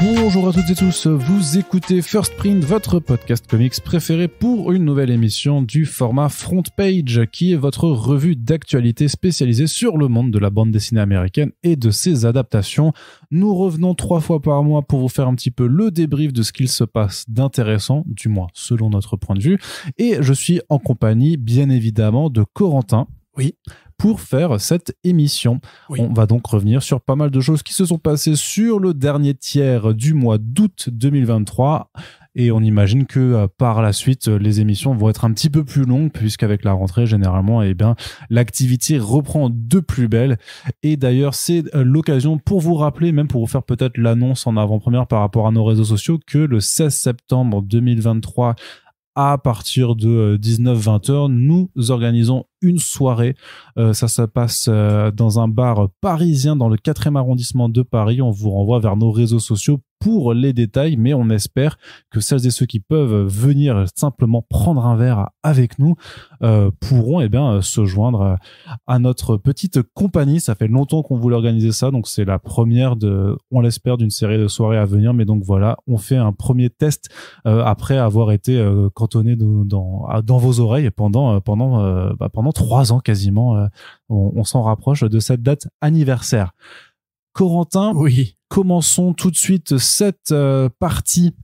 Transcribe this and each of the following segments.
Bonjour à toutes et tous, vous écoutez First Print, votre podcast comics préféré pour une nouvelle émission du format Front Page, qui est votre revue d'actualité spécialisée sur le monde de la bande dessinée américaine et de ses adaptations. Nous revenons 3 fois par mois pour vous faire un petit peu le débrief de ce qu'il se passe d'intéressant, du moins selon notre point de vue, et je suis en compagnie bien évidemment de Corentin. Oui. Pour faire cette émission. Oui. On va donc revenir sur pas mal de choses qui se sont passées sur le dernier tiers du mois d'août 2023 et on imagine que par la suite les émissions vont être un petit peu plus longues puisqu'avec la rentrée généralement l'activité reprend de plus belle et d'ailleurs c'est l'occasion pour vous rappeler, même pour vous faire peut-être l'annonce en avant-première par rapport à nos réseaux sociaux, que le 16 septembre 2023 à partir de 19-20 heures, nous organisons une soirée. Ça se passe dans un bar parisien dans le 4e arrondissement de Paris. On vous renvoie vers nos réseaux sociaux pour les détails, mais on espère que celles et ceux qui peuvent venir simplement prendre un verre avec nous pourront se joindre à notre petite compagnie. Ça fait longtemps qu'on voulait organiser ça, donc c'est la première on l'espère, d'une série de soirées à venir. Mais donc voilà, on fait un premier test après avoir été cantonné dans vos oreilles pendant 3 ans quasiment. On s'en rapproche de cette date anniversaire. Corentin, oui. Commençons tout de suite cette partie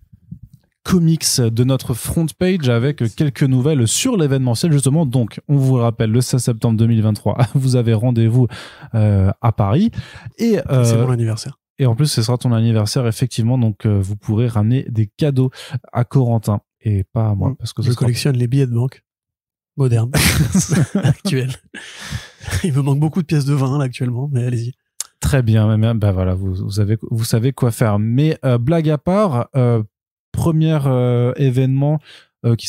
comics de notre front page avec quelques nouvelles sur l'événementiel justement. Donc, on vous le rappelle, le 16 septembre 2023, vous avez rendez-vous à Paris. Et c'est mon anniversaire. Et en plus, ce sera ton anniversaire, effectivement. Donc, vous pourrez ramener des cadeaux à Corentin et pas à moi. Parce que je collectionne les billets de banque modernes, actuels. Il me manque beaucoup de pièces de vin là actuellement, mais allez-y. Très bien, bah voilà, vous savez quoi faire. Mais blague à part, premier événement qui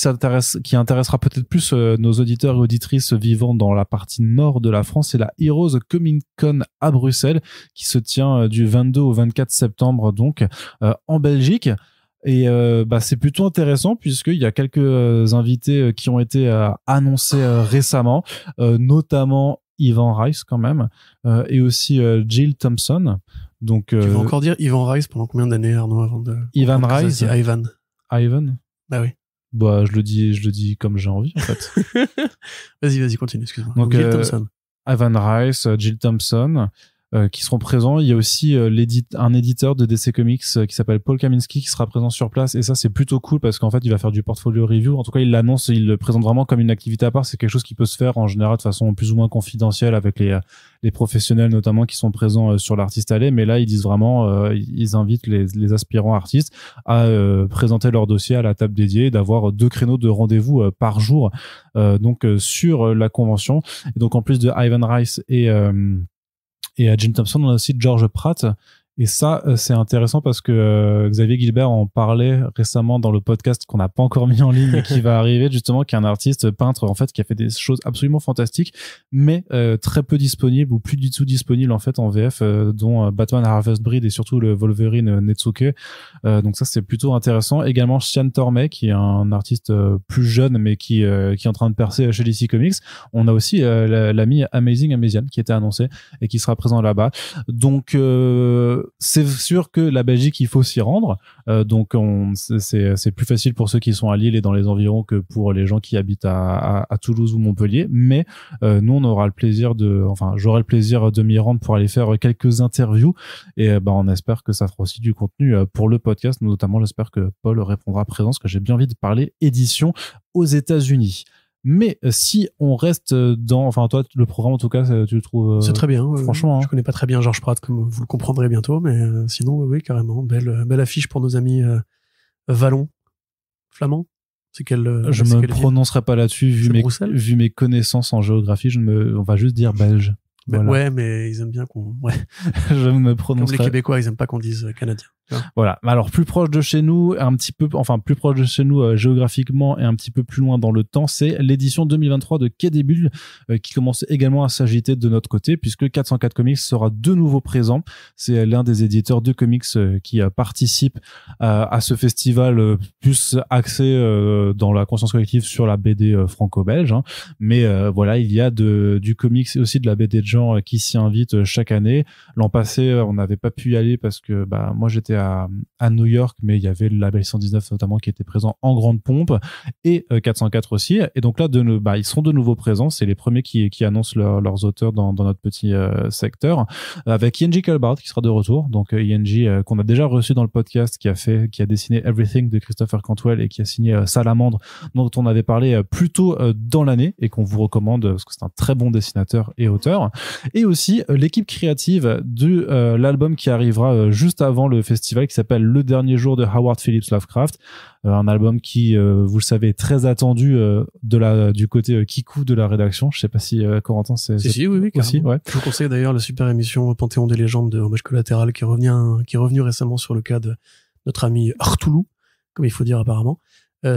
intéressera peut-être plus nos auditeurs et auditrices vivant dans la partie nord de la France, c'est la Heroes Comic Con à Bruxelles, qui se tient du 22 au 24 septembre donc en Belgique. Et c'est plutôt intéressant puisqu'il y a quelques invités qui ont été annoncés récemment, notamment Ivan Rice quand même, et aussi Jill Thompson. Donc, tu vas encore dire Ivan Rice pendant combien d'années, Arnaud, avant de... Ivan Rice. Ivan. Bah oui. Bah je le dis comme j'ai envie en fait. Vas-y, continue, excuse-moi. Donc Jill Thompson. Ivan Rice, Jill Thompson, qui seront présents. Il y a aussi un éditeur de DC Comics qui s'appelle Paul Kaminski qui sera présent sur place, et ça c'est plutôt cool parce qu'en fait il va faire du portfolio review. En tout cas il l'annonce, il le présente vraiment comme une activité à part. C'est quelque chose qui peut se faire en général de façon plus ou moins confidentielle avec les professionnels notamment qui sont présents sur l'artiste allé, mais là ils disent vraiment ils invitent les aspirants artistes à présenter leur dossier à la table dédiée, d'avoir 2 créneaux de rendez-vous par jour donc sur la convention. Et donc en plus de Ivan Rice et à Jill Thompson, on a aussi George Pratt. Et ça, c'est intéressant parce que Xavier Gilbert en parlait récemment dans le podcast qu'on n'a pas encore mis en ligne et qui va arriver, justement, qui est un artiste peintre, en fait, qui a fait des choses absolument fantastiques, mais très peu disponible ou plus du tout disponible, en fait, en VF, dont Batman Harvest Breed et surtout le Wolverine Netsuke. Donc ça, c'est plutôt intéressant. Également, Sian Tormey, qui est un artiste plus jeune, mais qui est en train de percer chez DC Comics. On a aussi l'ami Amazing Amazian qui était annoncé et qui sera présent là-bas. Donc, c'est sûr que la Belgique, il faut s'y rendre. Donc, c'est plus facile pour ceux qui sont à Lille et dans les environs que pour les gens qui habitent à Toulouse ou Montpellier. Mais nous, on aura le plaisir j'aurai le plaisir de m'y rendre pour aller faire quelques interviews. Et on espère que ça fera aussi du contenu pour le podcast. Notamment, j'espère que Paul répondra présent, parce que j'ai bien envie de parler édition aux États-Unis. Mais si on reste toi, le programme en tout cas, tu le trouves c'est très bien. Franchement, je connais pas très bien George Pratt, comme vous le comprendrez bientôt, mais sinon, oui, carrément, belle affiche pour nos amis Vallon, flamand. C'est quelle Je me prononcerai pas là-dessus vu mes connaissances en géographie. On va juste dire belge. Voilà. Ouais, mais ils aiment bien qu'on. Ouais. Je me prononcerai. Comme les Québécois, ils aiment pas qu'on dise canadien. Voilà. Alors plus proche de chez nous, plus proche de chez nous géographiquement et un petit peu plus loin dans le temps, c'est l'édition 2023 de Quai des Bulles qui commence également à s'agiter de notre côté, puisque 404 Comics sera de nouveau présent. C'est l'un des éditeurs de comics qui participe à ce festival plus axé dans la conscience collective sur la BD franco-belge. Hein. Mais voilà, il y a du comics et aussi de la BD de genre qui s'y invitent chaque année. L'an passé, on n'avait pas pu y aller parce que moi j'étais à New York, mais il y avait le label 119 notamment qui était présent en grande pompe, et 404 aussi. Et donc là, ils sont de nouveau présents. C'est les premiers qui annoncent leurs auteurs dans notre petit secteur, avec Yenji Calbart qui sera de retour. Donc Yenji qu'on a déjà reçu dans le podcast, qui a dessiné Everything de Christopher Cantwell et qui a signé Salamandre, dont on avait parlé plus tôt dans l'année et qu'on vous recommande parce que c'est un très bon dessinateur et auteur. Et aussi l'équipe créative de l'album qui arrivera juste avant le festival, qui s'appelle Le Dernier Jour de Howard Phillips Lovecraft, un album qui vous le savez est très attendu du côté Kikou de la rédaction. Je sais pas si Corentin si, oui, aussi, ouais. Je vous conseille d'ailleurs la super émission Panthéon des légendes de Hommage Collatéral qui est revenu récemment sur le cas de notre ami Artoulou, comme il faut dire apparemment.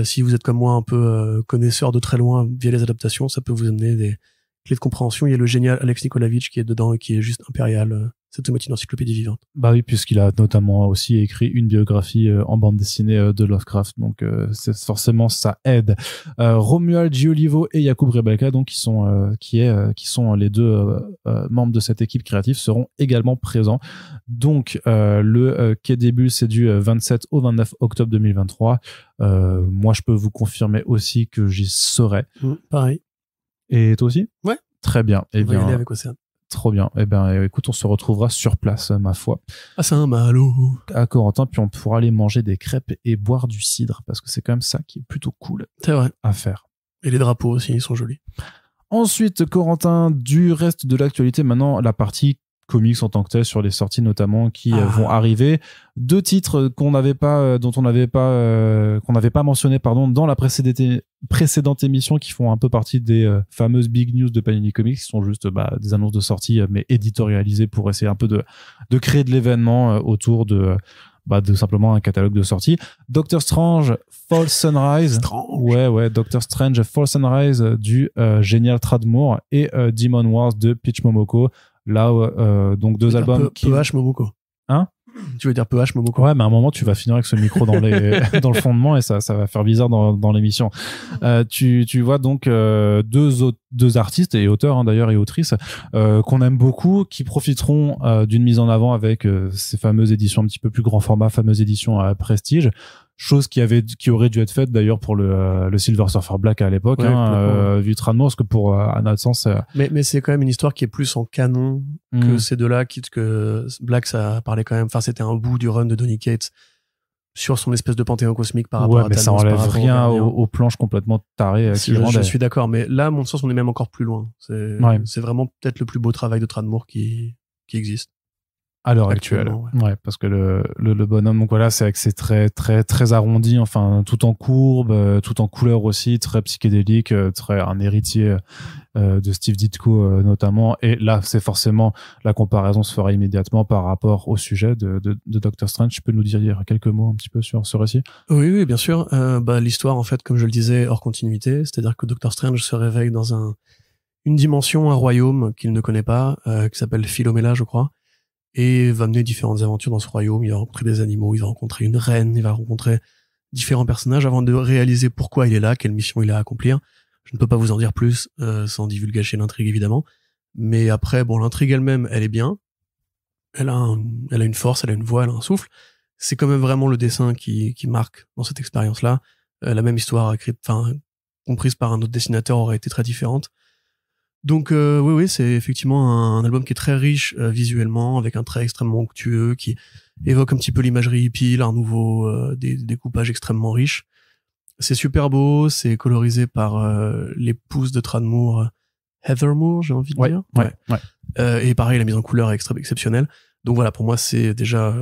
Si vous êtes comme moi un peu connaisseur de très loin via les adaptations, ça peut vous amener des clés de compréhension. Il y a le génial Alex Nikolavitch qui est dedans et qui est juste impérial. Cette moitié d'encyclopédie vivante. Bah oui, puisqu'il a notamment aussi écrit une biographie en bande dessinée de Lovecraft, donc forcément ça aide. Romuald Giolivo et Jakub Rebelka, donc qui sont les deux membres de cette équipe créative, seront également présents. Donc le Quai des Bulles, c'est du 27 au 29 octobre 2023. Moi, je peux vous confirmer aussi que j'y serai. Pareil. Et toi aussi? Ouais. Très bien. On va y aller avec Océane. Trop bien. Eh ben, écoute, on se retrouvera sur place, ma foi. Ah, c'est un malo. À Corentin, puis on pourra aller manger des crêpes et boire du cidre, parce que c'est quand même ça qui est plutôt cool. C'est vrai. À faire. Et les drapeaux aussi, ils sont jolis. Ensuite, Corentin, du reste de l'actualité, maintenant, la partie comics en tant que tel, sur les sorties notamment qui vont arriver. 2 titres qu'on n'avait pas mentionné dans la précédente émission, qui font un peu partie des fameuses big news de Panini Comics, qui sont juste des annonces de sortie mais éditorialisées pour essayer un peu de créer de l'événement autour de simplement un catalogue de sortie. Doctor Strange Fall Sunrise. Ouais, Doctor Strange Fall Sunrise du génial Tradmore et Demon Wars de Peach Momoko. Là, donc 2 albums qui... PH Momoko. Hein? Tu veux dire PH Momoko? Ouais, mais à un moment, tu vas finir avec ce micro dans le fondement et ça va faire bizarre dans l'émission. Tu vois donc 2 artistes et auteurs, d'ailleurs, et autrices, qu'on aime beaucoup, qui profiteront d'une mise en avant avec ces fameuses éditions un petit peu plus grand format, fameuses éditions à prestige. Chose qui aurait dû être faite d'ailleurs pour le Silver Surfer Black à l'époque, vu Tradmore, parce que pour à notre sens. Mais c'est quand même une histoire qui est plus en canon que ces deux-là, quitte que Black, ça parlait quand même. Enfin, c'était un bout du run de Donny Cates sur son espèce de panthéon cosmique par rapport à Thanos. Ouais, mais ça enlève rien aux planches complètement tarées. Je suis d'accord, mais là, à mon sens, on est même encore plus loin. C'est vraiment peut-être le plus beau travail de Tradmore qui existe. À l'heure actuelle. Ouais, parce que le bonhomme, donc voilà, c'est avec ses traits très, très arrondis, enfin, tout en courbe, tout en couleur aussi, très psychédélique, un héritier de Steve Ditko notamment. Et là, c'est forcément, la comparaison se fera immédiatement par rapport au sujet de Doctor Strange. Tu peux nous dire quelques mots un petit peu sur ce récit? Oui, bien sûr. L'histoire, en fait, comme je le disais, hors continuité, c'est-à-dire que Doctor Strange se réveille dans une dimension, un royaume qu'il ne connaît pas, qui s'appelle Philomela, je crois, et va mener différentes aventures dans ce royaume. Il va rencontrer des animaux, il va rencontrer une reine, il va rencontrer différents personnages avant de réaliser pourquoi il est là, quelle mission il a à accomplir. Je ne peux pas vous en dire plus sans divulgacher l'intrigue, évidemment. Mais après, l'intrigue elle-même, elle est bien. Elle a une force, elle a une voix, elle a un souffle. C'est quand même vraiment le dessin qui marque dans cette expérience-là. La même histoire comprise par un autre dessinateur aurait été très différente. Donc oui, c'est effectivement un album qui est très riche visuellement, avec un trait extrêmement onctueux, qui évoque un petit peu l'imagerie hippie, l'art nouveau, des découpages extrêmement riches. C'est super beau, c'est colorisé par l'épouse de Tradmore, Heather Moore, j'ai envie de dire. Ouais. Et pareil, la mise en couleur est exceptionnelle. Donc voilà, pour moi, c'est déjà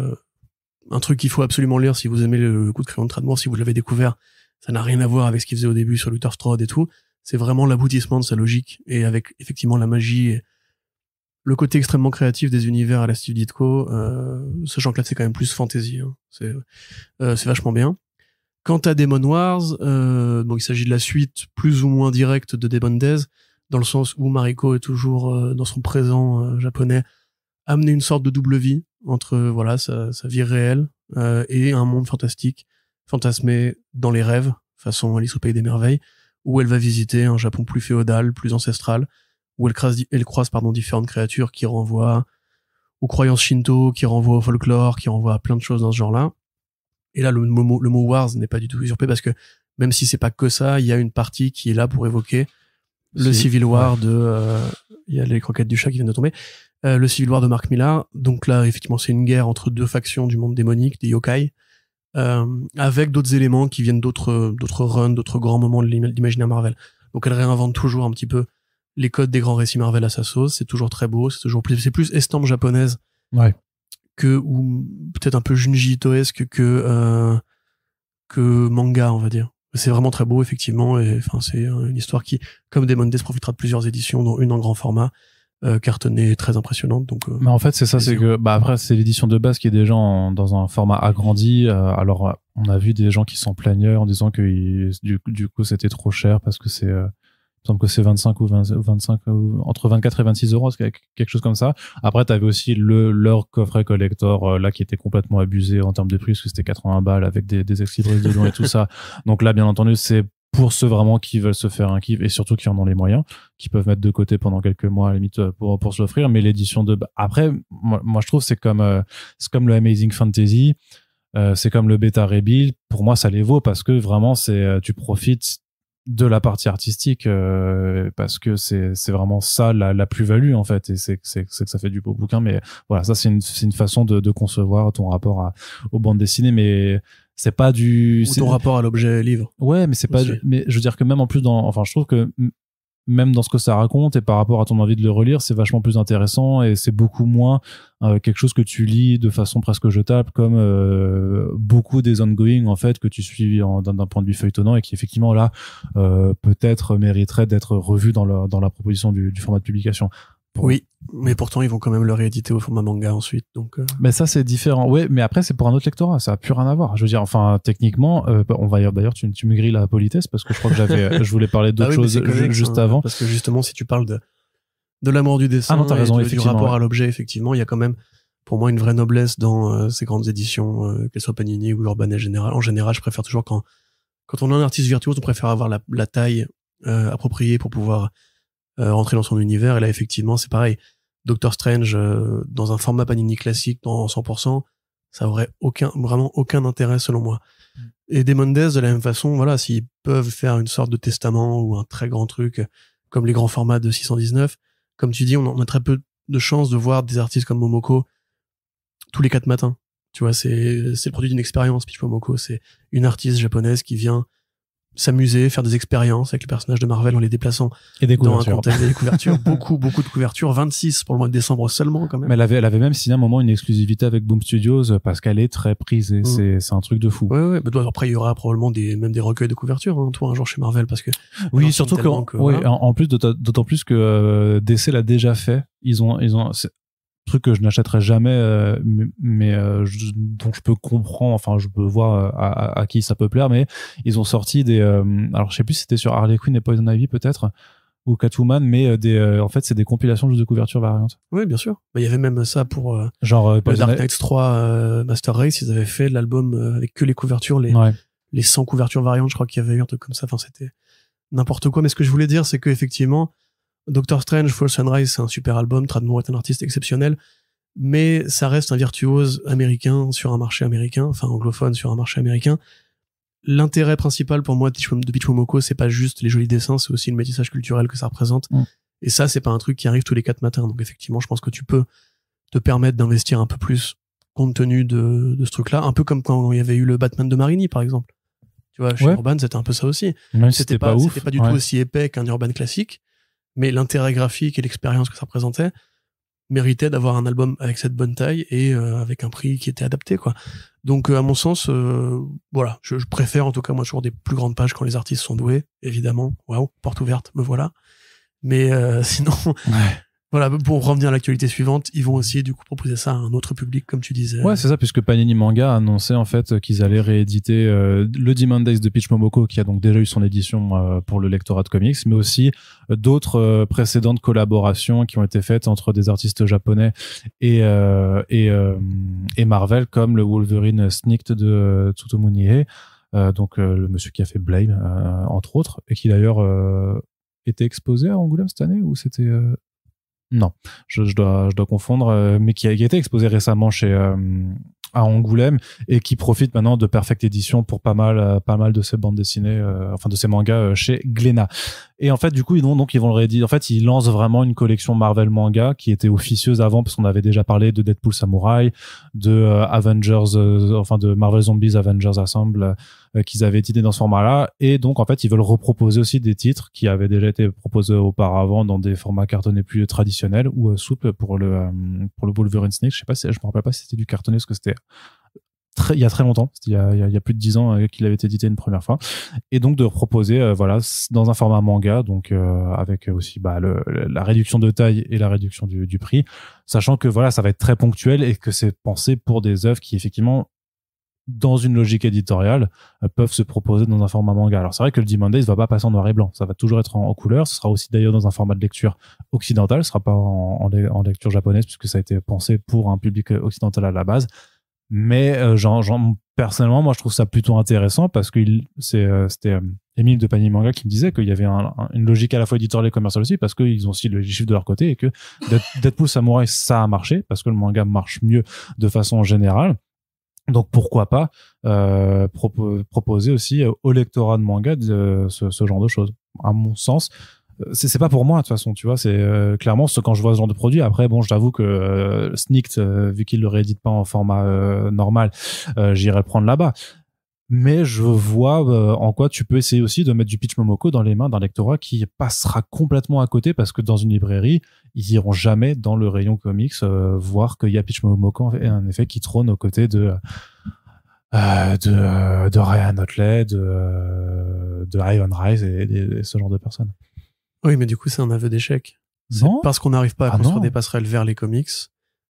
un truc qu'il faut absolument lire si vous aimez le coup de crayon de Tradmore, si vous l'avez découvert. Ça n'a rien à voir avec ce qu'il faisait au début sur Luther Strode et tout. C'est vraiment l'aboutissement de sa logique, et avec effectivement la magie et le côté extrêmement créatif des univers à la Steve Ditko, sachant que là c'est quand même plus fantasy, hein. C'est vachement bien. Quant à Demon Wars, donc il s'agit de la suite plus ou moins directe de Demon Days, dans le sens où Mariko est toujours dans son présent japonais, amener une sorte de double vie entre sa vie réelle et un monde fantastique, fantasmé dans les rêves, façon Alice au Pays des Merveilles, où elle va visiter un Japon plus féodal, plus ancestral, où elle croise différentes créatures qui renvoient aux croyances shinto, qui renvoie au folklore, qui renvoie à plein de choses dans ce genre-là. Et là, le mot wars n'est pas du tout usurpé parce que même si c'est pas que ça, il y a une partie qui est là pour évoquer le Civil War il y a les croquettes du chat qui viennent de tomber. Le Civil War de Mark Millar. Donc là, effectivement, c'est une guerre entre deux factions du monde démonique, des yokai, avec d'autres éléments qui viennent d'autres runs, d'autres grands moments de l'imaginaire Marvel. Donc elle réinvente toujours un petit peu les codes des grands récits Marvel à sa sauce. C'est toujours très beau, c'est plus estampe japonaise ou peut-être un peu Junji Itoesque que manga, on va dire. C'est vraiment très beau, effectivement, et enfin c'est une histoire qui, comme Demon Days, profitera de plusieurs éditions, dont une en grand format, cartonnée, très impressionnante. Donc, mais en fait, c'est ça, c'est que après c'est l'édition de base qui est déjà dans un format agrandi. Alors, on a vu des gens qui s'en plaignaient en disant que du coup c'était trop cher parce que c'est il me semble que c'est 25 ou 25 entre 24 et 26 euros, c'est quelque chose comme ça. Après, t'avais aussi leur coffret collector là qui était complètement abusé en termes de prix parce que c'était 80 balles avec des ex-libris dedans et tout ça. Donc là, bien entendu, c'est pour ceux vraiment qui veulent se faire un kiff et surtout qui en ont les moyens, qui peuvent mettre de côté pendant quelques mois à la limite pour se l'offrir. Mais l'édition de après, moi je trouve c'est comme le Amazing Fantasy, c'est comme le Beta Rebuild. Pour moi, ça les vaut parce que vraiment tu profites de la partie artistique parce que c'est vraiment ça la plus-value en fait, et c'est que ça fait du beau bouquin. Mais voilà, ça c'est une façon de concevoir ton rapport aux bandes dessinées, mais c'est pas ton rapport à l'objet livre. Ouais, mais c'est pas mais je veux dire que même en plus je trouve que même dans ce que ça raconte et par rapport à ton envie de le relire, c'est vachement plus intéressant et c'est beaucoup moins quelque chose que tu lis de façon presque jetable comme beaucoup des ongoing en fait que tu suis d'un point de vue feuilletonnant et qui effectivement là peut-être mériterait d'être revu dans la proposition du format de publication. Oui, mais pourtant ils vont quand même le rééditer au format manga ensuite, donc. Mais ça c'est différent. Ouais, mais après c'est pour un autre lectorat, ça a plus rien à voir. Je veux dire, enfin techniquement, on va d'ailleurs tu me grilles la politesse parce que je crois que je voulais parler d'autres choses juste avant. Parce que justement, si tu parles de l'amour du dessin, non, t'as raison, du rapport à l'objet, effectivement, il y a quand même pour moi une vraie noblesse dans ces grandes éditions, qu'elles soient Panini ou Urban en général, je préfère toujours quand on a un artiste virtuose, on préfère avoir la taille appropriée pour pouvoir rentrer dans son univers. Et là, effectivement, c'est pareil. Doctor Strange, dans un format Panini classique, dans 100%, ça aurait vraiment aucun intérêt, selon moi. Et Demon Days, de la même façon, voilà, s'ils peuvent faire une sorte de testament ou un très grand truc, comme les grands formats de 619, comme tu dis, on a très peu de chances de voir des artistes comme Momoko tous les 4 matins. Tu vois, c'est le produit d'une expérience. Pitch Momoko, c'est une japonaise qui vient s'amuser, faire des expériences avec les personnages de Marvel en les déplaçant dans un contexte, des couvertures, beaucoup de couvertures, 26 pour le mois de décembre seulement quand même. Mais elle avait même signé à un moment une exclusivité avec Boom Studios parce qu'elle est très prisée. C'est un truc de fou. Ouais. Mais après il y aura probablement même des recueils de couvertures, hein, toi un jour chez Marvel, parce que oui, surtout voilà. En plus d'autant plus que DC l'a déjà fait. Ils ont truc que je n'achèterai jamais mais dont je peux comprendre, enfin je peux voir à qui ça peut plaire, mais ils ont sorti des alors je sais plus si c'était sur Harley Quinn et Poison Ivy peut-être ou Catwoman, mais en fait c'est des compilations juste de couvertures variantes. Oui, bien sûr. Il y avait même ça pour genre Dark Knights 3 Master Race, ils avaient fait l'album avec que les couvertures, les 100 couvertures variantes, je crois qu'il y avait eu un truc comme ça. Enfin, c'était n'importe quoi. Mais ce que je voulais dire, c'est que effectivement, Doctor Strange, Fall Sunrise, c'est un super album. Tradd Moore est un artiste exceptionnel, mais ça reste un virtuose américain sur un marché américain, enfin anglophone sur un marché américain. L'intérêt principal pour moi de Pitch Momoko, c'est pas juste les jolis dessins, c'est aussi le métissage culturel que ça représente. Et ça, c'est pas un truc qui arrive tous les 4 matins. Donc effectivement, je pense que tu peux te permettre d'investir un peu plus compte tenu de ce truc-là. Un peu comme quand il y avait eu le Batman de Marini, par exemple. Tu vois, chez Urban, c'était un peu ça aussi. Même c'était pas ouf. C'était pas du tout aussi épais qu'un Urban classique, mais l'intérêt graphique et l'expérience que ça représentait méritait d'avoir un album avec cette bonne taille et avec un prix qui était adapté, quoi. Donc à mon sens, voilà, je préfère en tout cas moi toujours des plus grandes pages quand les artistes sont doués, évidemment. Waouh, porte ouverte, me voilà. Mais sinon, voilà, pour revenir à l'actualité suivante, ils vont aussi du coup proposer ça à un autre public, comme tu disais. Ouais, c'est ça, puisque Panini Manga a annoncé en fait qu'ils allaient rééditer le Demon Days de Pitch Momoko, qui a donc déjà eu son édition pour le lectorat de comics, mais aussi d'autres précédentes collaborations qui ont été faites entre des artistes japonais et Marvel, comme le Wolverine Snicked de Tsutomu Nihei, donc le monsieur qui a fait Blame entre autres, et qui d'ailleurs était exposé à Angoulême cette année, ou c'était Non, je dois confondre, mais qui a été exposé récemment chez à Angoulême et qui profite maintenant de Perfect Edition pour pas mal de ces bandes dessinées, enfin de ces mangas chez Glénat. Et en fait, du coup, ils vont le rééditer. En fait, ils lancent vraiment une collection Marvel manga qui était officieuse avant parce qu'on avait déjà parlé de Deadpool Samurai, de Avengers, enfin de Marvel Zombies Avengers Assemble qu'ils avaient édité dans ce format-là. Et donc, en fait, ils veulent reproposer aussi des titres qui avaient déjà été proposés auparavant dans des formats cartonnés plus traditionnels ou souples pour le Wolverine Snake. Je me rappelle pas si c'était du cartonné parce que c'était il y a très longtemps, il y a plus de 10 ans qu'il avait été édité une première fois, et donc de proposer voilà dans un format manga, donc avec aussi la réduction de taille et la réduction du prix, sachant que voilà ça va être très ponctuel et que c'est pensé pour des œuvres qui effectivement dans une logique éditoriale peuvent se proposer dans un format manga. Alors c'est vrai que le Demon Days va pas passer en noir et blanc, ça va toujours être en couleur, ce sera aussi d'ailleurs dans un format de lecture occidental, ce sera pas en lecture japonaise puisque ça a été pensé pour un public occidental à la base. Mais personnellement, moi, je trouve ça plutôt intéressant parce que c'était Émile de Panier Manga qui me disait qu'il y avait une logique à la fois éditoriale et commerciale aussi parce qu'ils ont aussi les chiffres de leur côté et que Deadpool Samurai, ça a marché parce que le manga marche mieux de façon générale. Donc pourquoi pas proposer aussi au lectorat de manga ce genre de choses. À mon sens, c'est pas pour moi de toute façon, tu vois, c'est clairement quand je vois ce genre de produit. Après bon, je t'avoue que Snicked, vu qu'il le réédite pas en format normal, j'irai le prendre là-bas. Mais je vois en quoi tu peux essayer aussi de mettre du Pitch Momoko dans les mains d'un lectorat qui passera complètement à côté parce que dans une librairie, ils iront jamais dans le rayon comics voir qu'il y a Pitch Momoko en effet qui trône aux côtés de Ryan Otley, de Ivan Rice et ce genre de personnes. Oui, mais du coup, c'est un aveu d'échec. C'est Non. parce qu'on n'arrive pas à construire des passerelles vers les comics.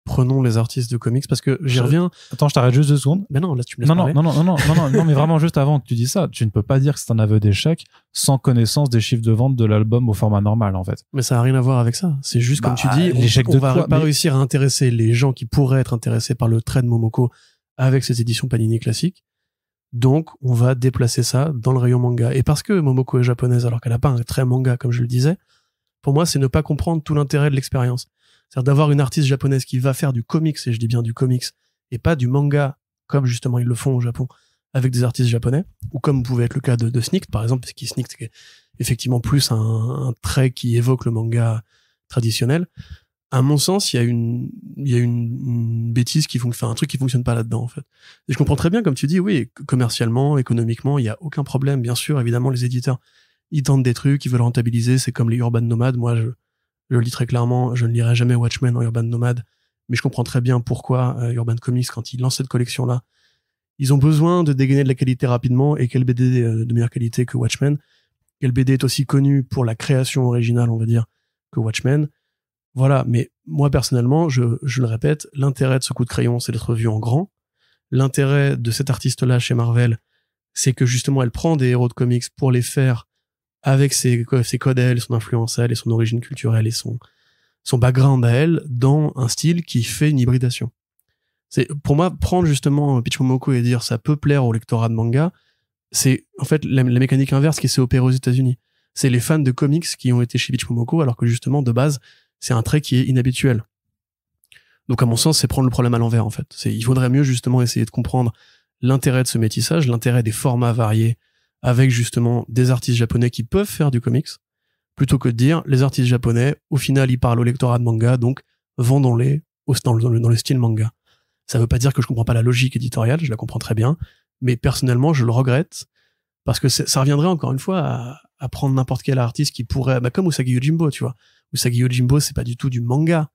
Prenons les artistes de comics parce que j'y reviens. Attends, je t'arrête juste 2 secondes. Ben non, là tu me laisses parler. Non, mais vraiment juste avant que tu dises ça, tu ne peux pas dire que c'est un aveu d'échec sans connaissance des chiffres de vente de l'album au format normal, en fait. Mais ça a rien à voir avec ça. C'est juste comme tu dis, on va pas réussir à intéresser les gens qui pourraient être intéressés par le trait de Momoko avec ces éditions Panini classiques. Donc, on va déplacer ça dans le rayon manga. Et parce que Momoko est japonaise alors qu'elle a pas un trait manga, comme je le disais, pour moi, c'est ne pas comprendre tout l'intérêt de l'expérience. C'est-à-dire d'avoir une artiste japonaise qui va faire du comics, et je dis bien du comics, et pas du manga, comme justement ils le font au Japon, avec des artistes japonais, ou comme pouvait être le cas de Snicked, par exemple, parce que Snicked, c'est effectivement plus un trait qui évoque le manga traditionnel. À mon sens, il y a une bêtise un truc qui fonctionne pas là-dedans, en fait. Et je comprends très bien, comme tu dis, oui, commercialement, économiquement, il y a aucun problème, bien sûr, évidemment, les éditeurs, ils tentent des trucs, ils veulent rentabiliser, c'est comme les Urban Nomad. Moi, je le dis très clairement, je ne lirai jamais Watchmen en Urban Nomad, mais je comprends très bien pourquoi Urban Comics, quand ils lancent cette collection-là, ils ont besoin de dégainer de la qualité rapidement, et quel BD de meilleure qualité que Watchmen. Quel BD est aussi connu pour la création originale, on va dire, que Watchmen. Voilà, mais moi personnellement, je le répète, l'intérêt de ce coup de crayon, c'est d'être vu en grand. L'intérêt de cet artiste-là chez Marvel, c'est que justement, elle prend des héros de comics pour les faire avec ses codes à elle, son influence à elle et son origine culturelle et son background à elle dans un style qui fait une hybridation. C'est, pour moi, prendre justement Pitch Momoko et dire ça peut plaire au lectorat de manga, c'est en fait la mécanique inverse qui s'est opérée aux États-Unis. C'est les fans de comics qui ont été chez Pitch Momoko alors que justement, de base, c'est un trait qui est inhabituel. Donc à mon sens, c'est prendre le problème à l'envers en fait. Il faudrait mieux justement essayer de comprendre l'intérêt de ce métissage, l'intérêt des formats variés avec justement des artistes japonais qui peuvent faire du comics, plutôt que de dire les artistes japonais, au final ils parlent au lectorat de manga, donc vendons-les dans le style manga. Ça veut pas dire que je comprends pas la logique éditoriale, je la comprends très bien, mais personnellement je le regrette, parce que ça reviendrait encore une fois à prendre n'importe quel artiste qui pourrait, comme Usagi Yojimbo, tu vois. Usagi Yojimbo, c'est pas du tout du manga.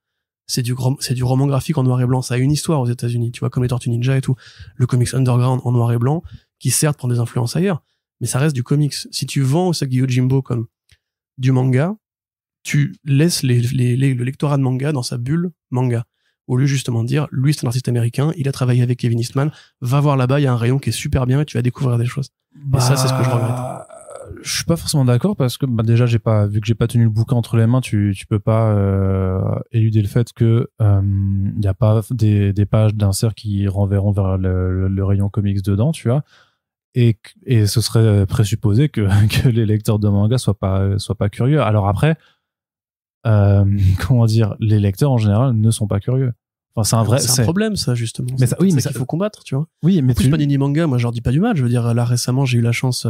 C'est du roman graphique en noir et blanc. Ça a une histoire aux États-Unis, tu vois, comme les Tortues Ninja et tout. Le comics underground en noir et blanc, qui certes prend des influences ailleurs, mais ça reste du comics. Si tu vends Usagi Yojimbo comme du manga, tu laisses le lectorat de manga dans sa bulle manga. Au lieu justement de dire, lui c'est un artiste américain, il a travaillé avec Kevin Eastman, va voir là-bas, il y a un rayon qui est super bien et tu vas découvrir des choses. Et ça, c'est ce que je regrette. Je suis pas forcément d'accord parce que déjà vu que j'ai pas tenu le bouquin entre les mains, tu peux pas éluder le fait que il y a pas des pages d'insert qui renverront vers le rayon comics dedans, tu vois, et ce serait présupposé que les lecteurs de manga soient pas curieux. Alors après, comment dire, les lecteurs en général ne sont pas curieux. Enfin, c'est un problème, ça, justement. Mais ça, oui, mais ça qu'il faut combattre, tu vois. Oui, mais en plus, Panini Manga, moi, je leur dis pas du mal. Je veux dire, là, récemment, j'ai eu la chance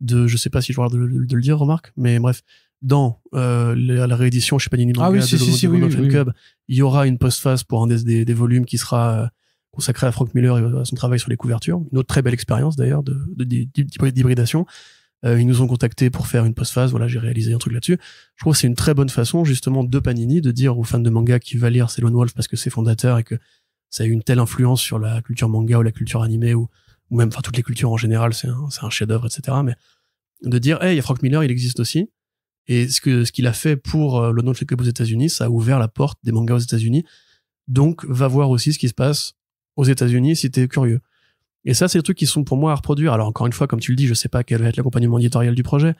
je sais pas si je dois de le dire, remarque, mais bref, dans la réédition chez Panini Manga de Fan Cub, il y aura une postface pour un des volumes qui sera consacré à Frank Miller et à son travail sur les couvertures. Une autre très belle expérience, d'ailleurs, d'hybridation. Ils nous ont contactés pour faire une postface. Voilà, j'ai réalisé un truc là-dessus. Je trouve que c'est une très bonne façon, justement, de Panini de dire aux fans de manga qui va lire c'est Lone Wolf parce que c'est fondateur et que ça a eu une telle influence sur la culture manga ou la culture animée ou même, enfin, toutes les cultures en général, c'est un chef-d'œuvre, etc. Mais de dire, hey, il y a Frank Miller, il existe aussi. Et ce qu'il a fait pour Lone Wolf Club aux États-Unis, ça a ouvert la porte des mangas aux États-Unis. Donc, va voir aussi ce qui se passe aux États-Unis si t'es curieux. Et ça, c'est des trucs qui sont pour moi à reproduire. Alors, encore une fois, comme tu le dis, je sais pas quel va être l'accompagnement éditorial du projet.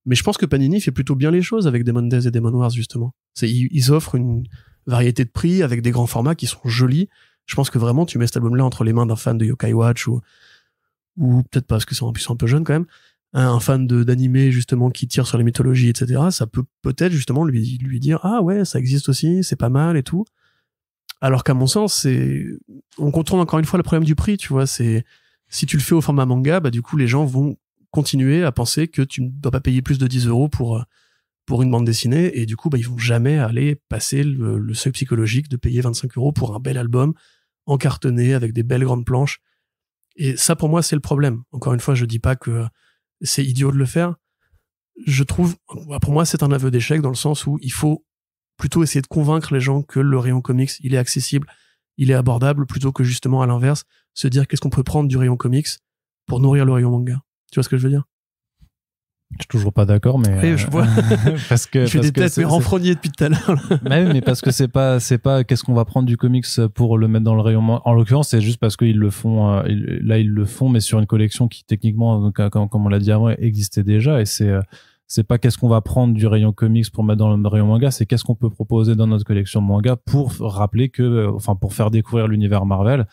Mais je pense que Panini fait plutôt bien les choses avec Demon Days et Demon Wars, justement. Ils offrent une variété de prix avec des grands formats qui sont jolis. Je pense que vraiment, tu mets cet album-là entre les mains d'un fan de Yokai Watch ou peut-être pas, parce que c'est un peu jeune quand même, un fan d'animé, justement, qui tire sur les mythologies, etc. Ça peut peut-être, justement, lui dire, ah ouais, ça existe aussi, c'est pas mal et tout. Alors qu'à mon sens, on contourne encore une fois le problème du prix, tu vois, si tu le fais au format manga, bah, du coup, les gens vont continuer à penser que tu ne dois pas payer plus de 10 € pour une bande dessinée, et du coup, bah, ils vont jamais aller passer le seuil psychologique de payer 25 € pour un bel album, encartonné, avec des belles grandes planches. Et ça, pour moi, c'est le problème. Encore une fois, je dis pas que c'est idiot de le faire. Je trouve, pour moi, c'est un aveu d'échec dans le sens où il faut plutôt essayer de convaincre les gens que le rayon comics, il est accessible, il est abordable, plutôt que justement, à l'inverse, se dire qu'est-ce qu'on peut prendre du rayon comics pour nourrir le rayon manga. Tu vois ce que je veux dire? Je suis toujours pas d'accord, mais oui, je vois. parce que je fais des têtes mais renfrognées depuis tout à l'heure. mais parce que c'est pas qu'est-ce qu'on va prendre du comics pour le mettre dans le rayon. En l'occurrence, c'est juste parce qu'ils le font. Là, ils le font, mais sur une collection qui techniquement, comme on l'a dit avant, existait déjà. Et c'est pas qu'est-ce qu'on va prendre du rayon comics pour mettre dans le rayon manga, c'est qu'est-ce qu'on peut proposer dans notre collection manga pour rappeler pour faire découvrir l'univers Marvel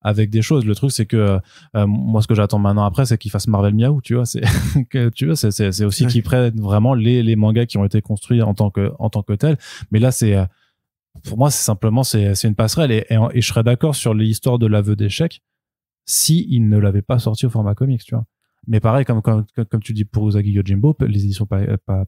avec des choses. Le truc, c'est que moi, ce que j'attends maintenant après, c'est qu'ils fassent Marvel Miaou, tu vois. C'est aussi qu'ils prennent vraiment les mangas qui ont été construits en tant que tels. Mais là, pour moi, c'est simplement une passerelle et je serais d'accord sur l'histoire de l'aveu d'échec si ils ne l'avaient pas sorti au format comics, tu vois. Mais pareil, comme tu dis pour Usagi Yojimbo, les éditions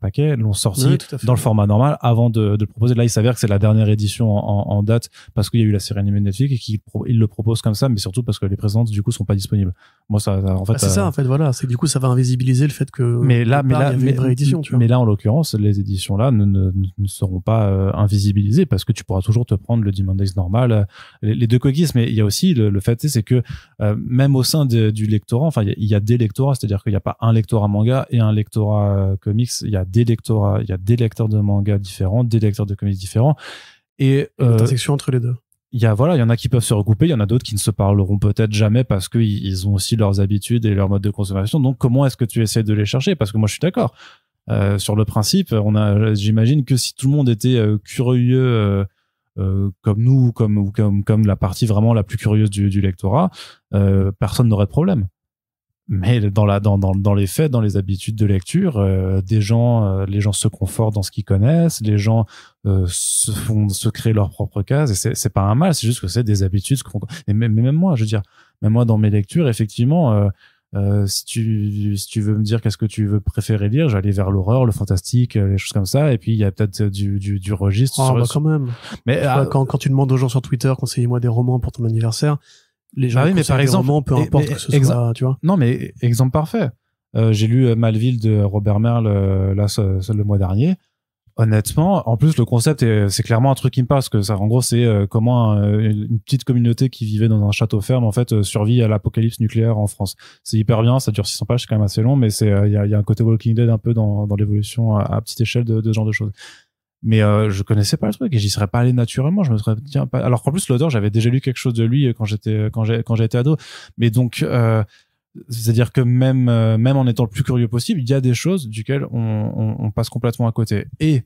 Paquet l'ont sorti dans le format normal avant de le proposer. Là, il s'avère que c'est la dernière édition en date parce qu'il y a eu la série animée de Netflix et qu'ils le proposent comme ça, mais surtout parce que les précédentes, du coup, sont pas disponibles. Moi, en fait. C'est ça, en fait, voilà. C'est du coup, ça va invisibiliser le fait que. Mais là, il y avait une vraie édition, tu vois. Mais là, en l'occurrence, les éditions là ne seront pas invisibilisées parce que tu pourras toujours te prendre le Demon Days normal, les deux coquilles. Mais il y a aussi le fait, c'est que même au sein du lectorat, enfin, il y a des lectorats. C'est-à-dire qu'il n'y a pas un lectorat manga et un lectorat comics. Il y a des lectorats, il y a des lecteurs de manga différents, des lecteurs de comics différents. Et l'intersection entre les deux. Il y en a qui peuvent se regrouper, il y en a d'autres qui ne se parleront peut-être jamais parce qu'ils ont aussi leurs habitudes et leur mode de consommation. Donc, comment est-ce que tu essaies de les chercher? Parce que moi, je suis d'accord. Sur le principe, j'imagine que si tout le monde était curieux comme nous, comme la partie vraiment la plus curieuse du lectorat, personne n'aurait de problème. Mais dans les faits, dans les habitudes de lecture, les gens se confortent dans ce qu'ils connaissent, les gens se créent leur propre case, et c'est pas un mal, c'est juste que c'est des habitudes. Mais même moi, je veux dire, même moi dans mes lectures, effectivement, si tu veux me dire qu'est-ce que tu veux préférer lire, j'allais vers l'horreur, le fantastique, les choses comme ça, et puis il y a peut-être du registre. Quand même. Mais quand tu demandes aux gens sur Twitter, conseillez-moi des romans pour ton anniversaire. Les gens mais par exemple, peu importe que ce soit, tu vois. Non, mais exemple parfait. J'ai lu Malville de Robert Merle le mois dernier. Honnêtement, en plus le concept c'est clairement un truc qui me passe, que ça, en gros, c'est comment une petite communauté qui vivait dans un château ferme en fait survit à l'apocalypse nucléaire en France. C'est hyper bien, ça dure 600 pages, c'est quand même assez long, mais il y a un côté Walking Dead un peu dans l'évolution à petite échelle de ce genre de choses. Mais je connaissais pas le truc et j'y serais pas allé naturellement. Je me serais dit pas. Alors qu'en plus l'auteur, j'avais déjà lu quelque chose de lui quand j'étais ado. Mais donc c'est-à-dire que même en étant le plus curieux possible, il y a des choses duquel on passe complètement à côté. Et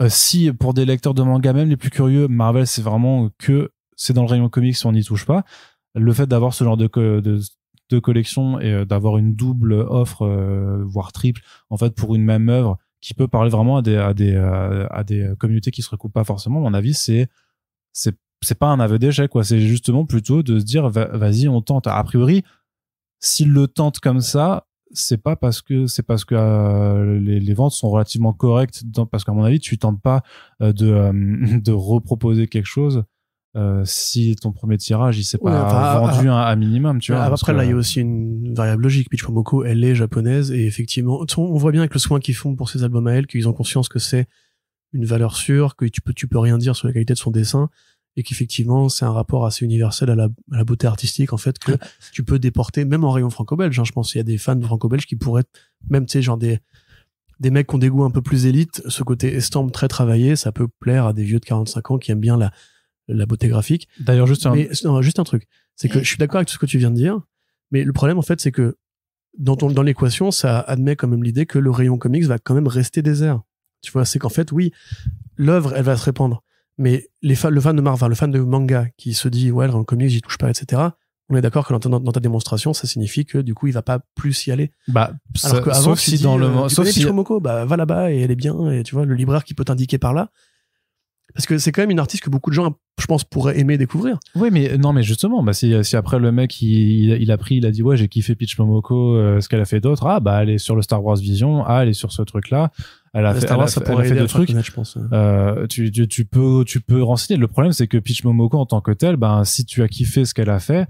si pour des lecteurs de manga, même les plus curieux, Marvel c'est vraiment que c'est dans le rayon comics, on n'y touche pas. Le fait d'avoir ce genre de collection et d'avoir une double offre voire triple en fait pour une même œuvre qui peut parler vraiment à des communautés qui se recoupent pas forcément. À mon avis, c'est pas un aveu d'échec, quoi. C'est justement plutôt de se dire, vas-y, on tente. A priori, s'ils le tentent comme ça, c'est parce que les ventes sont relativement correctes, parce qu'à mon avis, tu tentes pas de reproposer quelque chose si ton premier tirage il s'est pas vendu un minimum, tu vois. Après là, il y a aussi une variable logique. Peach Momoko, elle est japonaise et effectivement, on voit bien avec le soin qu'ils font pour ces albums à elle qu'ils ont conscience que c'est une valeur sûre, que tu peux rien dire sur la qualité de son dessin et qu'effectivement c'est un rapport assez universel à la beauté artistique en fait, que tu peux déporter même en rayon franco-belge, hein. Je pense qu'il y a des fans de franco-belge qui pourraient même, tu sais, genre des mecs qui ont des goûts un peu plus élites, ce côté estampe très travaillé, ça peut plaire à des vieux de 45 ans qui aiment bien la beauté graphique. D'ailleurs, juste un truc, c'est que je suis d'accord avec tout ce que tu viens de dire, mais le problème en fait c'est que dans l'équation ça admet quand même l'idée que le rayon comics va quand même rester désert. Tu vois, c'est qu'en fait oui, l'œuvre elle va se répandre, mais le fan de Marvel, le fan de manga qui se dit ouais, le rayon comics j'y touche pas, etc., on est d'accord que dans ta démonstration ça signifie que du coup il va pas plus y aller. Alors qu'avant, sauf si dans le sauf si Momoko, va là-bas et elle est bien, et tu vois le libraire qui peut t'indiquer par là, parce que c'est quand même une artiste que beaucoup de gens, je pense, pourraient aimer découvrir. Oui, mais non, mais justement, si après le mec il a dit ouais, j'ai kiffé Peach Momoko, ce qu'elle a fait d'autre, elle est sur le Star Wars Vision, elle est sur ce truc là, elle a fait deux trucs, je pense. Tu peux renseigner. Le problème c'est que Peach Momoko en tant que telle, si tu as kiffé ce qu'elle a fait,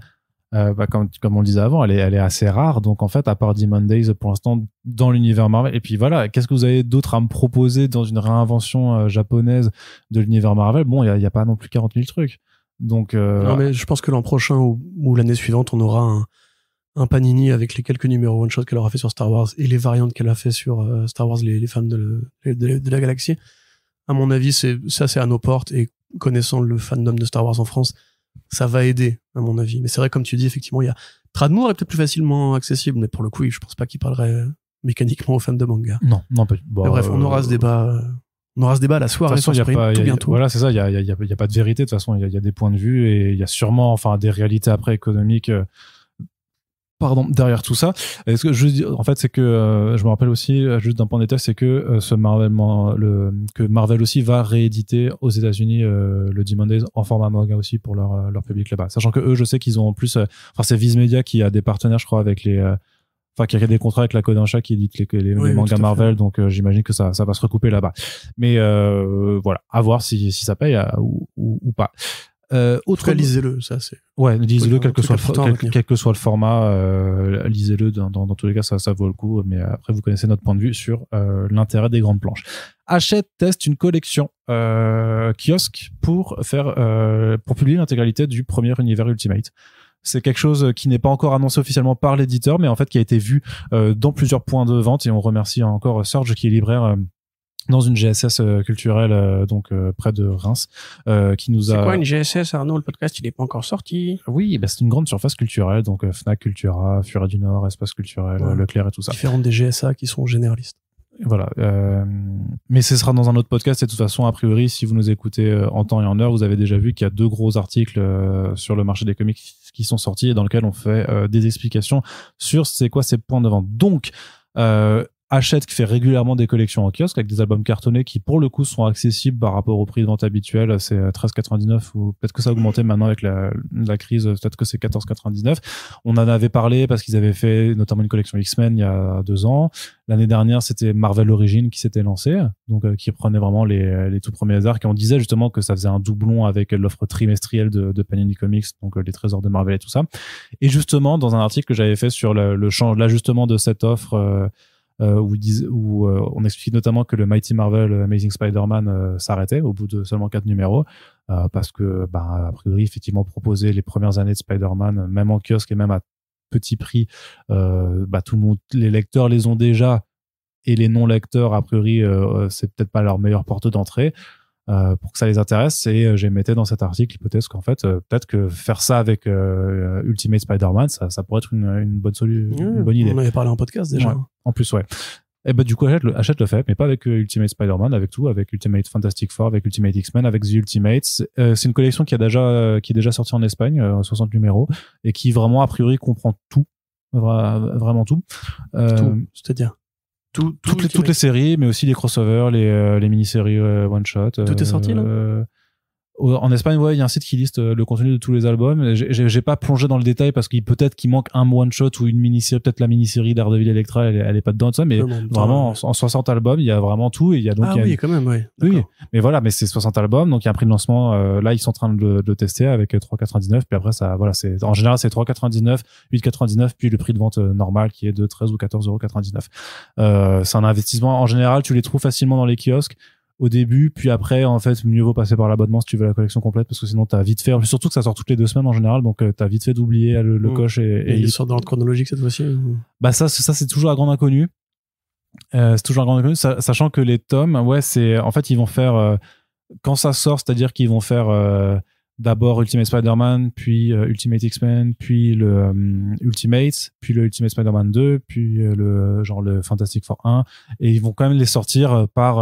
comme on le disait avant, elle est assez rare, donc en fait, à part Demon Days pour l'instant dans l'univers Marvel, et puis voilà, qu'est-ce que vous avez d'autre à me proposer dans une réinvention japonaise de l'univers Marvel? Bon, il y a pas non plus 40 000 trucs, donc non, mais je pense que l'an prochain ou l'année suivante on aura un Panini avec les quelques numéros one shot qu'elle aura fait sur Star Wars et les variantes qu'elle a fait sur Star Wars, les femmes de la galaxie. À mon avis, c'est à nos portes, et connaissant le fandom de Star Wars en France, ça va aider, à mon avis. Mais c'est vrai, comme tu dis, effectivement, il y a Tradmoor est peut-être plus facilement accessible, mais pour le coup, je pense pas qu'il parlerait mécaniquement aux fans de manga. Non, pas. Bon, bref, on aura ce débat. On aura ce débat à la soirée sur Sprint, tout bientôt. Voilà, c'est ça. Il y a pas de vérité. De toute façon, il y a des points de vue et il y a sûrement, des réalités après économiques. Derrière tout ça. Est-ce que en fait, c'est que je me rappelle aussi, juste d'un point de détail, c'est que que Marvel aussi va rééditer aux États-Unis le Demon Days en format manga aussi pour leur public là-bas. Sachant que eux, je sais qu'ils ont en plus, c'est Viz Media qui a des partenaires, je crois, avec qui a des contrats avec la Kodansha qui édite les mangas Marvel, donc j'imagine que ça va se recouper là-bas. Mais voilà, à voir si ça paye ou pas. Lisez-le, ça c'est. Ouais, lisez-le, quel que soit le format, lisez-le, dans tous les cas, ça vaut le coup, mais après, vous connaissez notre point de vue sur l'intérêt des grandes planches. Hachette teste une collection kiosque pour publier l'intégralité du premier univers Ultimate. C'est quelque chose qui n'est pas encore annoncé officiellement par l'éditeur, mais en fait qui a été vu dans plusieurs points de vente, et on remercie encore Serge qui est libraire dans une GSS culturelle, donc près de Reims, qui nous a... C'est quoi une GSS, Arnaud? Le podcast, il est pas encore sorti. Oui, c'est une grande surface culturelle, donc Fnac, Cultura, Furet du Nord, Espace Culturel, Leclerc et tout ça. Différentes des GSA qui sont généralistes. Voilà, mais ce sera dans un autre podcast, et de toute façon, a priori, si vous nous écoutez en temps et en heure, vous avez déjà vu qu'il y a 2 gros articles sur le marché des comics qui sont sortis, et dans lesquels on fait des explications sur c'est quoi ces points de vente. Donc, Hachette qui fait régulièrement des collections en kiosque avec des albums cartonnés qui pour le coup sont accessibles par rapport au prix de vente habituel, c'est 13,99, ou peut-être que ça a augmenté maintenant avec la crise, peut-être que c'est 14,99. On en avait parlé parce qu'ils avaient fait notamment une collection X-Men il y a 2 ans. L'année dernière, c'était Marvel Origins qui s'était lancé, donc qui reprenait vraiment les tout premiers arcs, et on disait justement que ça faisait un doublon avec l'offre trimestrielle de Panini Comics, donc les trésors de Marvel et tout ça. Et justement, dans un article que j'avais fait sur l'ajustement de cette offre, où on explique notamment que le Mighty Marvel Amazing Spider-Man s'arrêtait au bout de seulement 4 numéros, parce que a priori effectivement proposer les premières années de Spider-Man même en kiosque et même à petit prix, tout le monde, les lecteurs les ont déjà, et les non lecteurs a priori c'est peut-être pas leur meilleure porte d'entrée. Pour que ça les intéresse, et j'émettais dans cet article l'hypothèse qu'en fait peut-être que faire ça avec Ultimate Spider-Man, ça pourrait être une bonne solution, une bonne idée. On avait parlé en podcast déjà. Ouais, en plus, ouais. Et du coup, Hachette le fait, mais pas avec Ultimate Spider-Man, avec tout, avec Ultimate Fantastic Four, avec Ultimate X-Men, avec The Ultimates. C'est une collection qui est déjà sortie en Espagne, 60 numéros, et qui vraiment a priori comprend tout, vraiment tout. Tout, c'est-à-dire toutes les séries, mais aussi les crossovers, les mini-séries one-shot. Tout est sorti, là En Espagne, ouais, il y a un site qui liste le contenu de tous les albums. J'ai pas plongé dans le détail parce qu'il peut-être qu'il manque un one-shot ou une mini-série, peut-être la mini-série Daredevil Elektra, elle est pas dedans de ça, mais vraiment en 60 albums, il y a vraiment tout et il y a donc quand même, ouais. Oui, mais voilà, mais c'est 60 albums, donc il y a un prix de lancement. Là, ils sont en train de le tester avec 3,99. Puis après, ça, voilà, en général, c'est 3,99, 8,99, puis le prix de vente normal qui est de 13 ou 14,99 €. C'est un investissement. En général, tu les trouves facilement dans les kiosques au début, puis après, en fait, mieux vaut passer par l'abonnement si tu veux la collection complète, parce que sinon t'as vite fait, surtout que ça sort toutes les 2 semaines en général, donc t'as vite fait d'oublier le coche et il sort dans l'ordre chronologique cette fois-ci Bah ça c'est toujours la grande inconnue. C'est toujours la grande inconnue, sachant que les tomes, ouais, c'est, en fait, ils vont faire, quand ça sort, c'est-à-dire qu'ils vont faire d'abord Ultimate Spider-Man, puis Ultimate X-Men, puis le Ultimate, puis le Ultimate Spider-Man 2, puis le Fantastic Four 1, et ils vont quand même les sortir par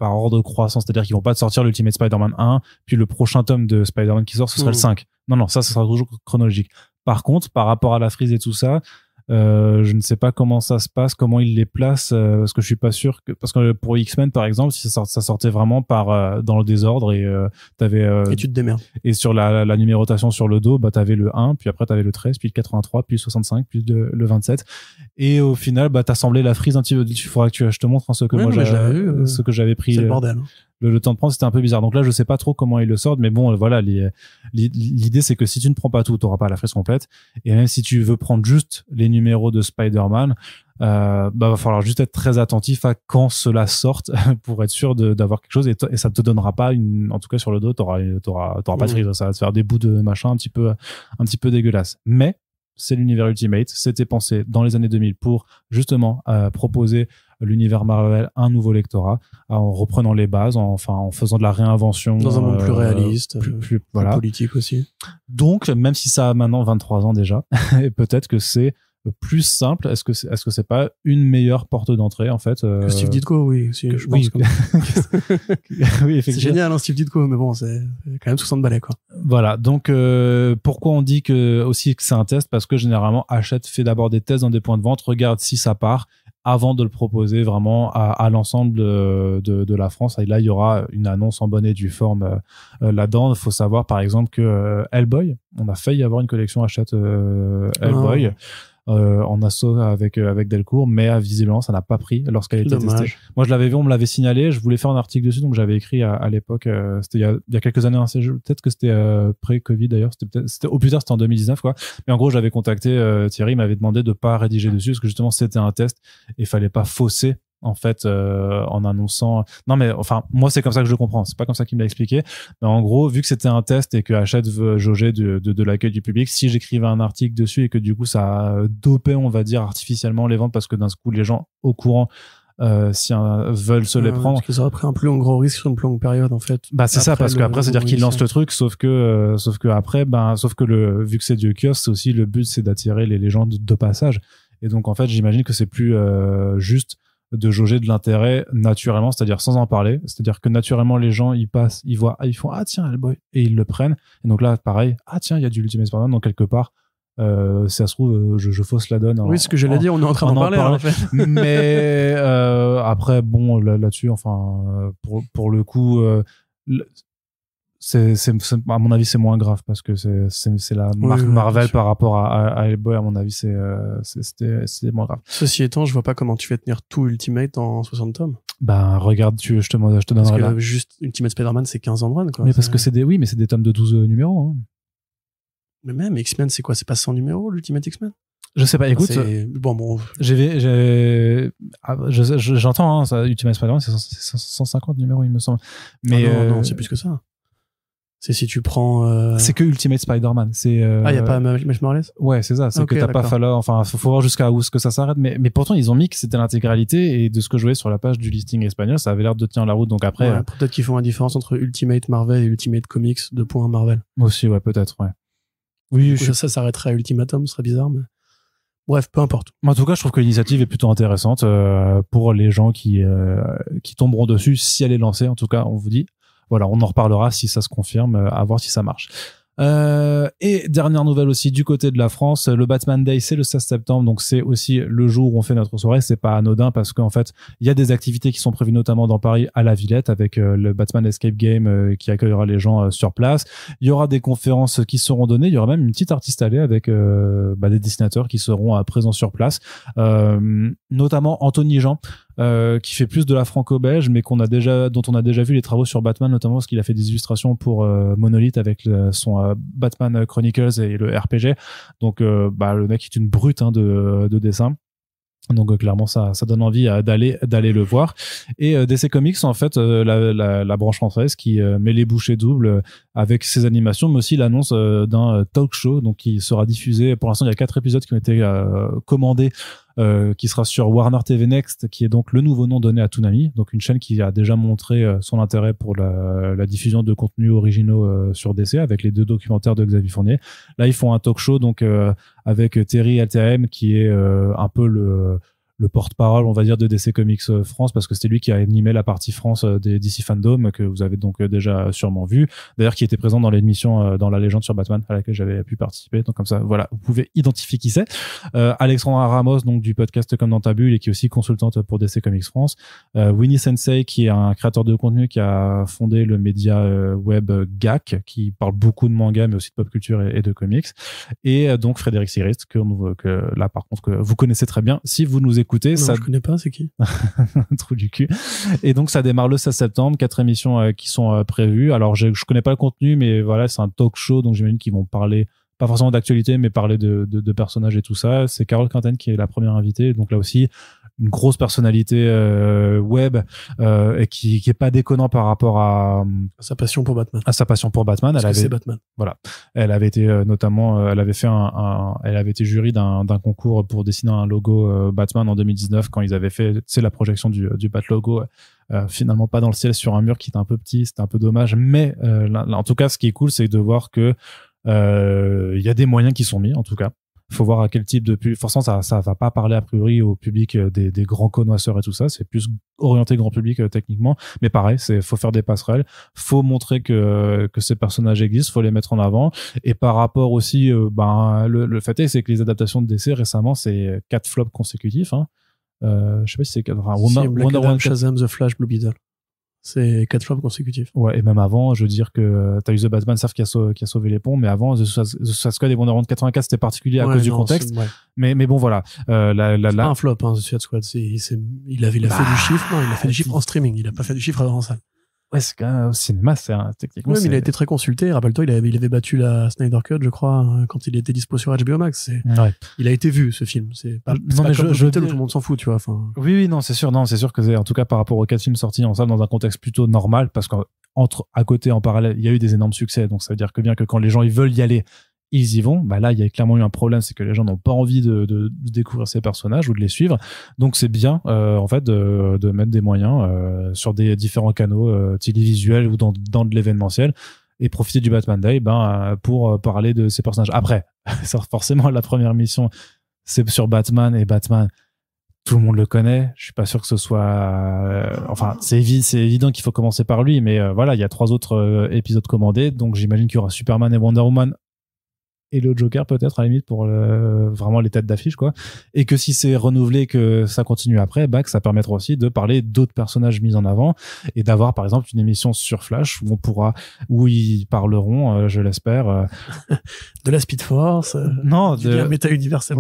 ordre croissant, c'est-à-dire qu'ils vont pas te sortir l'Ultimate Spider-Man 1, puis le prochain tome de Spider-Man qui sort, ce sera le 5. Non, ça sera toujours chronologique. Par contre, par rapport à la frise et tout ça, je ne sais pas comment ça se passe, comment ils les placent, parce que je suis pas sûr que, parce que pour X-Men par exemple, si ça sortait vraiment dans le désordre et t'avais et tu te démerdes. Et sur la numérotation sur le dos, bah t'avais le 1, puis après t'avais le 13, puis le 83, puis le 65, puis le 27, et au final bah t'as semblé la frise un petit peu. Il faudra que je te montre ce que ce que j'avais pris. C'est le bordel. Le temps de prendre, c'était un peu bizarre. Donc là, je sais pas trop comment ils le sortent, mais bon, voilà, l'idée, c'est que si tu ne prends pas tout, t'auras pas la frise complète. Et même si tu veux prendre juste les numéros de Spider-Man, bah, va falloir juste être très attentif à quand cela sorte pour être sûr d'avoir quelque chose, et ça te donnera pas en tout cas sur le dos, t'auras pas de frise. Ça va te faire des bouts de machin un petit peu dégueulasse. Mais c'est l'univers Ultimate. C'était pensé dans les années 2000 pour justement proposer l'univers Marvel un nouveau lectorat, en reprenant les bases, en faisant de la réinvention dans un monde plus réaliste, plus voilà, politique aussi. Donc même si ça a maintenant 23 ans déjà, et peut-être que c'est plus simple. Est-ce que c'est pas une meilleure porte d'entrée en fait que Steve Ditko? Oui, je pense. Oui, oui, effectivement. C'est génial, hein, Steve Ditko, mais bon, c'est quand même 60 balais, quoi. Voilà. Donc pourquoi on dit que c'est un test? Parce que généralement Hachette fait d'abord des tests dans des points de vente, regarde si ça part, avant de le proposer vraiment à l'ensemble de la France. Et là, il y aura une annonce en bonne et due forme là-dedans. Il faut savoir, par exemple, que Hellboy, on a failli avoir une collection Hachette Hellboy. En assaut avec Delcourt, mais visiblement ça n'a pas pris lorsqu'elle a été testée. Moi je l'avais vu, on me l'avait signalé, je voulais faire un article dessus, donc j'avais écrit à l'époque, c'était il y a quelques années, peut-être que c'était pré-Covid d'ailleurs, c'était au plus tard, c'était en 2019 quoi. Mais en gros j'avais contacté Thierry, il m'avait demandé de pas rédiger dessus parce que justement c'était un test et il fallait pas fausser en fait en annonçant. Non mais enfin moi c'est comme ça que je le comprends, c'est pas comme ça qu'il me l'a expliqué, mais en gros vu que c'était un test et que Hachette veut jauger de l'accueil du public, si j'écrivais un article dessus et que du coup ça dopait on va dire artificiellement les ventes parce que d'un coup les gens au courant veulent se les prendre, parce qu'ils auraient pris un plus gros risque sur une plus longue période en fait. Bah c'est ça, parce qu'après c'est à dire qu'ils lancent le truc, sauf que après sauf que vu que c'est du kiosque, c'est aussi le but c'est d'attirer les gens de passage, et donc en fait j'imagine que c'est plus juste de jauger de l'intérêt naturellement, c'est-à-dire sans en parler, c'est-à-dire que naturellement les gens ils passent, ils voient, ils font ah tiens Hellboy, et ils le prennent, et donc là pareil, ah tiens il y a du Ultimate Spider-Man, donc quelque part si ça se trouve je fausse la donne. Oui, ce que j'allais dire, on est en train d'en parler en fait. Mais après bon là-dessus enfin pour le coup c'est à mon avis c'est moins grave parce que c'est la marque Marvel par rapport à Hellboy. À mon avis c'est moins grave. Ceci étant, je vois pas comment tu fais tenir tout Ultimate en 60 tomes. Ben regarde, je te donnerai parce que là. Juste Ultimate Spider-Man c'est 15 ans de run quoi. Mais parce que c'est des tomes de 12 numéros hein. Mais même X-Men c'est quoi, c'est pas 100 numéros l'Ultimate X-Men? Je sais pas, écoute, bon. j'entends hein, ça, Ultimate Spider-Man c'est 150 numéros il me semble. Mais non, c'est plus que ça. C'est si tu prends c'est que Ultimate Spider-Man, c'est ah y a pas Miles Morales? Ouais, c'est ça, c'est okay, que t'as pas fallu, enfin faut voir jusqu'à où ce que ça s'arrête, mais pourtant ils ont mis que c'était l'intégralité, et de ce que je voyais sur la page du listing espagnol, ça avait l'air de tenir la route. Donc après peut-être qu'ils font la différence entre Ultimate Marvel et Ultimate Comics Marvel. Aussi ouais, peut-être ouais. Oui, ça s'arrêterait à Ultimatum, ce serait bizarre, mais bref, peu importe. En tout cas, je trouve que l'initiative est plutôt intéressante pour les gens qui tomberont dessus si elle est lancée. En tout cas, on vous dit, voilà, on en reparlera si ça se confirme, à voir si ça marche. Et dernière nouvelle aussi du côté de la France, le Batman Day, c'est le 16 septembre, donc c'est aussi le jour où on fait notre soirée. C'est pas anodin parce qu'en fait, il y a des activités qui sont prévues notamment dans Paris à la Villette avec le Batman Escape Game qui accueillera les gens sur place. Il y aura des conférences qui seront données. Il y aura même une petite artiste allée avec des dessinateurs qui seront présents sur place, notamment Anthony Jean. Qui fait plus de la franco-belge, mais dont on a déjà vu les travaux sur Batman, notamment parce qu'il a fait des illustrations pour Monolith avec son Batman Chronicles et le RPG. Donc, le mec est une brute de dessin. Donc clairement ça donne envie d'aller le voir. Et DC Comics en fait la branche française qui met les bouchées doubles avec ses animations, mais aussi l'annonce d'un talk show donc qui sera diffusé. Pour l'instant il y a 4 épisodes qui ont été commandés, qui sera sur Warner TV Next, qui est donc le nouveau nom donné à Toonami, donc une chaîne qui a déjà montré son intérêt pour la diffusion de contenus originaux sur DC avec les 2 documentaires de Xavier Fournier. Là ils font un talk show donc avec Terry LTM qui est un peu le porte-parole, on va dire, de DC Comics France, parce que c'était lui qui a animé la partie France des DC Fandom, que vous avez donc déjà sûrement vu. D'ailleurs, qui était présent dans l'émission dans La Légende sur Batman, à laquelle j'avais pu participer. Donc comme ça, voilà, vous pouvez identifier qui c'est. Alexandra Ramos, donc du podcast Comme dans ta bulle, et qui est aussi consultante pour DC Comics France. Winnie Sensei, qui est un créateur de contenu qui a fondé le média web GAC, qui parle beaucoup de manga, mais aussi de pop culture et de comics. Et donc Frédéric Sirist, que là, par contre, que vous connaissez très bien si vous nous écoutez. Non, je connais pas, c'est qui? Trou du cul. Et donc ça démarre le 16 septembre, 4 émissions qui sont prévues. Alors je connais pas le contenu, mais voilà, c'est un talk show, donc j'imagine qu'ils vont parler pas forcément d'actualité, mais parler de personnages et tout ça. C'est Carole Quinten qui est la première invitée, donc là aussi une grosse personnalité web et qui est pas déconnant par rapport à sa passion pour Batman. À sa passion pour Batman. C'est Batman. Voilà. Elle avait été notamment, elle avait fait elle avait été jury d'un concours pour dessiner un logo Batman en 2019 quand ils avaient fait, c'est la projection du Bat logo. Finalement pas dans le ciel sur un mur qui était un peu petit, c'était un peu dommage. Mais là, en tout cas, ce qui est cool, c'est de voir que il y a des moyens qui sont mis, en tout cas. Faut voir à quel type de public. Forcément, ça va pas parler a priori au public des grands connoisseurs et tout ça. C'est plus orienté grand public techniquement. Mais pareil, faut faire des passerelles. Faut montrer que ces personnages existent. Faut les mettre en avant. Et par rapport aussi, le fait est, c'est que les adaptations de DC récemment, c'est 4 flops consécutifs. Je sais pas si c'est 4. Wonder Woman, Shazam, The Flash, Blue Beetle. C'est 4 flops consécutifs. Ouais, et même avant, je veux dire que t'as eu The Batman Surf qui a sauvé les ponts, mais avant, The Suicide Squad et Wonder Woman 84, c'était particulier à cause du contexte. Ouais. Mais bon, voilà. C'est pas un flop, The Suicide Squad. Il a fait du chiffre, non, il a fait du chiffre en streaming. Il a pas fait du chiffre en salle. Ouais, c'est quand même au cinéma, techniquement. Oui, mais il a été très consulté. Rappelle-toi, il avait battu la Snyder Cut, je crois, quand il était dispo sur HBO Max. Ouais. Il a été vu, ce film. C'est pas comme tout le monde s'en fout, tu vois. Enfin. Oui, non, c'est sûr que en tout cas, par rapport aux 4 films sortis en salle dans un contexte plutôt normal, parce qu'à côté, en parallèle, il y a eu des énormes succès. Donc, ça veut dire que bien que quand les gens, ils veulent y aller, ils y vont. Là, il y a clairement eu un problème, c'est que les gens n'ont pas envie de découvrir ces personnages ou de les suivre. Donc, c'est bien, en fait, de mettre des moyens sur des différents canaux télévisuels ou dans de l'événementiel et profiter du Batman Day, pour parler de ces personnages. Après, forcément, la première mission, c'est sur Batman, et Batman, tout le monde le connaît. Je suis pas sûr que ce soit, c'est évident qu'il faut commencer par lui, mais voilà, il y a 3 autres épisodes commandés, donc j'imagine qu'il y aura Superman et Wonder Woman et le Joker peut-être à la limite pour vraiment les têtes d'affiche, quoi. Et que si c'est renouvelé, que ça continue après, que ça permettra aussi de parler d'autres personnages mis en avant et d'avoir par exemple une émission sur Flash où ils parleront, je l'espère, de la Speed Force, non, du lien méta-universel.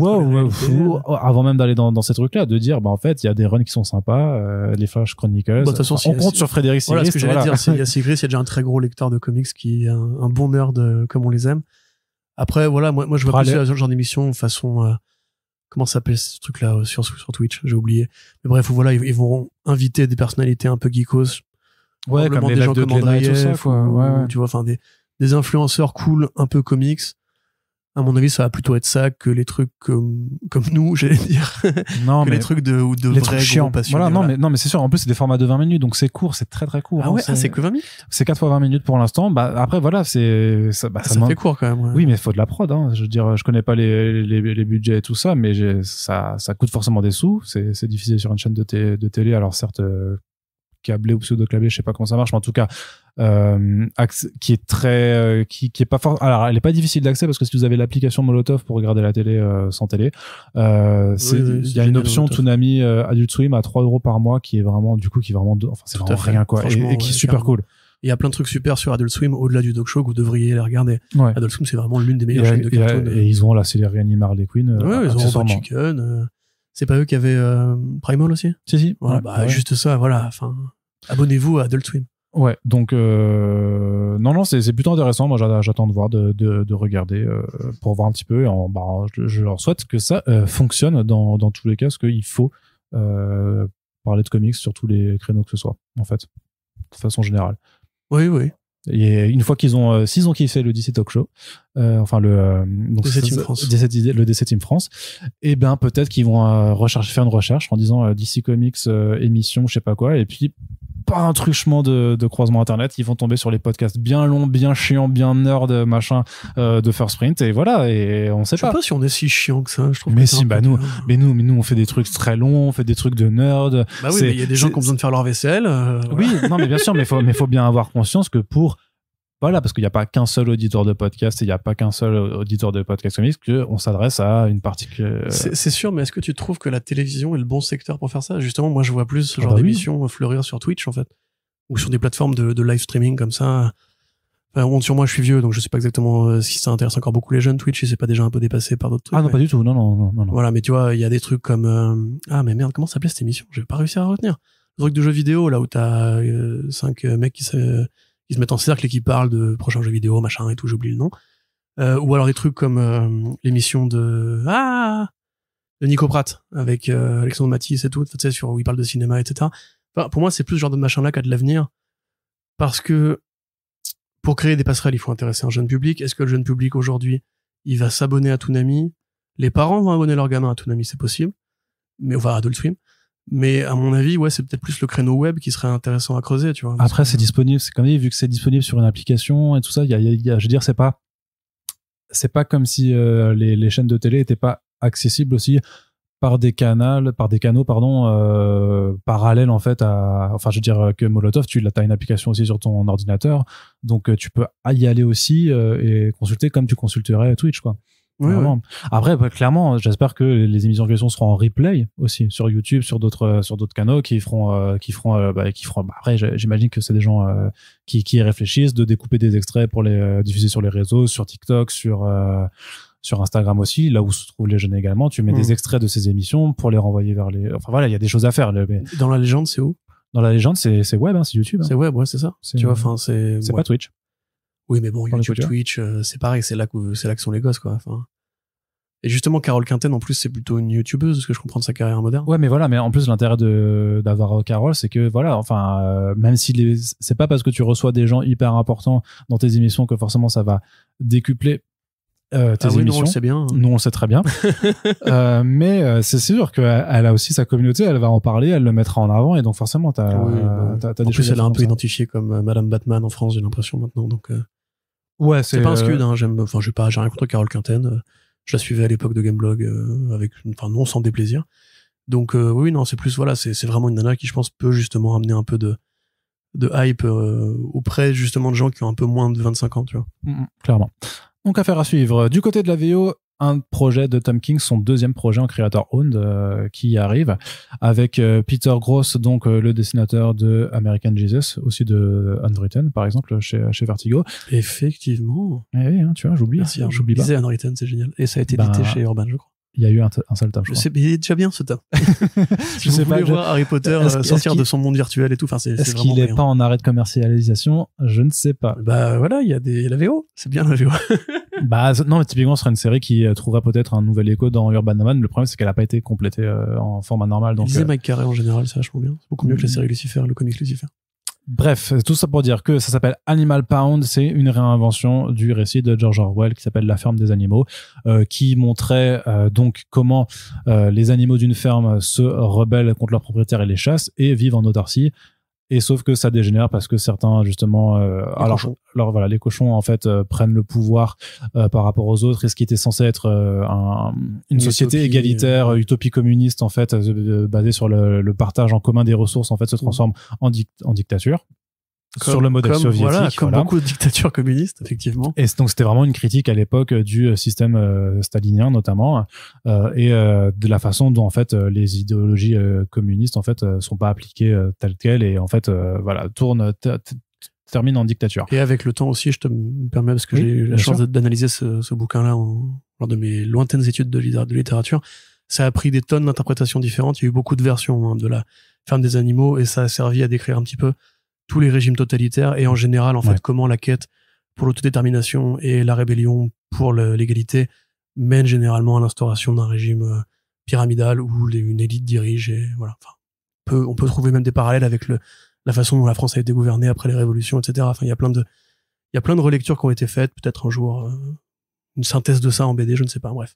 Avant même d'aller dans ces trucs-là, de dire en fait il y a des runs qui sont sympas, les Flash Chronicles. De toute façon, on compte sur Frédéric Sirist. Voilà ce que j'allais dire. Il y a Sigris, il y a déjà un très gros lecteur de comics qui est un bon nerd comme on les aime. Après, voilà, moi, je vois plus ce genre d'émission façon, comment ça s'appelle ce truc-là sur Twitch, j'ai oublié. Mais bref, voilà, ils vont inviter des personnalités un peu geekos. Ouais, comme les des gens de comme Andreev, tout ça, quoi. Ouais. Tu vois, des influenceurs cool, un peu comics. À mon avis, ça va plutôt être ça que les trucs comme nous, j'allais dire. Non, que mais les trucs de les vrais chiants. gros passionnés. Voilà, non, mais c'est sûr. En plus, c'est des formats de 20 minutes, donc c'est court, c'est très très court. Ah ouais, c'est que 20 minutes. C'est 4 fois 20 minutes pour l'instant. Après, voilà, ça fait court quand même. Ouais. Oui, mais il faut de la prod, Je veux dire, je connais pas les budgets et tout ça, mais ça coûte forcément des sous. C'est diffusé sur une chaîne de télé. Alors certes, câblé ou pseudo-câblé, je sais pas comment ça marche, mais en tout cas, qui est très, qui est pas fort. Alors, elle est pas difficile d'accès parce que si vous avez l'application Molotov pour regarder la télé sans télé, il y a une option Toonami Adult Swim à 3€ par mois qui est vraiment, du coup, qui est vraiment, enfin, c'est vraiment rien, quoi, et qui est super cool. Il y a plein de trucs super sur Adult Swim au-delà du Dog Show que vous devriez les regarder. Ouais. Adult Swim, c'est vraiment l'une des meilleures chaînes de cartoon. Et ils ont la série Animal Harley Quinn. Ouais, ils ont Robot Chicken. C'est pas eux qui avaient Primal aussi? Si. Voilà, juste ça, voilà. Enfin, abonnez-vous à Adult Swim. Ouais, donc non, c'est plutôt intéressant. Moi, j'attends de voir, de regarder pour voir un petit peu. Je leur souhaite que ça fonctionne dans tous les cas, parce qu'il faut parler de comics sur tous les créneaux que ce soit, en fait, de façon générale. Oui. Et une fois s'ils ont kiffé le DC Talk Show, enfin donc DC Team France. le DC Team France, et ben peut-être qu'ils vont faire une recherche en disant DC Comics émission, je sais pas quoi, et puis pas un truchement de croisement internet, ils vont tomber sur les podcasts bien longs, bien chiants, bien nerd, machin, de First Print, et voilà, et on sait pas. Je sais pas si on est si chiant que ça, je trouve. Mais si, nous, on fait des trucs très longs, on fait des trucs de nerd. Bah oui, mais il y a des gens qui ont besoin de faire leur vaisselle. Oui, non, mais bien sûr, mais faut bien avoir conscience que voilà, parce qu'il n'y a pas qu'un seul auditeur de podcast et il n'y a pas qu'un seul auditeur de podcast comics, qu'on s'adresse à une particulière. C'est sûr, mais est-ce que tu trouves que la télévision est le bon secteur pour faire ça? Justement, moi, je vois plus ce genre d'émission fleurir sur Twitch, en fait. Ou sur des plateformes de live streaming comme ça. Enfin, honte sur moi, je suis vieux, donc je sais pas exactement si ça intéresse encore beaucoup les jeunes Twitch, si c'est pas déjà un peu dépassé par d'autres trucs. Ah non, pas du tout, non. Voilà, mais tu vois, il y a des trucs comme, ah, mais merde, comment s'appelait cette émission? Je vais pas réussir à retenir. Le truc de jeux vidéo, là où t'as 5 mecs qui se mettent en cercle et qui parlent de prochains jeux vidéo, machin et tout, j'oublie le nom. Ou alors des trucs comme l'émission de Nico Pratt avec Alexandre Matisse et tout, tu sais, où il parle de cinéma, etc. Enfin, pour moi, c'est plus ce genre de machin-là qui a de l'avenir, parce que pour créer des passerelles, il faut intéresser un jeune public. Est-ce que le jeune public aujourd'hui, il va s'abonner à Toonami? Les parents vont abonner leurs gamins à Toonami, c'est possible, mais enfin à Adult Swim. Mais à mon avis, ouais, c'est peut-être plus le créneau web qui serait intéressant à creuser, tu vois. Après, c'est disponible, c'est comme dit, vu que c'est disponible sur une application et tout ça, je veux dire, c'est pas comme si les chaînes de télé étaient pas accessibles aussi par des canaux, parallèles en fait enfin, je veux dire que Molotov, t'as une application aussi sur ton ordinateur, donc tu peux y aller aussi et consulter comme tu consulterais Twitch, quoi. Oui, vraiment. Ouais. Après, clairement, j'espère que les émissions de question seront en replay aussi sur YouTube, sur d'autres canaux qui feront. Après, j'imagine que c'est des gens qui y réfléchissent de découper des extraits pour les diffuser sur les réseaux, sur TikTok, sur Instagram aussi, là où se trouvent les jeunes également. Tu mets des extraits de ces émissions pour les renvoyer vers les. Enfin voilà, il y a des choses à faire. Dans la légende, c'est où? Dans la légende, c'est web, hein, c'est YouTube. Hein. C'est web, ouais, c'est ça. Tu vois, enfin, c'est pas Twitch. Oui, mais bon, YouTube, Twitch, c'est pareil, c'est là que sont les gosses, quoi. Enfin. Et justement, Carole Quinten, en plus, c'est plutôt une youtubeuse, ce que je comprends de sa carrière moderne. Ouais, mais voilà, mais en plus, l'intérêt d'avoir Carole, c'est que, voilà, enfin, même si c'est pas parce que tu reçois des gens hyper importants dans tes émissions que forcément ça va décupler tes émissions. Nous, on le sait bien. Nous, on le sait très bien. Mais c'est sûr qu'elle a aussi sa communauté, elle va en parler, elle le mettra en avant, et donc forcément, t'as des choses. En plus, elle est un peu identifiée comme Madame Batman en France, j'ai l'impression maintenant, donc. Ouais, c'est pas un scud, hein. J'ai rien contre Carole Quinten. Je la suivais à l'époque de Gameblog non, sans déplaisir. Donc oui, non, c'est plus, voilà, c'est vraiment une nana qui, je pense, peut justement amener un peu de hype auprès justement de gens qui ont un peu moins de 25 ans, tu vois. Clairement. Donc affaire à suivre. Du côté de la VO, un projet de Tom King, son deuxième projet en creator owned qui arrive avec Peter Gross, donc le dessinateur de American Jesus, aussi de Unwritten par exemple chez Vertigo. Effectivement. Eh oui, hein, tu vois, j'oublie pas. Lisez Unwritten, c'est génial. Et ça a été édité chez Urban, je crois. Il y a eu un seul tome, je crois. Il est déjà bien, ce tome. Si vous voulez voir Harry Potter sortir de son monde virtuel et tout, enfin, c'est vraiment. Est-ce qu'il est pas en arrêt de commercialisation? Je ne sais pas. Bah voilà, il y a la VO. C'est bien la VO. Bah non, mais typiquement, ce serait une série qui trouvera peut-être un nouvel écho dans Urban Man. Le problème, c'est qu'elle a pas été complétée en format normal. Donc, lisez Mike Carey en général, c'est vachement bien. C'est beaucoup mieux que la série Lucifer, le comics Lucifer. Bref, tout ça pour dire que ça s'appelle Animal Pound, c'est une réinvention du récit de George Orwell qui s'appelle La ferme des animaux, qui montrait donc comment les animaux d'une ferme se rebellent contre leurs propriétaires et les chassent et vivent en autarcie Et sauf que ça dégénère parce que certains justement alors voilà, les cochons en fait prennent le pouvoir par rapport aux autres, et ce qui était censé être une société utopie, égalitaire, utopie communiste en fait, basée sur le partage en commun des ressources, en fait se transforme en dictature. Sur le modèle soviétique. Comme beaucoup de dictatures communistes, effectivement. Et donc, c'était vraiment une critique à l'époque du système stalinien, notamment, et de la façon dont, en fait, les idéologies communistes, en fait, sont pas appliquées telles quelles, et en fait, voilà, terminent en dictature. Et avec le temps aussi, je te permets, parce que j'ai eu la chance d'analyser ce bouquin-là lors de mes lointaines études de littérature, ça a pris des tonnes d'interprétations différentes. Il y a eu beaucoup de versions de la ferme des animaux, et ça a servi à décrire un petit peu tous les régimes totalitaires, et en général, en fait, comment la quête pour l'autodétermination et la rébellion pour l'égalité mène généralement à l'instauration d'un régime pyramidal où une élite dirige, et voilà. Enfin, on peut trouver même des parallèles avec la façon dont la France a été gouvernée après les révolutions, etc. Enfin, il y a plein de relectures qui ont été faites, peut-être un jour, une synthèse de ça en BD, je ne sais pas, bref.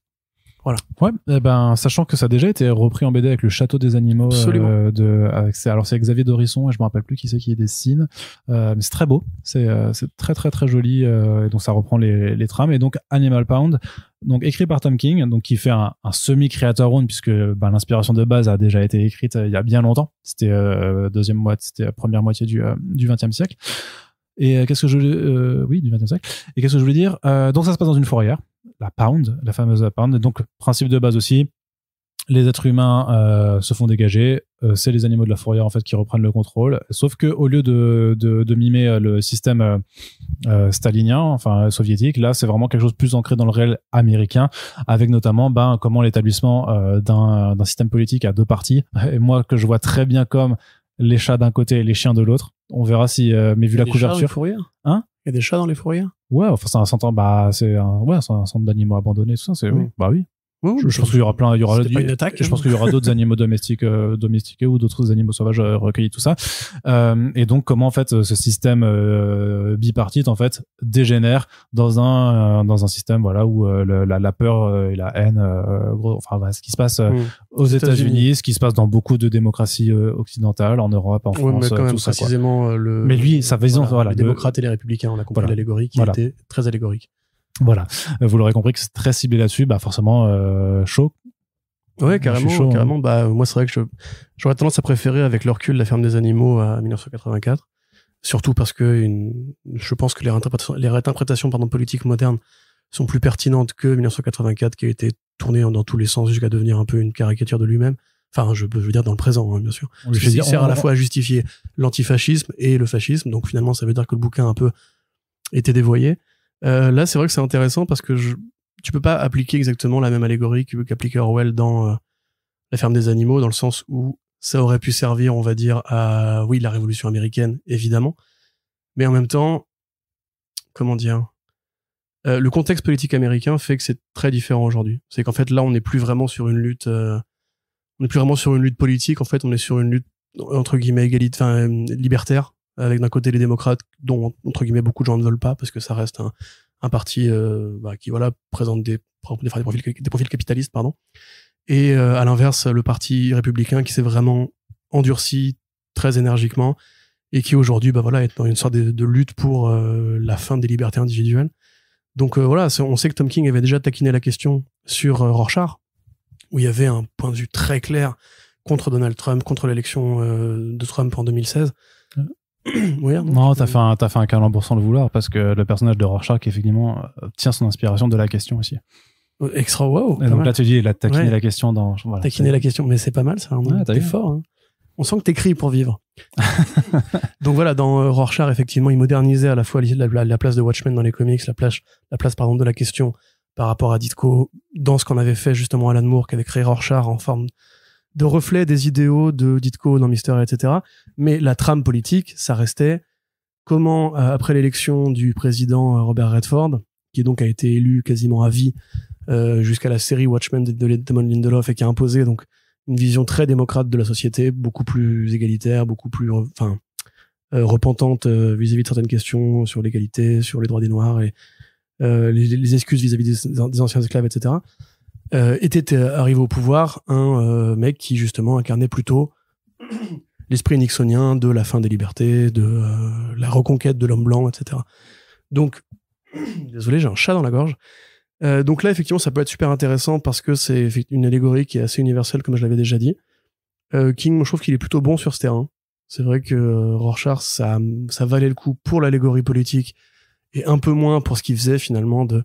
Voilà. Ouais, eh ben, sachant que ça a déjà été repris en BD avec le Château des animaux, alors c'est Xavier Dorisson, et je me rappelle plus qui c'est qui dessine, mais c'est très beau, c'est très très très joli, et donc ça reprend les trames. Et donc Animal Pound, donc écrit par Tom King, donc qui fait un semi creator own, puisque l'inspiration de base a déjà été écrite il y a bien longtemps, c'était c'était la première moitié du XXe siècle. Et qu'est-ce que du XXe siècle. Et qu'est-ce que je voulais dire? Donc ça se passe dans une fourrière, la Pound, la fameuse Pound. Donc principe de base aussi, les êtres humains se font dégager. C'est les animaux de la fourrière en fait qui reprennent le contrôle. Sauf que au lieu de mimer le système stalinien, enfin soviétique, là c'est vraiment quelque chose de plus ancré dans le réel américain, avec notamment comment l'établissement d'un système politique à deux parties. Et moi que je vois très bien comme les chats d'un côté et les chiens de l'autre. On verra si, mais vu la couverture. Hein? Il y a des chats dans les fourrières? Ouais, enfin, c'est un centre, c'est un centre d'animaux abandonnés, tout ça, oui. Bah oui. Je pense qu'il y aura pas une attaque, je pense qu'il y aura d'autres animaux domestiqués ou d'autres animaux sauvages recueillis, tout ça. Et donc, comment, en fait, ce système, bipartite, en fait, dégénère dans un système, voilà, où, la peur et la haine, ce qui se passe aux États-Unis, ce qui se passe dans beaucoup de démocraties occidentales, en Europe, en France, mais quand même, tout ça, précisément, mais lui, sa vision, les démocrates et les républicains, on a compris l'allégorie qui était très allégorique. Voilà, vous l'aurez compris que c'est très ciblé là-dessus, forcément chaud. Ouais, carrément, chaud, carrément. Moi, c'est vrai que j'aurais tendance à préférer, avec le recul, La ferme des animaux à 1984, surtout parce que je pense que les réinterprétations politiques modernes sont plus pertinentes que 1984, qui a été tourné dans tous les sens jusqu'à devenir un peu une caricature de lui-même. Enfin, je veux dire dans le présent, hein, bien sûr. Oui, il sert à la fois à justifier l'antifascisme et le fascisme, donc finalement, ça veut dire que le bouquin a un peu été dévoyé. Là, c'est vrai que c'est intéressant parce que tu peux pas appliquer exactement la même allégorie qu'appliquait Orwell dans La ferme des animaux, dans le sens où ça aurait pu servir, on va dire, à, oui, la révolution américaine, évidemment, mais en même temps, comment dire, le contexte politique américain fait que c'est très différent aujourd'hui. C'est qu'en fait, là, on n'est plus vraiment sur une lutte, politique, en fait, on est sur une lutte, entre guillemets, libertaire, avec d'un côté les démocrates, dont entre guillemets beaucoup de gens ne veulent pas, parce que ça reste un parti qui présente des profils capitalistes, pardon. Et à l'inverse, le parti républicain qui s'est vraiment endurci très énergiquement et qui aujourd'hui est dans une sorte de lutte pour la fin des libertés individuelles. Donc on sait que Tom King avait déjà taquiné la question sur Rorschach, où il y avait un point de vue très clair contre Donald Trump, contre l'élection de Trump en 2016. Oui, non, t'as fait un calembour sans le vouloir, parce que le personnage de Rorschach effectivement tient son inspiration de la question aussi. Extra, wow. Et donc là tu dis, il a taquiné la question dans. Voilà, taquiné la question, mais c'est pas mal ça. T'es fort. Hein. On sent que t'écris pour vivre. Donc voilà, dans Rorschach, effectivement, il modernisait à la fois la place de Watchmen dans les comics, la place de la question par rapport à Ditko, dans ce qu'on avait fait justement Alan Moore, qui avait créé Rorschach en forme de reflet des idéaux de Ditko dans Mystery, etc. Mais la trame politique, ça restait comment, après l'élection du président Robert Redford, qui donc a été élu quasiment à vie jusqu'à la série Watchmen de Damon Lindelof, et qui a imposé donc une vision très démocrate de la société, beaucoup plus égalitaire, beaucoup plus repentante vis-à-vis de certaines questions sur l'égalité, sur les droits des Noirs et les excuses vis-à-vis des anciens esclaves, etc. Était arrivé au pouvoir un mec qui justement incarnait plutôt l'esprit nixonien de la fin des libertés, de la reconquête de l'homme blanc, etc. Donc, désolé, j'ai un chat dans la gorge. Donc là, effectivement, ça peut être super intéressant parce que c'est une allégorie qui est assez universelle, comme je l'avais déjà dit. King, moi, je trouve qu'il est plutôt bon sur ce terrain. C'est vrai que Rorschach, ça valait le coup pour l'allégorie politique et un peu moins pour ce qu'il faisait finalement de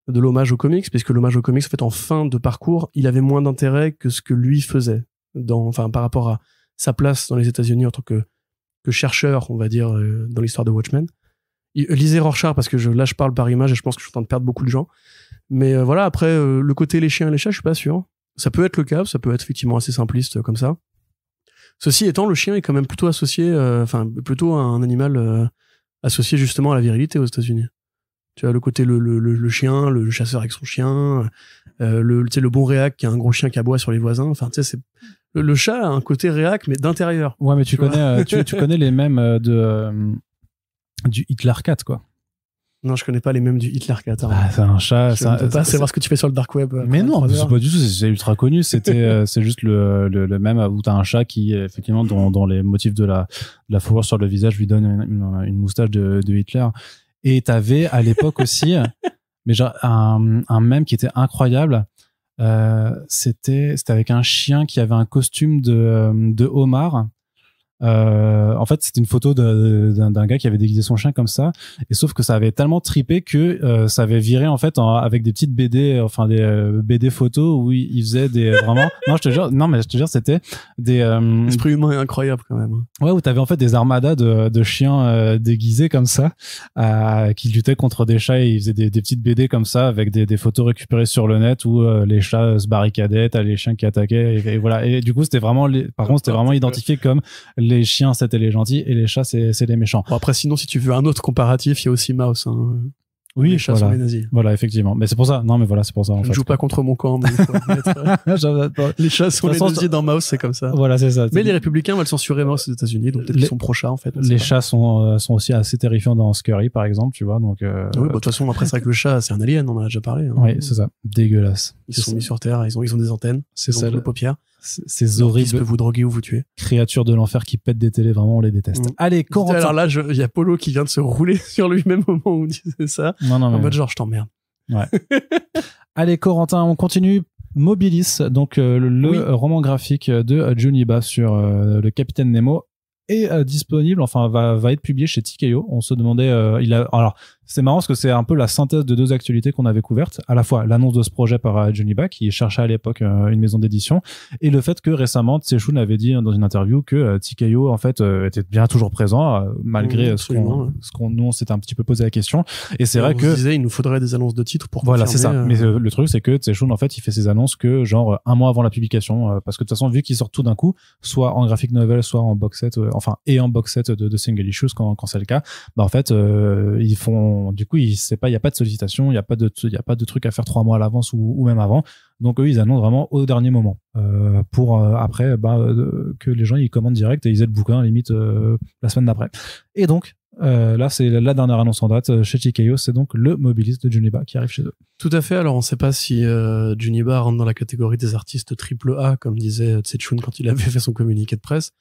l'hommage aux comics, puisque l'hommage aux comics, en fait, en fin de parcours, il avait moins d'intérêt que ce que lui faisait, par rapport à sa place dans les États-Unis en tant que chercheur, on va dire, dans l'histoire de Watchmen. Lisez Rorschach, parce que là, je parle par image et je pense que je suis en train de perdre beaucoup de gens. Mais voilà, après, le côté les chiens et les chats, je suis pas sûr. Ça peut être le cas, ça peut être effectivement assez simpliste comme ça. Ceci étant, le chien est quand même plutôt associé, plutôt un animal associé justement à la virilité aux États-Unis. Tu vois, le côté le chien, le chasseur avec son chien, le bon réac qui a un gros chien qui aboie sur les voisins. Enfin, tu sais, c'est le chat a un côté réac mais d'intérieur. Ouais, mais tu connais tu connais les mêmes du Hitler Cat, quoi. Non, je connais pas les mêmes du Hitler Cat. Hein. Ah, c'est un chat. Je ne peux pas savoir ce que tu fais sur le dark web. Mais non, c'est pas du tout. C'est ultra connu. C'était, c'est juste le même où t'as un chat qui, effectivement, dans les motifs de la fourrure sur le visage, lui donne une moustache de Hitler. Et t'avais à l'époque aussi, mais genre un mème qui était incroyable. C'était avec un chien qui avait un costume de homard. En fait, c'était une photo d'un gars qui avait déguisé son chien comme ça, et sauf que ça avait tellement trippé que ça avait viré en fait avec des petites BD, enfin des BD photos où il faisait des vraiment. Non, je te jure, c'était des. L'esprit humain est incroyable quand même. Ouais, où t'avais en fait des armadas de chiens déguisés comme ça, qui luttaient contre des chats, et ils faisaient des petites BD comme ça avec des photos récupérées sur le net où les chats se barricadaient, t'as les chiens qui attaquaient, et voilà. Et du coup, c'était vraiment par contre, c'était vraiment identifié comme les chiens, c'était les gentils, et les chats, c'est les méchants. Bon, après, sinon, si tu veux un autre comparatif, il y a aussi Mouse. Hein. Oui, les chats voilà. sont les nazis. Voilà, effectivement. Mais c'est pour ça. Non, mais voilà, c'est pour ça. Je ne joue pas contre mon camp, mais il faut admettre. Les chats sont les nazis dans Mouse, c'est comme ça. Voilà, c'est ça. Mais les républicains veulent censurer Mouse aux États-Unis, donc peut-être qu'ils sont pro-chats, en fait. Les chats sont aussi assez terrifiants dans Scurry, par exemple, tu vois, donc. Oui, bah, de toute façon, après, c'est vrai que le chat, c'est un alien, on en a déjà parlé. Hein. Oui, c'est ça. Dégueulasse. Ils sont mis sur Terre, ils ont des antennes. C'est ça. Les paupières. Ces horribles. Ils peuvent vous droguer ou vous tuer. Créatures de l'enfer qui pètent des télés, vraiment, on les déteste. Allez, Corentin. Alors là, il y a Polo qui vient de se rouler sur lui-même au moment où on disait ça. Non, en mode genre, je t'emmerde. Ouais. Allez, Corentin, on continue. Mobilis, donc le roman graphique de Juniba sur le Capitaine Nemo, est disponible, enfin va être publié chez TKO. On se demandait, alors c'est marrant parce que c'est un peu la synthèse de deux actualités qu'on avait couvertes, à la fois l'annonce de ce projet par Juniba qui cherchait à l'époque une maison d'édition, et le fait que récemment Tse-Shun avait dit dans une interview que TKO en fait était bien toujours présent malgré ce qu'on nous on s'était un petit peu posé la question, et c'est vrai que on disait il nous faudrait des annonces de titres pour voilà, c'est ça. Mais le truc c'est que Tse-Shun en fait il fait ses annonces que genre un mois avant la publication, parce que de toute façon vu qu'ils sortent tout d'un coup, soit en graphic novel, soit en box set, et en box set de single issues quand c'est le cas, bah en fait ils font, du coup il y a pas de sollicitation, il y a pas de truc à faire 3 mois à l'avance ou même avant, donc eux ils annoncent vraiment au dernier moment pour après que les gens ils commandent direct et ils aient le bouquin limite la semaine d'après. Et donc là c'est la dernière annonce en date chez TKO, c'est donc le Mobilis de Juniba qui arrive chez eux. Tout à fait. Alors on sait pas si Juniba rentre dans la catégorie des artistes AAA comme disait Tse-Shun quand il avait fait son communiqué de presse.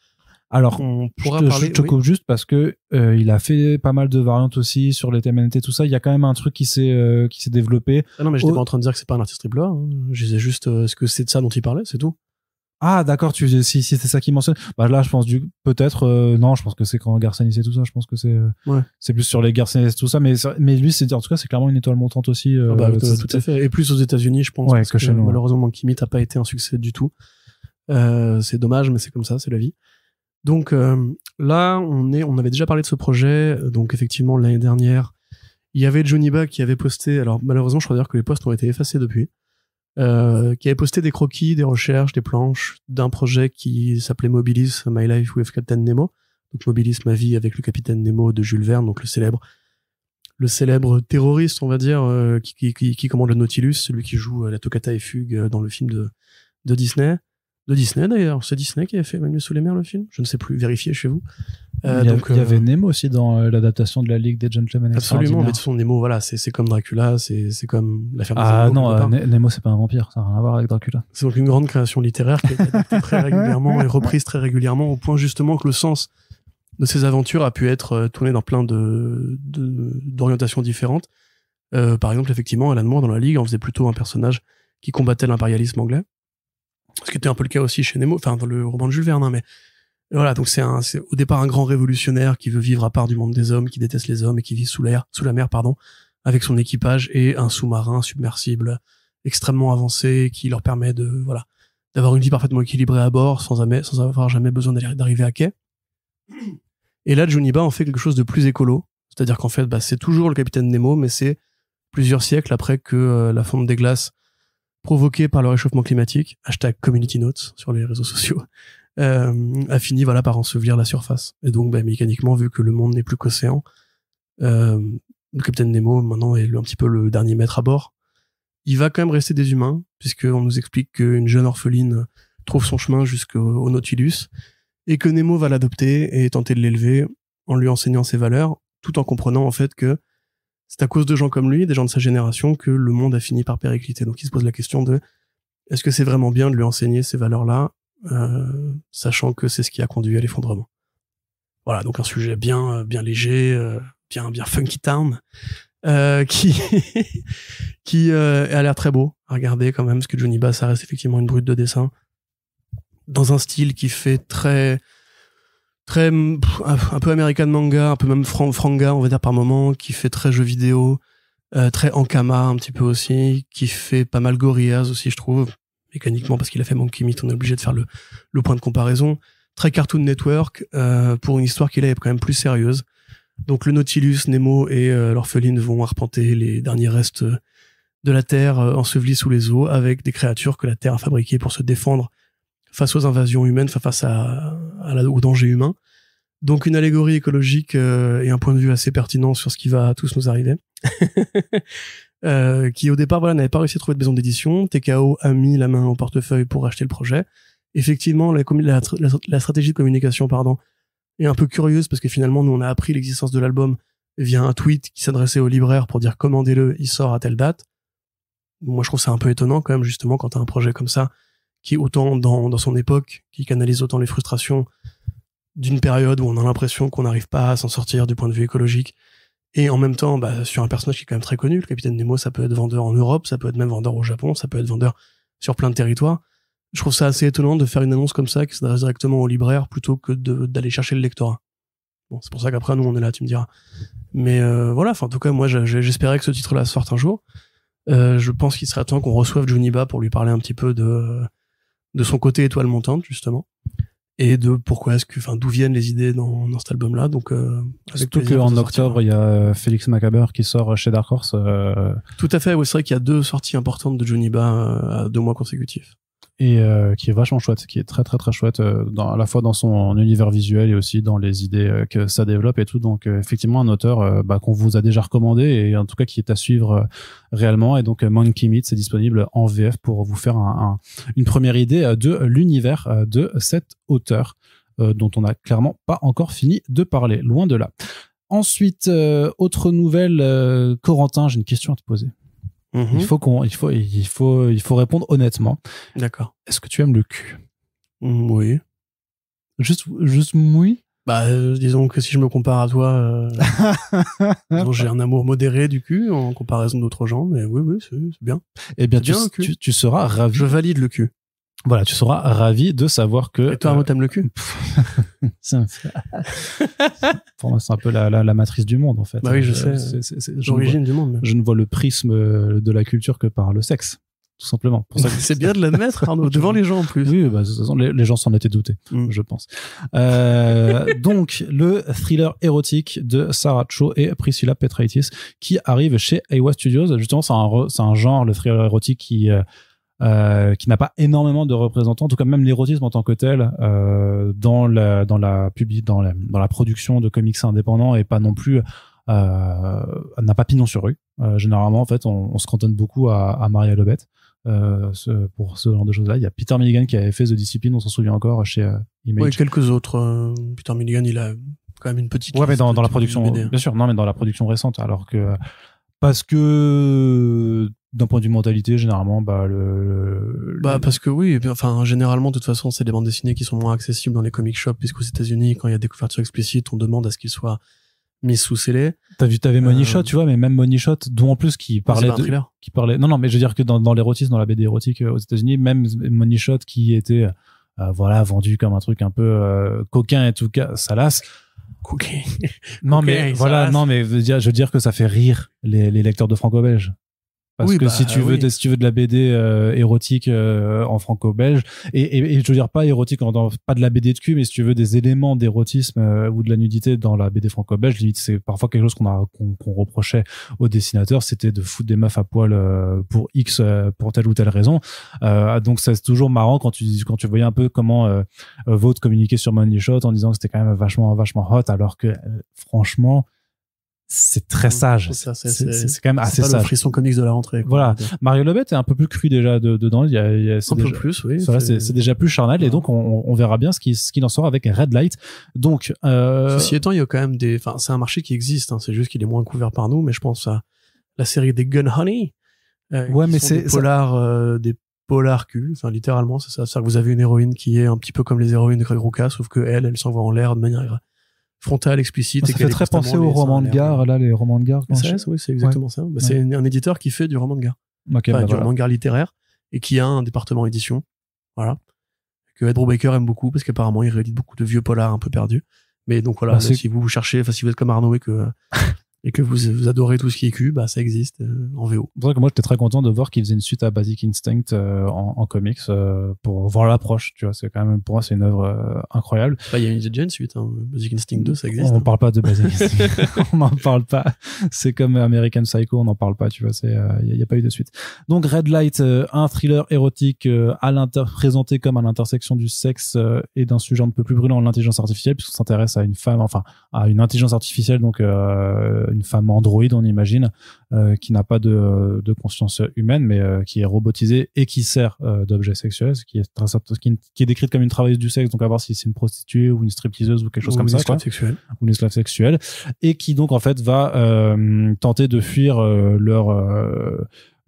Alors, je te coupe juste parce que il a fait pas mal de variantes aussi sur les TMNT, tout ça. Il y a quand même un truc qui s'est développé. Ah non, mais j'étais pas en train de dire que c'est pas un artiste AAA. Hein. Je disais juste ce que c'est de ça dont il parlait, c'est tout. Ah d'accord, si c'est ça qu'il mentionne. Bah là, je pense peut-être non, je pense que c'est quand Garcenis et tout ça. Je pense que c'est plus sur les Garcenis tout ça. Mais lui, en tout cas, c'est clairement une étoile montante aussi. Tout à fait. Et plus aux États-Unis, je pense. Ouais, parce que malheureusement, Monkey Meat a pas été un succès du tout. C'est dommage, mais c'est comme ça, c'est la vie. Donc là, on avait déjà parlé de ce projet. Donc effectivement, l'année dernière, il y avait Juniba qui avait posté. Alors malheureusement, je crois d'ailleurs que les posts ont été effacés depuis. Qui avait posté des croquis, des recherches, des planches d'un projet qui s'appelait Mobilis, My Life with Captain Nemo. Donc Mobilis, ma vie avec le Capitaine Nemo de Jules Verne, donc le célèbre terroriste, on va dire, qui commande le Nautilus, celui qui joue la Toccata et Fugue dans le film de Disney. De Disney d'ailleurs, c'est Disney qui avait fait Même sous les mers le film, je ne sais plus, vérifiez chez vous. Il y avait Nemo aussi dans l'adaptation de la Ligue des Gentlemen Absolument, mais de Extraordinaires. toute façon, Nemo, voilà, c'est comme Dracula, c'est comme la ferme des Ah animaux, non, quelque part. Nemo c'est pas un vampire, ça n'a rien à voir avec Dracula. C'est donc une grande création littéraire qui a été adaptée très régulièrement et reprise très régulièrement, au point justement que le sens de ces aventures a pu être tourné dans plein d'orientations différentes. Par exemple, effectivement, Alan Moore dans la Ligue en faisait plutôt un personnage qui combattait l'impérialisme anglais, ce qui était un peu le cas aussi chez Nemo, enfin dans le roman de Jules Verne, hein, mais voilà, donc c'est au départ un grand révolutionnaire qui veut vivre à part du monde des hommes, qui déteste les hommes et qui vit sous la mer, avec son équipage et un sous-marin submersible extrêmement avancé qui leur permet d'avoir une vie parfaitement équilibrée à bord sans avoir jamais besoin d'arriver à quai. Et là, Juniba en fait quelque chose de plus écolo, c'est-à-dire qu'en fait, c'est toujours le capitaine Nemo, mais c'est plusieurs siècles après que la fonte des glaces provoquée par le réchauffement climatique, #CommunityNotes sur les réseaux sociaux, a fini par ensevelir la surface. Et donc mécaniquement, vu que le monde n'est plus qu'océan, le capitaine Nemo maintenant est un petit peu le dernier maître à bord. Il va quand même rester des humains, puisqu'on nous explique qu'une jeune orpheline trouve son chemin jusqu'au Nautilus, et que Nemo va l'adopter et tenter de l'élever en lui enseignant ses valeurs, tout en comprenant en fait que c'est à cause de gens comme lui, des gens de sa génération, que le monde a fini par péricliter. Donc il se pose la question de est-ce que c'est vraiment bien de lui enseigner ces valeurs-là, sachant que c'est ce qui a conduit à l'effondrement. Voilà, donc un sujet bien léger, bien funky town, qui a l'air très beau à regarder quand même, parce que Juniba, ça reste effectivement une brute de dessin, dans un style qui fait très un peu American manga, un peu même franga, on va dire par moment, qui fait très jeu vidéo, très Ankama un petit peu aussi, qui fait pas mal Gorillaz aussi, je trouve, mécaniquement, parce qu'il a fait Monkey Meat, on est obligé de faire le point de comparaison. Très Cartoon Network, pour une histoire qui là est quand même plus sérieuse. Donc le Nautilus, Nemo et l'orpheline vont arpenter les derniers restes de la Terre ensevelis sous les eaux, avec des créatures que la Terre a fabriquées pour se défendre face aux invasions humaines, face au danger humain. Donc une allégorie écologique et un point de vue assez pertinent sur ce qui va tous nous arriver. Qui au départ n'avait pas réussi à trouver de maison d'édition. TKO a mis la main au portefeuille pour acheter le projet. Effectivement, la stratégie de communication est un peu curieuse, parce que finalement nous on a appris l'existence de l'album via un tweet qui s'adressait au libraire pour dire commandez-le, il sort à telle date. Moi je trouve ça un peu étonnant quand même, justement, quand t'as un projet comme ça qui est autant dans son époque, qui canalise autant les frustrations d'une période où on a l'impression qu'on n'arrive pas à s'en sortir du point de vue écologique, et en même temps sur un personnage qui est quand même très connu. Le capitaine Nemo, ça peut être vendeur en Europe, ça peut être même vendeur au Japon, ça peut être vendeur sur plein de territoires. Je trouve ça assez étonnant de faire une annonce comme ça qui s'adresse directement au libraire plutôt que d'aller chercher le lectorat. Bon, c'est pour ça qu'après nous on est là, tu me diras. Mais voilà, en tout cas moi j'espérais que ce titre-là sorte un jour. Je pense qu'il serait temps qu'on reçoive Juniba pour lui parler un petit peu de son côté étoile montante, justement, et de d'où viennent les idées dans cet album-là. Donc surtout qu'en octobre il y a Félix Macaber qui sort chez Dark Horse. Tout à fait, oui, c'est vrai qu'il y a 2 sorties importantes de Juniba à 2 mois consécutifs. Et qui est vachement chouette, qui est très très très chouette, à la fois dans son univers visuel et aussi dans les idées que ça développe et tout. Donc effectivement un auteur qu'on vous a déjà recommandé, et en tout cas qui est à suivre réellement. Et donc Monkey Meat, c'est disponible en VF pour vous faire une première idée de l'univers de cet auteur dont on n'a clairement pas encore fini de parler, loin de là. Ensuite, autre nouvelle, Corentin, j'ai une question à te poser. Mm-hmm. Il faut répondre honnêtement. D'accord. Est-ce que tu aimes le cul? Oui. Juste oui. Disons que si je me compare à toi, j'ai un amour modéré du cul en comparaison d'autres gens, mais oui, c'est bien. Eh bien, tu seras ravi. Je valide le cul. Voilà, tu seras ravi de savoir que... Et toi, t'aimes le cul? Pour moi, c'est un peu la matrice du monde, en fait. Oui, je sais. C'est l'origine du monde. Même. Je ne vois le prisme de la culture que par le sexe, tout simplement. Pour ça que c'est bien de l'admettre, Arnaud, devant les gens en plus. Oui, de toute façon, les gens s'en étaient doutés, je pense. Donc, le thriller érotique de Sarah Cho et Priscilla Petraitis, qui arrive chez Aiwa Studios. Justement, c'est un genre, le thriller érotique, qui n'a pas énormément de représentants, en tout cas même l'érotisme en tant que tel dans la production de comics indépendants, et pas non plus n'a pas pignon sur rue. Généralement en fait on se cantonne beaucoup à Maria Lobet pour ce genre de choses là. Il y a Peter Milligan qui avait fait The Discipline, on s'en souvient encore, chez Image. Oui, quelques autres. Peter Milligan, il a quand même une petite. Ouais, mais liste dans la de production, BD. bien sûr, non, mais dans la production récente, alors que parce que d'un point de vue mentalité, généralement, Parce que oui, et puis, enfin généralement de toute façon c'est des bandes dessinées qui sont moins accessibles dans les comic shops, puisqu'aux États-Unis quand il y a des couvertures explicites on demande à ce qu'ils soient mis sous scellé. T'avais Money Shot, tu vois, mais même Money Shot, dont en plus qui parlait c'est pas un thriller. non, mais je veux dire que dans l'érotisme, dans la BD érotique aux États-Unis, même Money Shot qui était vendu comme un truc un peu coquin et tout cas salace. Non Ok, mais ça voilà, reste. non mais je veux dire que ça fait rire les lecteurs de franco-belge. Parce Oui, que si tu veux de la BD érotique en franco-belge et je veux dire pas érotique pas de la BD de cul, mais si tu veux des éléments d'érotisme ou de la nudité dans la BD franco-belge, limite c'est parfois quelque chose qu'on reprochait aux dessinateurs, c'était de foutre des meufs à poil pour pour telle ou telle raison. Donc c'est toujours marrant quand tu voyais un peu comment Vought communiquait sur Money Shot en disant que c'était quand même vachement hot, alors que franchement c'est très sage. C'est quand même assez sage. C'est pas le sage. frisson comics de la rentrée. Voilà. Mario Lebet est un peu plus cru déjà dedans. Un peu plus, oui. C'est déjà plus charnel et donc on verra bien ce qu'il en sera avec Red Light. Donc, ceci étant, il y a quand même c'est un marché qui existe, hein. C'est juste qu'il est moins couvert par nous, mais je pense à la série des Gun Honey. Ouais, mais c'est des polars cul. Enfin, littéralement, c'est ça. C'est-à-dire que vous avez une héroïne qui est un petit peu comme les héroïnes de Greg Rucka, sauf que elle s'envoie en l'air de manière frontale, explicite. Ça fait très penser aux romans de gare, là, les romans de gare. Oui, c'est exactement ça. Bah, c'est un éditeur qui fait du roman de gare. Okay, du roman de gare littéraire et qui a un département édition. Voilà. Que Ed Brubaker aime beaucoup parce qu'apparemment il réédite beaucoup de vieux polars un peu perdus. Mais donc voilà, si vous cherchez, si vous êtes comme Arnaud et que vous adorez tout ce qui est cul, ça existe en VO. C'est vrai que moi j'étais très content de voir qu'ils faisaient une suite à Basic Instinct en comics pour voir l'approche, tu vois, c'est quand même pour moi c'est une œuvre incroyable. Il y a déjà une suite, hein. Basic Instinct 2 ça existe. On parle pas de Basic Instinct. On n'en parle pas. C'est comme American Psycho, on n'en parle pas, tu vois, il y a pas eu de suite. Donc Red Light, un thriller érotique présenté comme à l'intersection du sexe et d'un sujet un peu plus brûlant, l'intelligence artificielle, puisqu'on s'intéresse à une femme, enfin à une intelligence artificielle, donc une femme androïde, on imagine, qui n'a pas de conscience humaine, mais qui est robotisée et qui sert d'objet sexuel, qui est décrite comme une travailleuse du sexe, donc à voir si c'est une prostituée ou une stripteaseuse ou quelque chose comme ça, quoi. Ou une esclave sexuelle, et qui donc en fait va tenter de fuir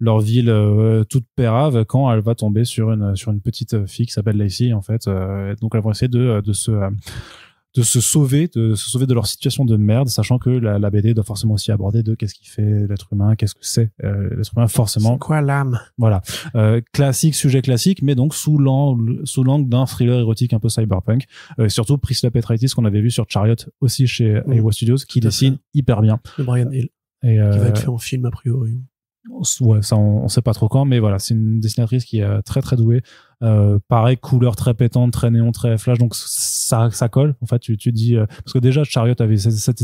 leur ville toute pérave quand elle va tomber sur une petite fille qui s'appelle Lacey, en fait. Donc elles vont essayer de se sauver de leur situation de merde, sachant que la BD doit forcément aussi aborder de qu'est-ce qui fait l'être humain, qu'est-ce que c'est l'être humain, forcément. C'est quoi l'âme? Voilà. Sujet classique, mais donc sous l'angle d'un thriller érotique un peu cyberpunk. Surtout Priscilla Petraitis, qu'on avait vu sur Chariot, aussi chez Iowa Studios, qui dessine hyper bien. De Brian Hill. Et, qui va être fait en film, a priori. Ouais, ça on sait pas trop quand, mais voilà, c'est une dessinatrice qui est très très douée. Pareil, couleur très pétante, très néon, très flash, donc ça colle. En fait, tu dis parce que déjà Chariot avait cette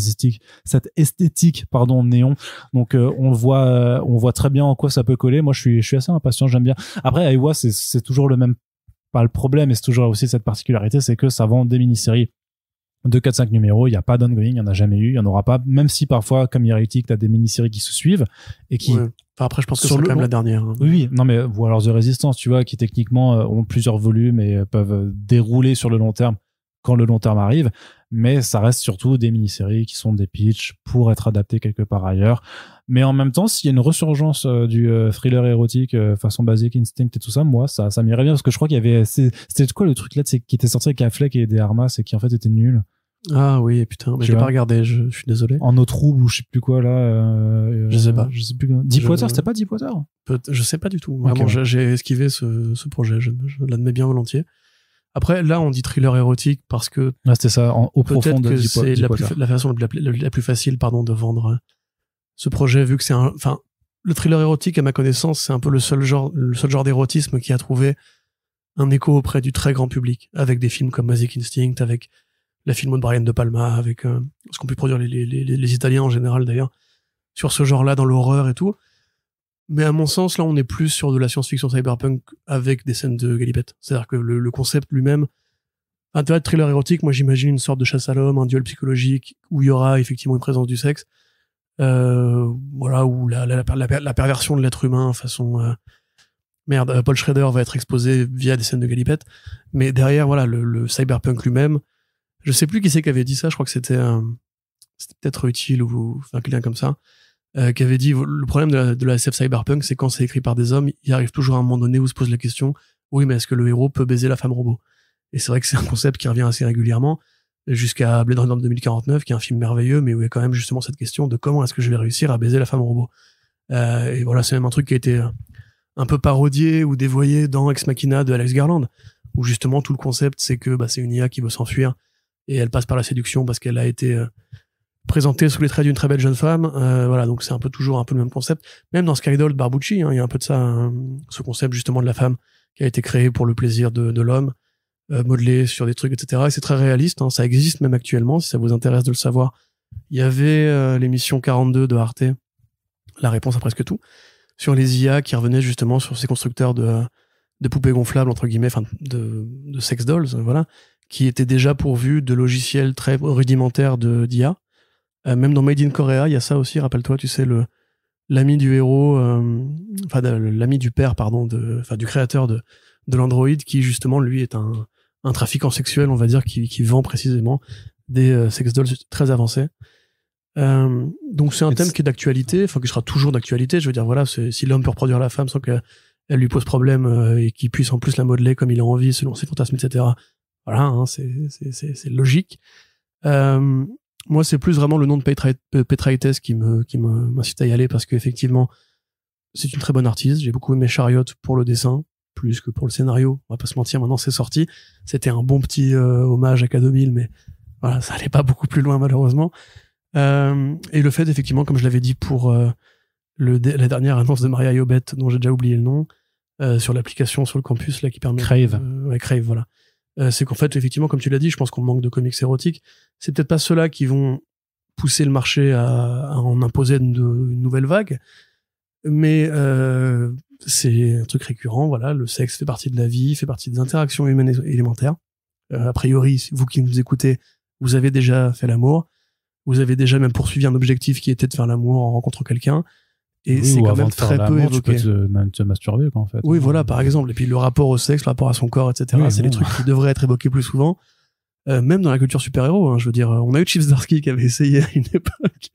esthétique néon, donc on voit très bien en quoi ça peut coller. Moi, je suis assez impatient, j'aime bien. Après, Iowa, c'est toujours le même, pas le problème, mais c'est toujours aussi cette particularité, c'est que ça vend des mini-séries de 4-5 numéros, il n'y a pas d'ongoing, il n'y en a jamais eu, il n'y en aura pas, même si parfois, comme Heretic, tu as des mini-séries qui se suivent et qui... Ouais. Enfin, après, je pense que c'est quand même la dernière. Hein. Oui, non, mais ou alors The Resistance, tu vois, qui techniquement ont plusieurs volumes et peuvent dérouler sur le long terme quand le long terme arrive, mais ça reste surtout des mini-séries qui sont des pitchs pour être adaptés quelque part ailleurs. Mais en même temps, s'il y a une resurgence du thriller érotique façon Basic Instinct et tout ça, moi, ça m'irait bien, parce que je crois qu'il y avait... C'était quoi le truc là qui était sorti avec Affleck et des Armas et qui en fait était nul? Ah oui, putain, mais j'ai pas regardé, je suis désolé. En eau trouble ou je sais plus quoi là. Je sais pas. Je sais plus. Deepwater, c'était pas Deepwater? Je sais pas du tout. Vraiment, okay, j'ai esquivé ce projet, je l'admets bien volontiers. Après, là, on dit thriller érotique parce que... Ah, c'était ça, au profond de Deepwater. C'est la façon la plus facile, de vendre ce projet, vu que c'est le thriller érotique, à ma connaissance, c'est un peu le seul genre d'érotisme qui a trouvé un écho auprès du très grand public, avec des films comme Basic Instinct, avec la filmo de Brian De Palma, avec ce qu'ont pu produire les Italiens en général d'ailleurs, sur ce genre-là, dans l'horreur et tout. Mais à mon sens, là, on est plus sur de la science-fiction cyberpunk avec des scènes de galipette. C'est-à-dire que le concept lui-même, un thriller érotique, moi j'imagine une sorte de chasse à l'homme, un duel psychologique, où il y aura effectivement une présence du sexe, voilà, où la perversion de l'être humain façon... Paul Schrader va être exposé via des scènes de galipette. Mais derrière, voilà, le cyberpunk lui-même, Je sais plus qui c'est qui avait dit ça, je crois que c'était peut-être Utile ou enfin, quelqu'un comme ça, qui avait dit le problème de la SF cyberpunk, c'est quand c'est écrit par des hommes, il arrive toujours à un moment donné où se pose la question, oui, mais est-ce que le héros peut baiser la femme robot? Et c'est vrai que c'est un concept qui revient assez régulièrement, jusqu'à Blade Runner 2049, qui est un film merveilleux, mais où il y a quand même justement cette question de comment est-ce que je vais réussir à baiser la femme robot. Et voilà, c'est même un truc qui a été un peu parodié ou dévoyé dans Ex Machina de Alex Garland, où justement tout le concept, c'est que c'est une IA qui veut s'enfuir, et elle passe par la séduction parce qu'elle a été présentée sous les traits d'une très belle jeune femme. Voilà, donc c'est toujours un peu le même concept. Même dans Skydoll de Barbucci, il y a un peu de ça, ce concept justement de la femme qui a été créée pour le plaisir de l'homme, modelé sur des trucs, etc. Et c'est très réaliste, ça existe même actuellement, si ça vous intéresse de le savoir. Il y avait l'émission 42 de Arte, La réponse à presque tout, sur les IA qui revenaient justement sur ces constructeurs de poupées gonflables, entre guillemets, enfin de sex dolls, voilà, qui étaient déjà pourvus de logiciels très rudimentaires d'IA. Même dans Made in Korea, il y a ça aussi, rappelle-toi, tu sais, l'ami du héros, l'ami du père, pardon, du créateur de l'Android, qui justement, lui, est un trafiquant sexuel, on va dire, qui vend précisément des sex dolls très avancés. Donc c'est un thème qui est d'actualité, qui sera toujours d'actualité. Je veux dire, voilà, si l'homme peut reproduire la femme sans qu'elle lui pose problème et qu'il puisse en plus la modeler comme il a envie, selon ses fantasmes, etc. Voilà, c'est logique. Moi, c'est plus vraiment le nom de Petraites qui m'incite à y aller, parce qu'effectivement, c'est une très bonne artiste. J'ai beaucoup aimé Chariot pour le dessin, plus que pour le scénario. On va pas se mentir, maintenant c'est sorti. C'était un bon petit hommage à K2000, mais voilà, ça allait pas beaucoup plus loin malheureusement. Et le fait, effectivement, comme je l'avais dit pour la dernière annonce de Maria Iobet, dont j'ai déjà oublié le nom, sur l'application sur le campus là qui permet Crave. Crave, voilà. C'est qu'en fait, effectivement, comme tu l'as dit, je pense qu'on manque de comics érotiques. C'est peut-être pas ceux-là qui vont pousser le marché à en imposer une nouvelle vague, mais c'est un truc récurrent. Voilà, le sexe fait partie de la vie, fait partie des interactions humaines élémentaires. A priori, vous qui nous écoutez, vous avez déjà fait l'amour. Vous avez déjà même poursuivi un objectif qui était de faire l'amour en rencontrant quelqu'un. Et oui, c'est quand même très peu évoqué. Tu peux même te masturber, quoi, en fait. Oui, voilà, par exemple. Et puis le rapport au sexe, le rapport à son corps, etc. Oui, c'est des trucs qui devraient être évoqués plus souvent. Même dans la culture super-héros, je veux dire, on a eu Chief Zdarsky qui avait essayé à une époque.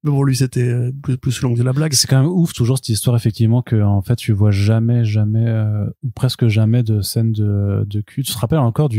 Mais bon, lui, c'était plus long que de la blague. C'est quand même ouf, toujours, cette histoire, effectivement, que, en fait, tu vois jamais, ou presque jamais de scène de cul. Tu te rappelles encore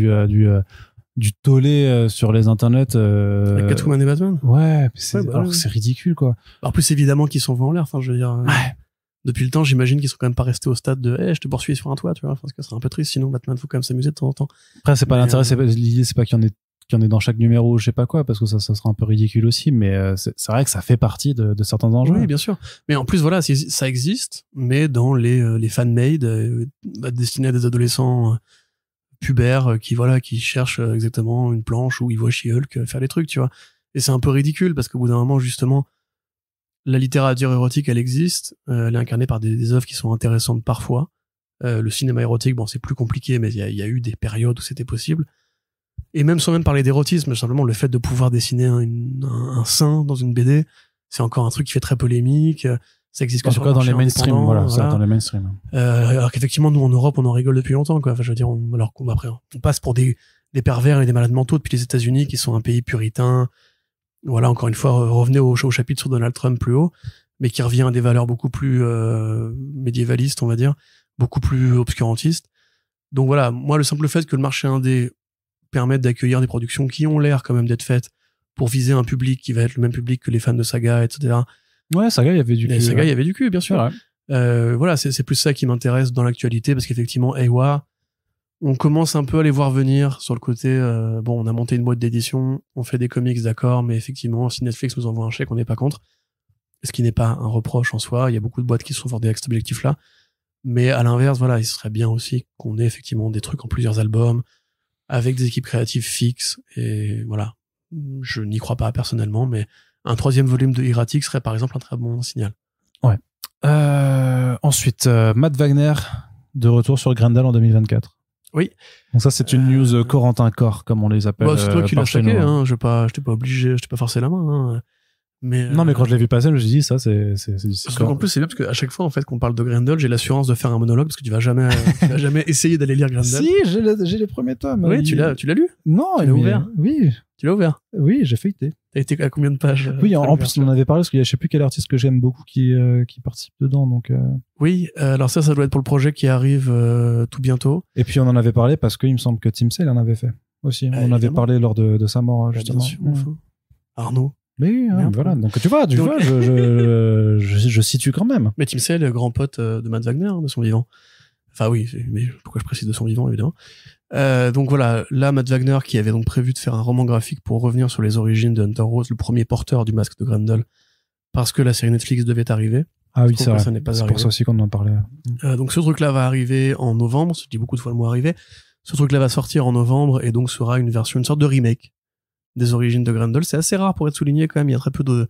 du tollé sur les internets avec Catwoman et Batman. Ouais, alors que c'est ridicule, quoi. En plus, évidemment qu'ils sont en l'air, je veux dire. Ouais. Depuis le temps, j'imagine qu'ils sont quand même pas restés au stade de je te poursuis sur un toit, tu vois, parce que c'est un peu triste, sinon Batman faut quand même s'amuser de temps en temps. Après, c'est pas l'intérêt, l'idée c'est pas qu'il y en ait dans chaque numéro, je sais pas quoi, parce que ça sera un peu ridicule aussi, mais c'est vrai que ça fait partie de certains enjeux. Oui, bien sûr. Mais en plus, voilà, ça existe, mais dans les fan-made, destinés à des adolescents pubères qui cherchent exactement une planche où ils voient She-Hulk faire les trucs, tu vois. Et c'est un peu ridicule, parce qu'au bout d'un moment, justement, la littérature érotique, elle existe, elle est incarnée par des œuvres qui sont intéressantes parfois. Le cinéma érotique, bon, c'est plus compliqué, mais il y a eu des périodes où c'était possible. Et même sans même parler d'érotisme, simplement le fait de pouvoir dessiner un sein dans une BD, c'est encore un truc qui fait très polémique. Ça existe que sur dans les mainstream, voilà. Dans les mainstream. Alors qu'effectivement, nous en Europe, on en rigole depuis longtemps, quoi. Enfin, je veux dire, après, on passe pour des pervers et des malades mentaux depuis les États-Unis, qui sont un pays puritain. Voilà, encore une fois, revenez au chapitre sur Donald Trump plus haut, mais qui revient à des valeurs beaucoup plus médiévalistes, on va dire, beaucoup plus obscurantistes. Donc voilà, moi, le simple fait que le marché indé permette d'accueillir des productions qui ont l'air quand même d'être faites pour viser un public qui va être le même public que les fans de Saga, etc. Ouais, Saga, il y avait du cul. Saga, il y avait du cul, bien sûr. Ouais. Voilà, c'est plus ça qui m'intéresse dans l'actualité, parce qu'effectivement, Eiwa, on commence un peu à les voir venir sur le côté, on a monté une boîte d'édition, on fait des comics, d'accord, mais effectivement, si Netflix nous envoie un chèque, on n'est pas contre. Ce qui n'est pas un reproche en soi. Il y a beaucoup de boîtes qui se sont fort avec cet objectif-là. Mais à l'inverse, voilà, il serait bien aussi qu'on ait effectivement des trucs en plusieurs albums, avec des équipes créatives fixes. Et voilà, je n'y crois pas personnellement, mais un 3e volume de Erratic serait par exemple un très bon signal. Ouais. Ensuite, Matt Wagner, de retour sur Grendel en 2024. Oui. Donc ça, c'est une news Corentin Corps, comme on les appelle. C'est toi qui l'as saqué, hein. Je t'ai pas obligé, je t'ai pas forcé la main, hein. Non, mais quand je l'ai vu passer, je me suis dit, ça, c'est parce qu'en plus, c'est bien parce qu'à chaque fois, en fait, qu'on parle de Grendel, j'ai l'assurance de faire un monologue parce que tu vas jamais essayer d'aller lire Grendel. Si, j'ai les premiers tomes. Oui, tu l'as lu? Non, tu l'as ouvert? Oui. Tu l'as ouvert? Oui, j'ai feuilleté. T'as été à combien de pages? Oui, en plus, on en avait parlé parce qu'il y a, je sais plus quel artiste que j'aime beaucoup qui participe dedans, donc. Oui, alors ça doit être pour le projet qui arrive tout bientôt. Et puis, on en avait parlé parce qu'il me semble que Tim Sale en avait fait aussi. On en avait parlé lors de sa mort, justement. Arnaud. Mais oui, voilà. Donc tu vois, je situe quand même. Mais Tim Sale, grand pote de Matt Wagner, de son vivant. Enfin oui, mais pourquoi je précise de son vivant, évidemment. Donc voilà, là, Matt Wagner, qui avait donc prévu de faire un roman graphique pour revenir sur les origines de Hunter Rose, le premier porteur du masque de Grendel, parce que la série Netflix devait arriver. Ah oui, c'est vrai. C'est pour ça aussi qu'on en parlait. Donc ce truc-là va arriver en novembre, je dis beaucoup de fois le mot arriver. Ce truc-là va sortir en novembre et donc sera une sorte de remake des origines de Grendel. C'est assez rare pour être souligné quand même. Il y a très peu de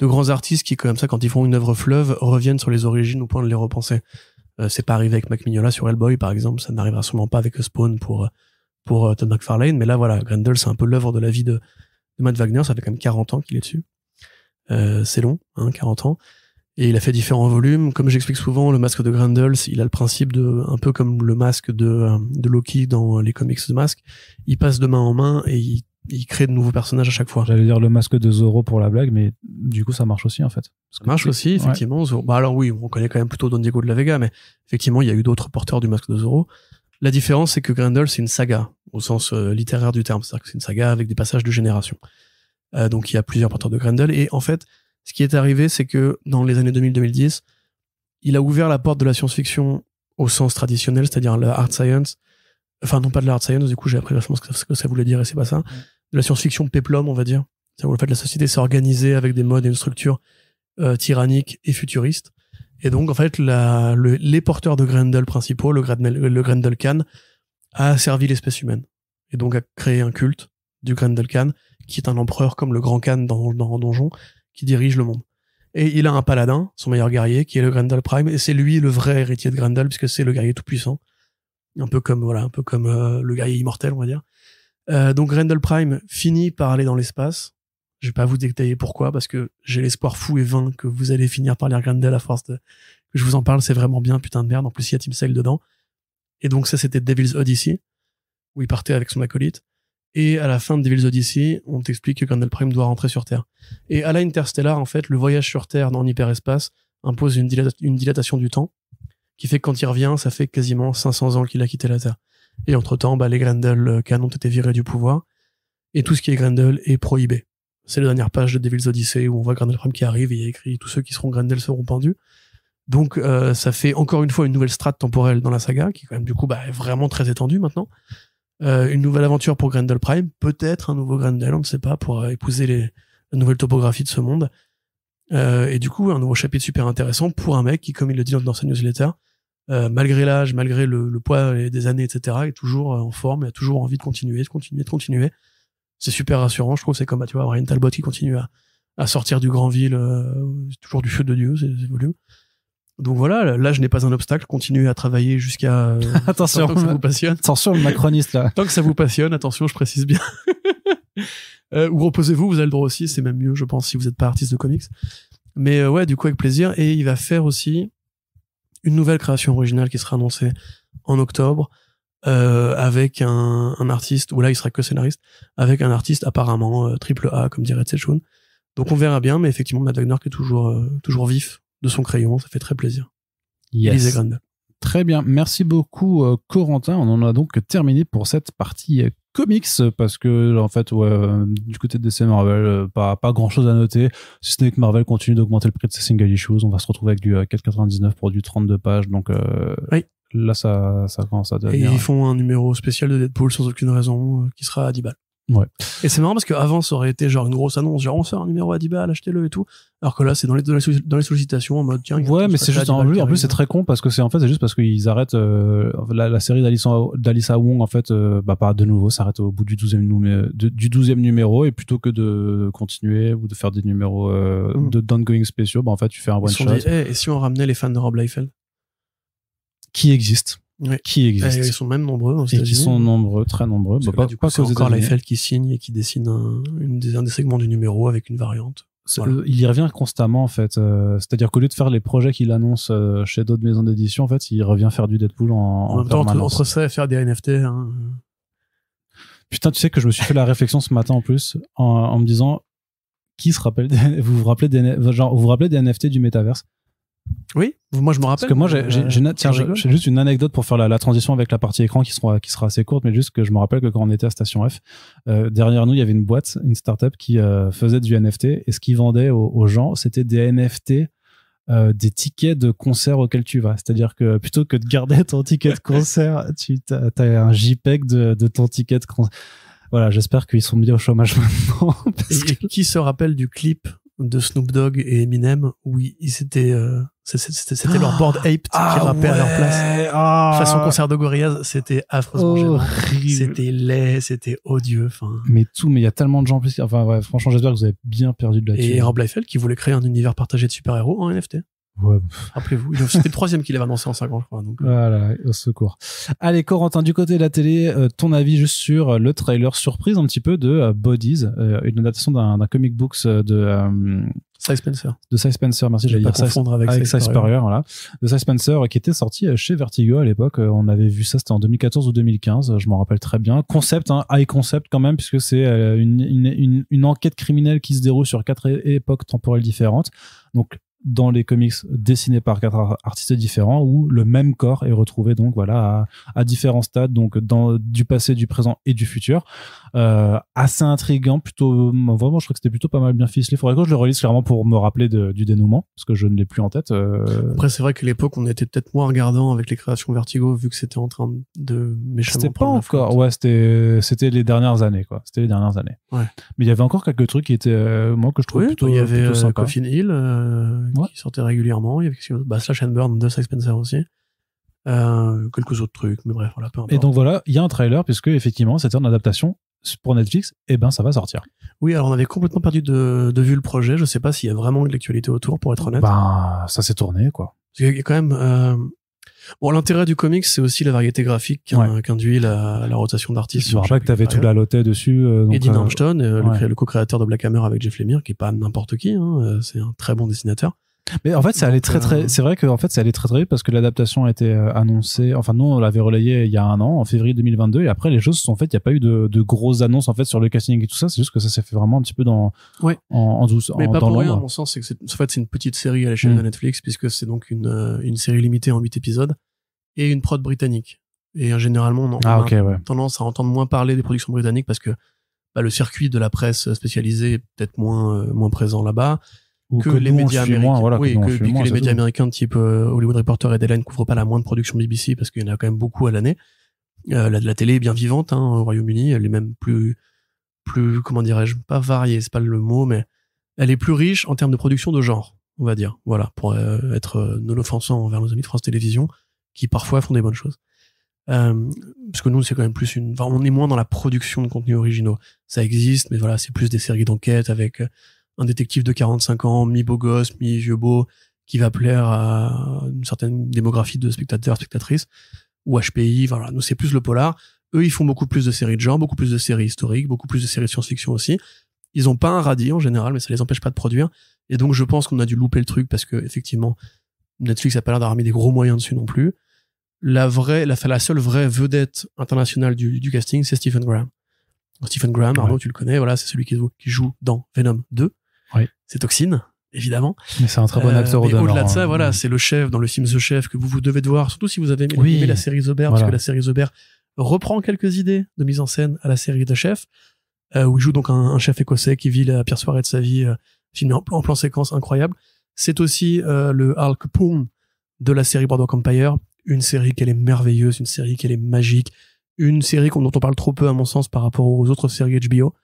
grands artistes qui, comme ça, quand ils font une œuvre fleuve, reviennent sur les origines au point de les repenser. C'est pas arrivé avec Mac Mignola sur Hellboy, par exemple. Ça n'arrivera sûrement pas avec Spawn pour Todd McFarlane. Mais là, voilà, Grendel, c'est un peu l'œuvre de la vie de Matt Wagner. Ça fait quand même 40 ans qu'il est dessus. C'est long, 40 ans. Et il a fait différents volumes. Comme j'explique souvent, le masque de Grendel, il a le principe un peu comme le masque de Loki dans les comics de Masque. Il passe de main en main et il crée de nouveaux personnages à chaque fois. J'allais dire le masque de Zorro pour la blague, mais du coup, ça marche aussi, en fait. Ça marche aussi, effectivement. Ouais. Bah alors oui, on connaît quand même plutôt Don Diego de la Vega, mais effectivement, il y a eu d'autres porteurs du masque de Zorro. La différence, c'est que Grendel, c'est une saga, au sens littéraire du terme. C'est-à-dire que c'est une saga avec des passages de génération. Donc il y a plusieurs porteurs de Grendel. Et en fait, ce qui est arrivé, c'est que dans les années 2000-2010, il a ouvert la porte de la science-fiction au sens traditionnel, c'est-à-dire la hard science. Enfin, non pas de la hard science, du coup, j'ai appris vachement ce que ça voulait dire et c'est pas ça. De la science-fiction péplum, on va dire. C'est-à-dire, le fait, la société s'est organisée avec des modes et une structure tyrannique et futuriste. Et donc, en fait, les porteurs de Grendel principaux, le Grendel Khan, a servi l'espèce humaine. Et donc, a créé un culte du Grendel Khan, qui est un empereur comme le Grand Khan dans Donjon, qui dirige le monde. Et il a un paladin, son meilleur guerrier, qui est le Grendel Prime, et c'est lui le vrai héritier de Grendel, puisque c'est le guerrier tout-puissant. Un peu comme le guerrier immortel, on va dire. Donc Grendel Prime finit par aller dans l'espace. Je vais pas vous détailler pourquoi, parce que j'ai l'espoir fou et vain que vous allez finir par lire Grendel à force que je vous en parle. C'est vraiment bien, putain de merde. En plus, il y a Tim Sale dedans. Et donc ça, c'était Devil's Odyssey, où il partait avec son acolyte. Et à la fin de Devil's Odyssey, on t'explique que Grendel Prime doit rentrer sur Terre. Et à la Interstellar, en fait, le voyage sur Terre dans l'hyperespace impose une dilatation du temps, qui fait que quand il revient, ça fait quasiment 500 ans qu'il a quitté la Terre. Et entre-temps, les Grendel Khan ont été virés du pouvoir, et tout ce qui est Grendel est prohibé. C'est la dernière page de Devil's Odyssey où on voit Grendel Prime qui arrive et il y a écrit « Tous ceux qui seront Grendel seront pendus ». Donc ça fait encore une fois une nouvelle strate temporelle dans la saga, qui quand même du coup est vraiment très étendue maintenant. Une nouvelle aventure pour Grendel Prime, peut-être un nouveau Grendel, on ne sait pas, pour épouser la nouvelle topographie de ce monde. Et du coup, un nouveau chapitre super intéressant pour un mec qui, comme il le dit dans sa newsletter, malgré l'âge, malgré le poids des années, etc., est toujours en forme et a toujours envie de continuer. C'est super rassurant, je trouve. C'est comme, tu vois, Brian Talbot qui continue à sortir du Granville, toujours du feu de Dieu, c'est volume. Donc voilà, là je n'ai pas un obstacle, continuez à travailler jusqu'à attention, tant que ça vous passionne. Attention le macroniste là. Tant que ça vous passionne, attention, je précise bien. Ou reposez-vous, vous avez le droit aussi, c'est même mieux, je pense, si vous n'êtes pas artiste de comics. Mais ouais, du coup avec plaisir. Et il va faire aussi une nouvelle création originale qui sera annoncée en octobre, avec un artiste, où là il sera que scénariste, avec un artiste apparemment triple A, comme dirait Tsetchoun. Donc on verra bien, mais effectivement Matt Wagner qui est toujours vif de son crayon, ça fait très plaisir. Yes. Lisez Grendel. Très bien, merci beaucoup Corentin. On en a donc terminé pour cette partie comics, parce que en fait du côté de DC Marvel, pas grand chose à noter, si ce n'est que Marvel continue d'augmenter le prix de ses single issues. On va se retrouver avec du 4,99 pour du 32 pages, donc oui. Là ça commence à devenir... Et ils font un numéro spécial de Deadpool sans aucune raison, qui sera à 10 balles. Ouais. Et c'est marrant parce qu'avant ça aurait été genre une grosse annonce, genre on sort un numéro à 10 balles, achetez-le et tout. Alors que là c'est dans les sollicitations en mode tiens. Ouais, mais c'est juste en plus c'est très con parce que c'est juste parce qu'ils arrêtent la série d'Alyssa Wong en fait pas de nouveau, s'arrête au bout du 12e numéro, et plutôt que de continuer ou de faire des numéros d'ongoing spéciaux, en fait tu fais un one shot. Et si on ramenait les fans de Rob Liefeld qui existent. Ouais. Qui existent. Et ils sont même nombreux aux États-Unis. Et qui sont nombreux, très nombreux. Du coup, c'est encore Liefeld qui signe et qui dessine un des segments du numéro avec une variante. Voilà. Il y revient constamment en fait. C'est-à-dire qu'au lieu de faire les projets qu'il annonce chez d'autres maisons d'édition, en fait, il revient faire du Deadpool en même temps, permanence. entre ça et faire des NFT, hein. Putain, tu sais que je me suis fait la réflexion ce matin en plus en me disant qui se rappelle vous vous rappelez des NFT du métaverse? Oui, moi je me rappelle. Parce que moi j'ai juste une anecdote pour faire la transition avec la partie écran qui sera assez courte, mais juste que je me rappelle que quand on était à Station F, derrière nous il y avait une boîte, une startup qui faisait du NFT, et ce qu'ils vendaient aux gens, c'était des NFT, des tickets de concert auxquels tu vas. C'est-à-dire que plutôt que de garder ton ticket de concert, tu as un JPEG de ton ticket de concert. Voilà, j'espère qu'ils sont mis au chômage maintenant. Et qui se rappelle du clip de Snoop Dogg et Eminem où c'était leur Bored Ape qui rappait à leur place. Façon concert de Gorillaz, c'était affreusement gênant. C'était laid, c'était odieux. Mais il y a tellement de gens plus. Enfin, ouais, franchement, j'espère que vous avez bien perdu de là-dessus. Et Rob Liefeld qui voulait créer un univers partagé de super-héros en NFT. Ouais. Rappelez-vous, c'était le 3e qu'il avait annoncé en 5 ans, je crois. Donc... Voilà, au secours. Allez, Corentin, du côté de la télé, ton avis juste sur le trailer surprise un petit peu de Bodies, une adaptation d'un comic books de Cy Spencer. De Cy Spencer, merci, j'allais dire confondre avec Cy Spurrier, voilà. De Cy Spencer, qui était sorti chez Vertigo à l'époque. On avait vu ça, c'était en 2014 ou 2015, je m'en rappelle très bien. Concept, high concept quand même, puisque c'est une enquête criminelle qui se déroule sur 4 époques temporelles différentes. Donc, dans les comics dessinés par 4 artistes différents, où le même corps est retrouvé donc voilà à différents stades, donc du passé, du présent et du futur. Assez intriguant, plutôt vraiment, je crois que c'était plutôt pas mal bien ficelé. Faudrait que je le relise clairement pour me rappeler du dénouement, parce que je ne l'ai plus en tête. Après, c'est vrai qu'à l'époque on était peut-être moins regardant avec les créations Vertigo, vu que c'était en train de méchamment. C'était pas encore, ouais, c'était les dernières années, quoi. C'était les dernières années. Ouais. Mais il y avait encore quelques trucs qui étaient moi que je trouvais plutôt. Il y avait sympa. Coffin Hill qui sortait régulièrement. Il y avait Slash and Burn de Cy Spencer aussi. Quelques autres trucs, mais bref, voilà, peu importe. Et donc voilà, il y a un trailer, puisque effectivement c'était une adaptation pour Netflix, et ben ça va sortir. Oui, alors on avait complètement perdu de vue le projet. Je sais pas s'il y a vraiment de l'actualité autour, pour être honnête. Ben, ça s'est tourné, quoi. Parce qu'il y a quand même. Bon, l'intérêt du comics, c'est aussi la variété graphique qu'induit la rotation d'artistes. Je me rappelle que t'avais tout la loté dessus. Et Dean Armstrong, le co-créateur de Black Hammer avec Jeff Lemire, qui est pas n'importe qui, hein, c'est un très bon dessinateur. Mais en fait, ça allait c'est vrai que en fait, ça allait très vite parce que l'adaptation a été annoncée. Enfin, nous, on l'avait relayé il y a un an, en février 2022, et après, les choses se sont faites. Il n'y a pas eu de grosses annonces en fait sur le casting et tout ça. C'est juste que ça s'est fait vraiment un petit peu en douce. Mais pas dans pour rien, à l'ombre. mon sens, c'est que c'est une petite série à l'échelle de Netflix, puisque c'est donc une série limitée en 8 épisodes et une prod britannique. Et généralement, on a tendance à entendre moins parler des productions britanniques parce que le circuit de la presse spécialisée est peut-être moins présent là-bas. Que les médias américains, les médias américains de type Hollywood Reporter et Deadline couvrent pas la moindre production BBC parce qu'il y en a quand même beaucoup à l'année. La télé est bien vivante au Royaume-Uni, elle est même plus comment dirais-je, pas variée, c'est pas le mot, mais elle est plus riche en termes de production de genre, on va dire. Voilà, pour être non offensant envers nos amis de France Télévisions qui parfois font des bonnes choses. Parce que nous c'est quand même plus on est moins dans la production de contenus originaux. Ça existe, mais voilà, c'est plus des séries d'enquête avec un détective de 45 ans, mi-beau gosse, mi-vieux beau, qui va plaire à une certaine démographie de spectateurs, spectatrices, ou HPI, voilà. Nous, c'est plus le polar. Eux, ils font beaucoup plus de séries de genre, beaucoup plus de séries historiques, beaucoup plus de séries de science-fiction aussi. Ils ont pas un radis, en général, mais ça les empêche pas de produire. Et donc, je pense qu'on a dû louper le truc parce que, effectivement, Netflix a pas l'air d'avoir mis des gros moyens dessus non plus. La seule vraie vedette internationale du casting, c'est Stephen Graham. Stephen Graham, Arnaud, tu le connais, voilà, c'est celui qui joue dans Venom 2. Oui. C'est Toxine, évidemment. Mais c'est un très bon acteur au au-delà de ça, voilà, c'est le chef dans le film The Chef que vous devez de voir, surtout si vous avez aimé la série The Bear, parce que la série The Bear reprend quelques idées de mise en scène à la série The Chef, où il joue donc un chef écossais qui vit la pire soirée de sa vie, filmé en plan séquence incroyable. C'est aussi le Al Capone de la série Boardwalk Empire, une série qui est merveilleuse, une série qui est magique, une série dont on parle trop peu à mon sens par rapport aux autres séries HBO.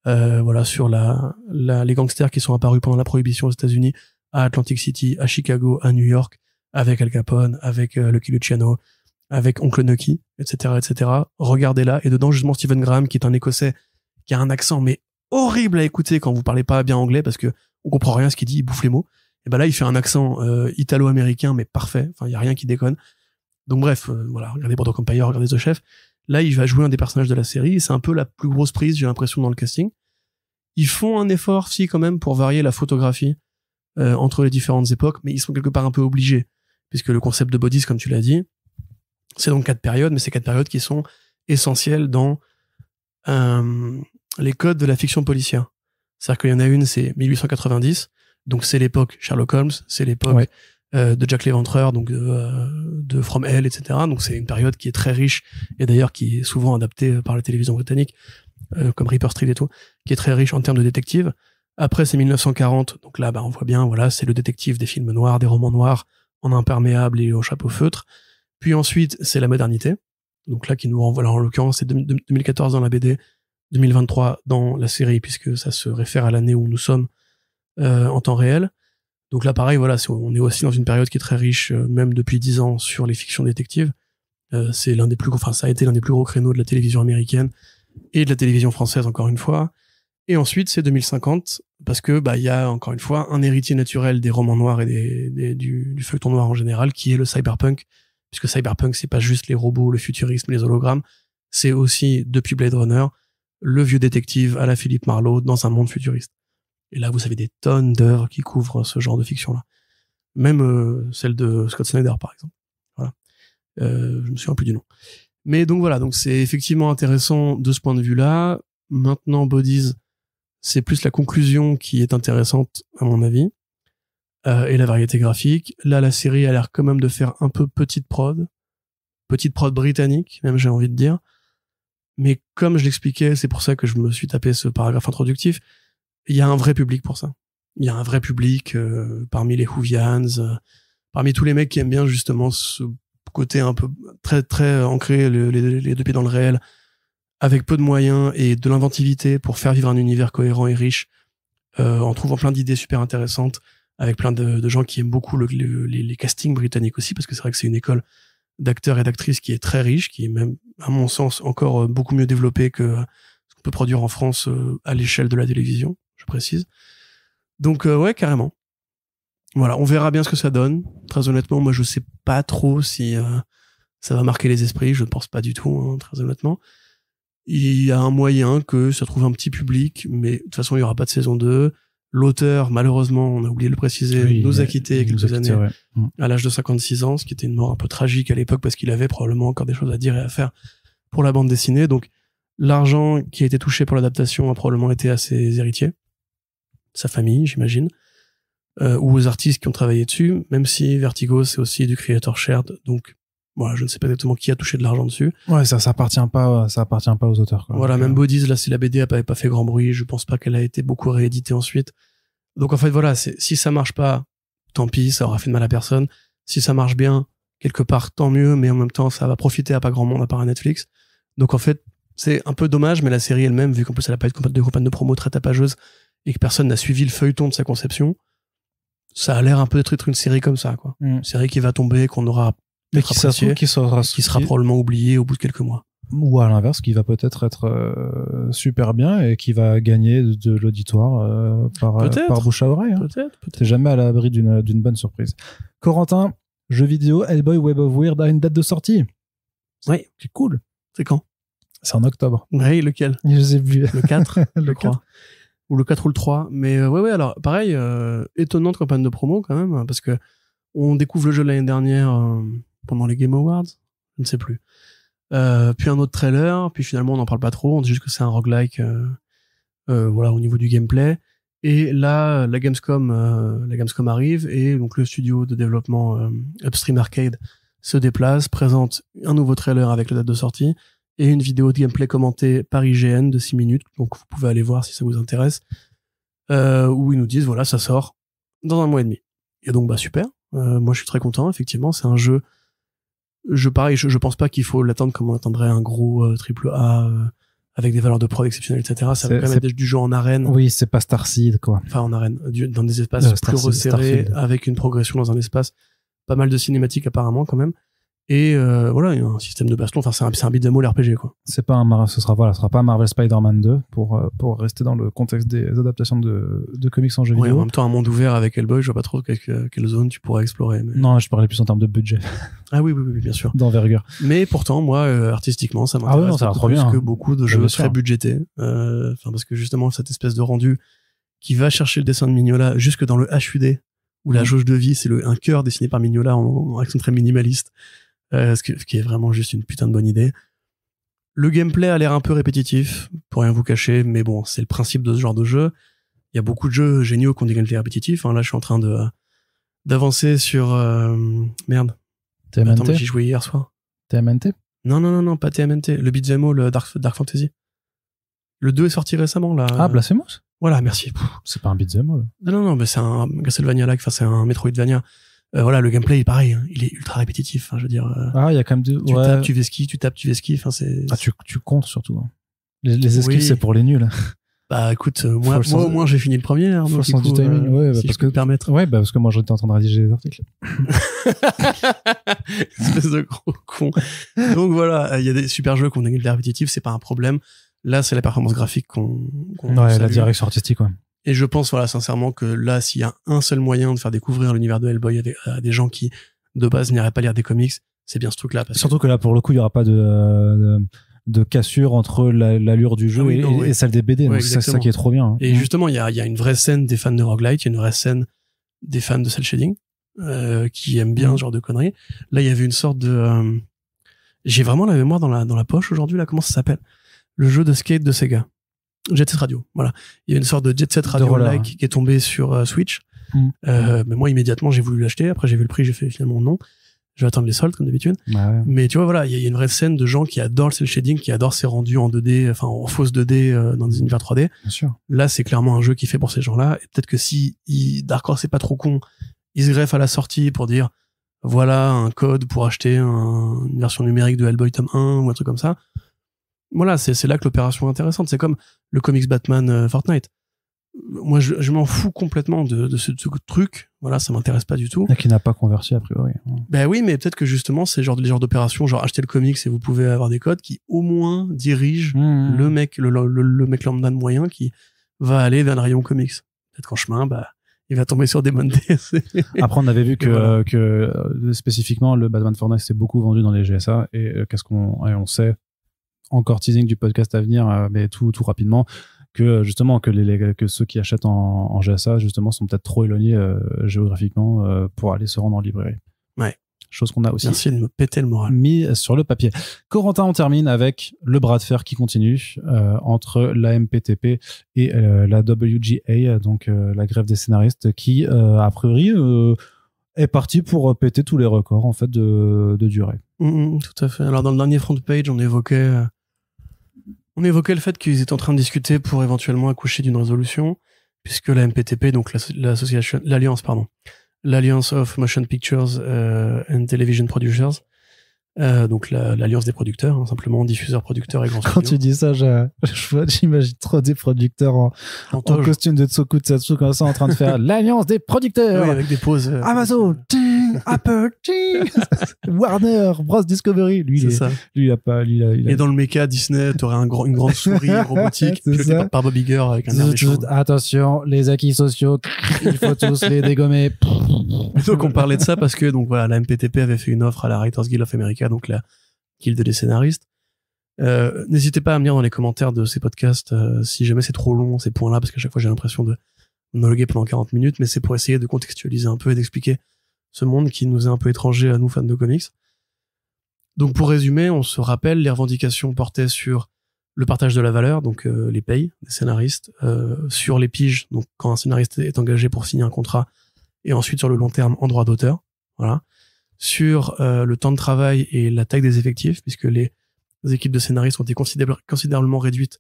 Voilà, sur les gangsters qui sont apparus pendant la prohibition aux États-Unis, à Atlantic City, à Chicago, à New York, avec Al Capone, avec Lucky Luciano, avec Oncle Nucky, etc., etc. Regardez-la. Et dedans, justement, Stephen Graham, qui est un Écossais, qui a un accent, mais horrible à écouter quand vous parlez pas bien anglais, parce que on comprend rien à ce qu'il dit, il bouffe les mots. Et ben là, il fait un accent italo-américain, mais parfait. Enfin, il y a rien qui déconne. Donc bref, voilà, regardez Boardwalk Empire, regardez The Chef. Là, il va jouer un des personnages de la série, et c'est un peu la plus grosse prise, j'ai l'impression, dans le casting. Ils font un effort, si, quand même, pour varier la photographie entre les différentes époques, mais ils sont quelque part un peu obligés, puisque le concept de bodies, comme tu l'as dit, c'est donc 4 périodes, mais c'est 4 périodes qui sont essentielles dans les codes de la fiction policière. C'est-à-dire qu'il y en a une, c'est 1890, donc c'est l'époque Sherlock Holmes, c'est l'époque de Jack l'Éventreur, donc de From Hell, etc. Donc c'est une période qui est très riche, et d'ailleurs qui est souvent adaptée par la télévision britannique, comme Reaper Street et tout, qui est très riche en termes de détective. Après, c'est 1940, donc là, on voit bien, voilà, c'est le détective des films noirs, des romans noirs, en imperméable et au chapeau feutre. Puis ensuite, c'est la modernité. Donc là, qui nous renvoie, alors en l'occurrence, c'est 2014 dans la BD, 2023 dans la série, puisque ça se réfère à l'année où nous sommes en temps réel. Donc là, pareil, voilà, on est aussi dans une période qui est très riche, même depuis 10 ans, sur les fictions détectives. C'est l'un des plus gros, enfin, ça a été l'un des plus gros créneaux de la télévision américaine et de la télévision française, encore une fois. Et ensuite, c'est 2050, parce que, il y a, encore une fois, un héritier naturel des romans noirs et du feuilleton noir en général, qui est le cyberpunk, puisque cyberpunk, c'est pas juste les robots, le futurisme, les hologrammes, c'est aussi, depuis Blade Runner, le vieux détective à la Philippe Marlowe dans un monde futuriste. Et là, vous avez des tonnes d'œuvres qui couvrent ce genre de fiction-là. Même celle de Scott Snyder, par exemple. Voilà. Je me souviens plus du nom. Mais donc voilà, donc c'est effectivement intéressant de ce point de vue-là. Maintenant, Bodies, c'est plus la conclusion qui est intéressante, à mon avis, et la variété graphique. Là, la série a l'air quand même de faire un peu petite prod britannique, même j'ai envie de dire. Mais comme je l'expliquais, c'est pour ça que je me suis tapé ce paragraphe introductif, il y a un vrai public pour ça. Il y a un vrai public parmi les Whovians, parmi tous les mecs qui aiment bien justement ce côté un peu très très ancré, les deux pieds dans le réel, avec peu de moyens et de l'inventivité pour faire vivre un univers cohérent et riche, en trouvant plein d'idées super intéressantes, avec plein de gens qui aiment beaucoup les castings britanniques aussi, parce que c'est vrai que c'est une école d'acteurs et d'actrices qui est très riche, qui est même, à mon sens, encore beaucoup mieux développée que ce qu'on peut produire en France à l'échelle de la télévision, je précise. Donc ouais, carrément. Voilà, on verra bien ce que ça donne. Très honnêtement, moi je sais pas trop si ça va marquer les esprits, je ne pense pas du tout, hein, très honnêtement. Il y a un moyen que ça trouve un petit public, mais de toute façon il y aura pas de saison 2. L'auteur, malheureusement, on a oublié de le préciser, oui, nous a quittés il y a quelques années, ouais. à l'âge de 56 ans, ce qui était une mort un peu tragique à l'époque parce qu'il avait probablement encore des choses à dire et à faire pour la bande dessinée. Donc l'argent qui a été touché pour l'adaptation a probablement été à ses héritiers, sa famille, j'imagine, ou aux artistes qui ont travaillé dessus, même si Vertigo, c'est aussi du creator shared, donc voilà, je ne sais pas exactement qui a touché de l'argent dessus. Ouais, ça appartient pas aux auteurs, quoi. Voilà, donc, même Bodies, là, c'est la BD, avait pas fait grand bruit, je pense pas qu'elle a été beaucoup rééditée ensuite. Donc en fait, voilà, si ça marche pas, tant pis, ça aura fait de mal à personne. Si ça marche bien, quelque part, tant mieux, mais en même temps, ça va profiter à pas grand monde à part à Netflix. Donc en fait, c'est un peu dommage, mais la série elle-même, vu qu'en plus elle a pas été de campagne de promo très tapageuse et que personne n'a suivi le feuilleton de sa conception, ça a l'air un peu d'être une série comme ça, quoi. Une série qui va tomber, qu'on aura mais qui sera probablement oublié au bout de quelques mois. Ou à l'inverse, qui va peut-être être super bien et qui va gagner de l'auditoire par bouche à oreille. Hein. Peut-être. T'es jamais à l'abri d'une bonne surprise. Corentin, jeu vidéo, Hellboy Web of Weird a une date de sortie. Oui. C'est cool. C'est quand? C'est en octobre. Oui, lequel? Je sais plus. Le 4, je crois. Ou le 4 ou le 3. Mais ouais, alors pareil, étonnante campagne de promo quand même, parce que on découvre le jeu l'année dernière pendant les Game Awards, je ne sais plus. Puis un autre trailer, puis finalement on n'en parle pas trop, on dit juste que c'est un roguelike voilà, au niveau du gameplay. Et là, la Gamescom arrive, et donc le studio de développement Upstream Arcade se déplace, présente un nouveau trailer avec la date de sortie, et une vidéo de gameplay commentée par IGN de 6 minutes, donc vous pouvez aller voir si ça vous intéresse, où ils nous disent, voilà, ça sort dans 1 mois et demi. Et donc, super. Moi, je suis très content, effectivement, c'est un jeu, je pense pas qu'il faut l'attendre comme on attendrait un gros AAA avec des valeurs de prod exceptionnelles, etc. Ça va quand même être du jeu en arène. Oui, c'est pas Starseed, quoi. Enfin, en arène, dans des espaces plus resserrés, avec une progression dans un espace, pas mal de cinématiques apparemment quand même. Et voilà, il y a un système de baston. Enfin, c'est un beat'em all RPG, quoi. C'est pas ce sera pas Marvel Spider-Man 2 pour rester dans le contexte des adaptations de comics en jeu Ouais, vidéo. en même temps, un monde ouvert avec Hellboy, je vois pas trop quelle zone tu pourrais explorer. Mais... Non, je parlais plus en termes de budget, Ah oui, bien sûr. d'envergure. Mais pourtant, moi, artistiquement, ça m'intéresse non, ça a l'air trop plus bien, que hein. beaucoup de Bien jeux sûr. très budgétés. Enfin, parce que justement, cette espèce de rendu qui va chercher le dessin de Mignola jusque dans le HUD, où la jauge de vie, c'est un cœur dessiné par Mignola en action très minimaliste. Ce qui est vraiment juste une putain de bonne idée. Le gameplay a l'air un peu répétitif, pour rien vous cacher, mais bon, c'est le principe de ce genre de jeu. Il y a beaucoup de jeux géniaux qui ont des gameplays répétitifs. Hein. Là, je suis en train d'avancer sur... Merde. TMNT? Attends, j'y jouais hier soir. TMNT? Non, pas TMNT. Le Beat'em All, le Dark Fantasy. Le 2 est sorti récemment, là. Ah, Blasphemous? Voilà, merci. C'est pas un beat'em all. Non, mais c'est un Castlevania-like, enfin, c'est un Metroidvania. Voilà, le gameplay est pareil, hein. Il est ultra répétitif, hein, je veux dire. Ah, il y a quand même Tu tapes, tu esquives, tu tapes, tu esquives, enfin, c'est... Ah, tu comptes surtout. Hein. Les esquives, Oui. c'est pour les nuls. Bah, écoute, moi, Faut le sens au moins, j'ai fini le premier, hein, Faut donc, le sens du du coup, timing, ouais, si parce je peux me permettre. Ouais, parce que moi, j'étais en train de rédiger des articles. Espèce de gros con. Donc voilà, il y a des super jeux qui ont des gameplays répétitifs, c'est pas un problème. Là, c'est la performance graphique qu'on Ouais, la salue. direction artistique, ouais. Et je pense, voilà, sincèrement, que là, s'il y a un seul moyen de faire découvrir l'univers de Hellboy à des gens qui, de base, n'iraient pas lire des comics, c'est bien ce truc-là. Surtout que là, pour le coup, il y aura pas de cassure entre l'allure du jeu et celle des BD. Ouais, donc c'est ça qui est trop bien. Hein. Et justement, il y a une vraie scène des fans de roguelite, il y a une vraie scène des fans de cel shading, qui aiment bien ce genre de conneries. Là, il y avait une sorte de... j'ai vraiment la mémoire dans la poche aujourd'hui, là, comment ça s'appelle? Le jeu de skate de Sega. Jet Set Radio, voilà. Il y a une sorte de Jet Set Radio-like qui est tombé sur Switch. Mais moi, immédiatement, j'ai voulu l'acheter. Après, j'ai vu le prix, j'ai fait finalement non. Je vais attendre les soldes, comme d'habitude. Ouais. Mais tu vois, voilà, il y a une vraie scène de gens qui adorent le cel shading, qui adorent ces rendus en 2D, enfin, en fausse 2D, dans des univers 3D. Bien sûr. Là, c'est clairement un jeu qui est fait pour ces gens-là. Et peut-être que si Dark Horse c'est pas trop con, ils se greffent à la sortie pour dire, voilà, un code pour acheter une version numérique de Hellboy tome 1 ou un truc comme ça. Voilà, c'est là que l'opération est intéressante. C'est comme le comics Batman Fortnite. Moi, je m'en fous complètement de ce truc. Voilà, ça m'intéresse pas du tout. Et qui n'a pas converti, a priori. Ben oui, mais peut-être que justement, c'est les genres d'opérations, genre acheter le comics et vous pouvez avoir des codes qui, au moins, dirigent le mec lambda de moyen qui va aller vers un rayon comics. Peut-être qu'en chemin, il va tomber sur Demon DS. Après, on avait vu voilà. que spécifiquement, le Batman Fortnite s'est beaucoup vendu dans les GSA et on sait, encore teasing du podcast à venir, mais tout rapidement, que justement que ceux qui achètent en GSA justement sont peut-être trop éloignés géographiquement pour aller se rendre en librairie. Ouais. Chose qu'on a aussi Merci de me péter le moral. mis sur le papier. Corentin, on termine avec le bras de fer qui continue entre la MPTP et la WGA, donc la grève des scénaristes, qui a priori est parti pour péter tous les records en fait de durée. Tout à fait. Alors dans le dernier front page, on évoquait le fait qu'ils étaient en train de discuter pour éventuellement accoucher d'une résolution, puisque la MPTP, donc l'Alliance of Motion Pictures and Television Producers, donc l'alliance des producteurs, hein, simplement diffuseurs, producteurs et grands Quand studios. tu dis ça, j'imagine trop des producteurs en costume de Tokusatsu comme ça en train de faire l'alliance des producteurs. Oui, avec des pauses. Amazon, Apple, Warner, Bros Discovery. Lui, il a pas. Et dans le méca Disney, t'aurais une grande souris robotique pilotée par Bob Iger avec un air méchant. Attention, les acquis sociaux, il faut tous les dégommer. Donc on parlait de ça parce que donc voilà, la MPTP avait fait une offre à la Writers Guild of America, donc la guilde des scénaristes. N'hésitez pas à me dire dans les commentaires de ces podcasts si jamais c'est trop long ces points-là, parce qu'à chaque fois j'ai l'impression de monologuer pendant 40 minutes, mais c'est pour essayer de contextualiser un peu et d'expliquer ce monde qui nous est un peu étranger à nous fans de comics. Donc pour résumer, on se rappelle, les revendications portaient sur le partage de la valeur, donc les payes des scénaristes, sur les piges, donc quand un scénariste est engagé pour signer un contrat, et ensuite sur le long terme en droit d'auteur, voilà, sur le temps de travail et la taille des effectifs, puisque les équipes de scénaristes ont été considérablement réduites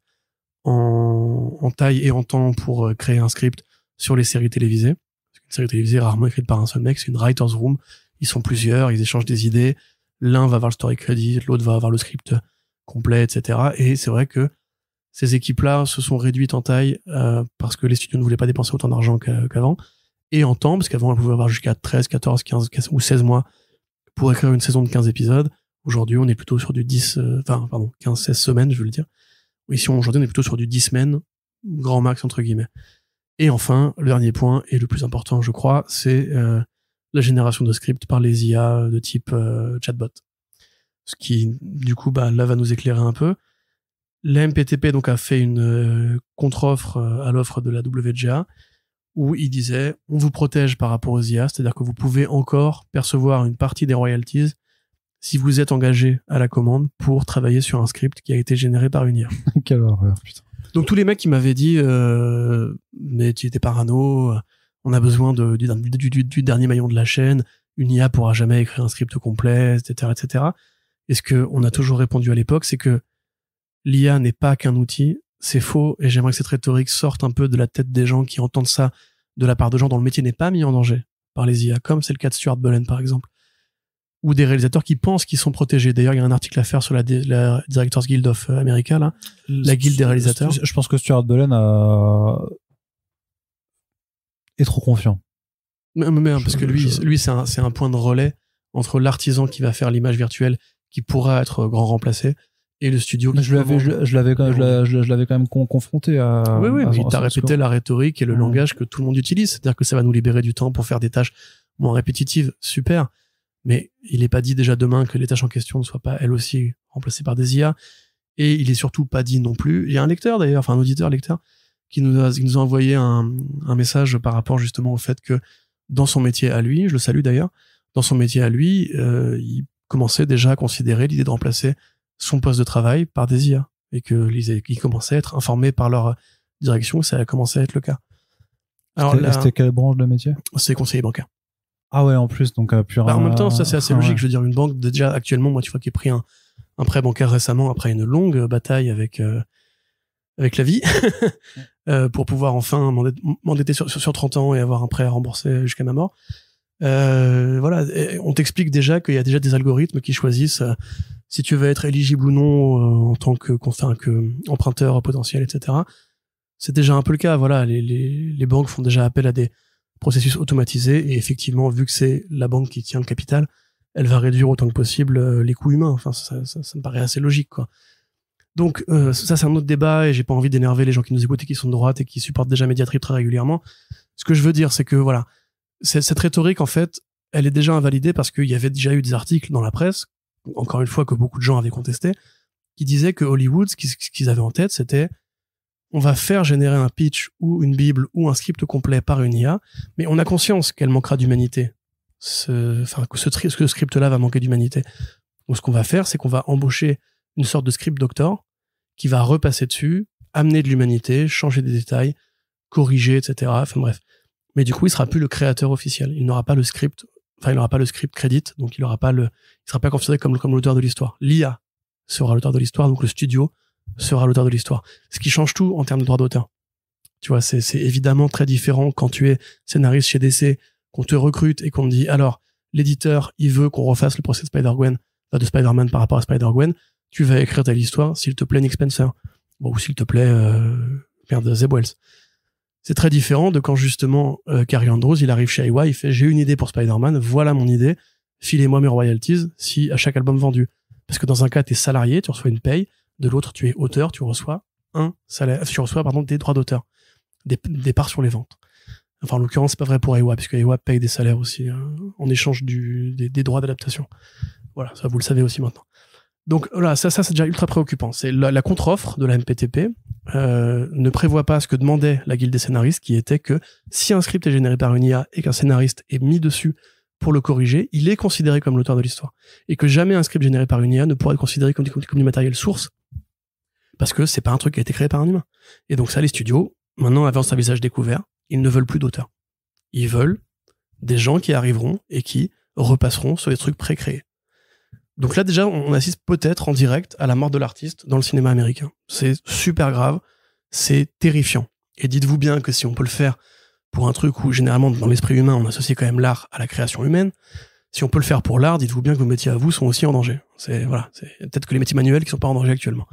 en taille et en temps pour créer un script sur les séries télévisées. Une série télévisée rarement écrite par un seul mec, c'est une writer's room, ils sont plusieurs, ils échangent des idées, l'un va avoir le story credit, l'autre va avoir le script complet, etc. Et c'est vrai que ces équipes-là se sont réduites en taille parce que les studios ne voulaient pas dépenser autant d'argent qu'avant, et en temps, parce qu'avant elles pouvaient avoir jusqu'à 13, 14, 15 ou 16 mois pour écrire une saison de 15 épisodes. Aujourd'hui, on est plutôt sur du 15-16 semaines, je veux le dire. Ici, aujourd'hui, on est plutôt sur du 10 semaines, grand max, entre guillemets. Et enfin, le dernier point, et le plus important, je crois, c'est la génération de scripts par les IA de type chatbot. Ce qui, du coup, là, va nous éclairer un peu. La MPTP, donc, a fait une contre-offre à l'offre de la WGA, où il disait, on vous protège par rapport aux IA, c'est-à-dire que vous pouvez encore percevoir une partie des royalties si vous êtes engagé à la commande pour travailler sur un script qui a été généré par une IA. Quelle horreur, putain. Donc tous les mecs qui m'avaient dit mais tu étais parano, on a besoin du dernier maillon de la chaîne, une IA pourra jamais écrire un script complet, etc., etc. Et ce que on a toujours répondu à l'époque, c'est que l'IA n'est pas qu'un outil, c'est faux, et j'aimerais que cette rhétorique sorte un peu de la tête des gens qui entendent ça de la part de gens dont le métier n'est pas mis en danger par les IA, comme c'est le cas de Stuart Bullen par exemple, ou des réalisateurs qui pensent qu'ils sont protégés. D'ailleurs, il y a un article à faire sur la Directors Guild of America, là, la guilde des réalisateurs. Je pense que Stuart Bullen est trop confiant. Mais parce que lui c'est un point de relais entre l'artisan qui va faire l'image virtuelle, qui pourra être grand remplacé, et le studio qui... Je l'avais quand même confronté à... Oui, mais il t'a répété la rhétorique et le langage que tout le monde utilise. C'est-à-dire que ça va nous libérer du temps pour faire des tâches moins répétitives. Super. Mais il n'est pas dit déjà demain que les tâches en question ne soient pas elles aussi remplacées par des IA. Et il est surtout pas dit non plus. Il y a un lecteur d'ailleurs, enfin un auditeur-lecteur, qui nous a envoyé un message par rapport justement au fait que dans son métier à lui, je le salue d'ailleurs, dans son métier à lui, il commençait déjà à considérer l'idée de remplacer son poste de travail par des IA. Et qu'il commençait à être informé par leur direction, ça a commencé à être le cas. Alors c'était quelle branche de métier? C'est conseiller bancaire. Ah ouais, en plus, donc plus en même temps, ça c'est assez logique. Ouais. Je veux dire, une banque, déjà actuellement, moi tu vois, qui ai pris un prêt bancaire récemment après une longue bataille avec la vie pour pouvoir enfin m'endetter sur 30 ans et avoir un prêt à rembourser jusqu'à ma mort. Voilà, et on t'explique déjà qu'il y a déjà des algorithmes qui choisissent si tu veux être éligible ou non en tant que emprunteur potentiel, etc. C'est déjà un peu le cas. Voilà, les banques font déjà appel à des processus automatisés, et effectivement, vu que c'est la banque qui tient le capital, elle va réduire autant que possible les coûts humains. Enfin, ça me paraît assez logique, quoi. Donc ça c'est un autre débat, et j'ai pas envie d'énerver les gens qui nous écoutent et qui sont de droite et qui supportent déjà Mediatrip très régulièrement. Ce que je veux dire, c'est que voilà, cette rhétorique, en fait, elle est déjà invalidée parce qu'il y avait déjà eu des articles dans la presse, encore une fois, que beaucoup de gens avaient contesté, qui disaient que Hollywood, ce qu'ils avaient en tête, c'était on va faire générer un pitch ou une bible ou un script complet par une IA, mais on a conscience qu'elle manquera d'humanité. Que ce script-là va manquer d'humanité. Donc ce qu'on va faire, c'est qu'on va embaucher une sorte de script doctor qui va repasser dessus, amener de l'humanité, changer des détails, corriger, etc. Enfin bref. Mais du coup, il sera plus le créateur officiel. Il n'aura pas le script, crédit, donc il sera pas considéré comme l'auteur de l'histoire. L'IA sera l'auteur de l'histoire, donc le studio sera l'auteur de l'histoire. Ce qui change tout en termes de droit d'auteur. Tu vois, c'est évidemment très différent quand tu es scénariste chez DC, qu'on te recrute et qu'on te dit, alors, l'éditeur, il veut qu'on refasse le procès de de Spider-Man par rapport à Spider-Gwen, tu vas écrire telle histoire, s'il te plaît Nick Spencer. Bon, ou s'il te plaît, Zeb Wells. C'est très différent de quand justement Cary Andrews, il arrive chez EY, il fait, j'ai une idée pour Spider-Man, voilà mon idée, filez-moi mes royalties à chaque album vendu. Parce que dans un cas, t'es salarié, tu reçois une paye, de l'autre, tu es auteur, tu reçois des droits d'auteur, des parts sur les ventes. Enfin, en l'occurrence, c'est pas vrai pour EY, puisque EY paye des salaires aussi en échange des droits d'adaptation. Voilà, ça vous le savez aussi maintenant. Donc voilà, ça c'est déjà ultra préoccupant. C'est la contre-offre de la MPTP ne prévoit pas ce que demandait la guilde des scénaristes, qui était que si un script est généré par une IA et qu'un scénariste est mis dessus pour le corriger, il est considéré comme l'auteur de l'histoire. Et que jamais un script généré par une IA ne pourra être considéré comme du matériel source, parce que c'est pas un truc qui a été créé par un humain. Et donc ça, les studios, maintenant, avancent à visage découvert, ils ne veulent plus d'auteurs. Ils veulent des gens qui arriveront et qui repasseront sur des trucs pré-créés. Donc là, déjà, on assiste peut-être en direct à la mort de l'artiste dans le cinéma américain. C'est super grave, c'est terrifiant. Et dites-vous bien que si on peut le faire pour un truc où, généralement, dans l'esprit humain, on associe quand même l'art à la création humaine, si on peut le faire pour l'art, dites-vous bien que vos métiers à vous sont aussi en danger. C'est peut-être que les métiers manuels qui sont pas en danger actuellement.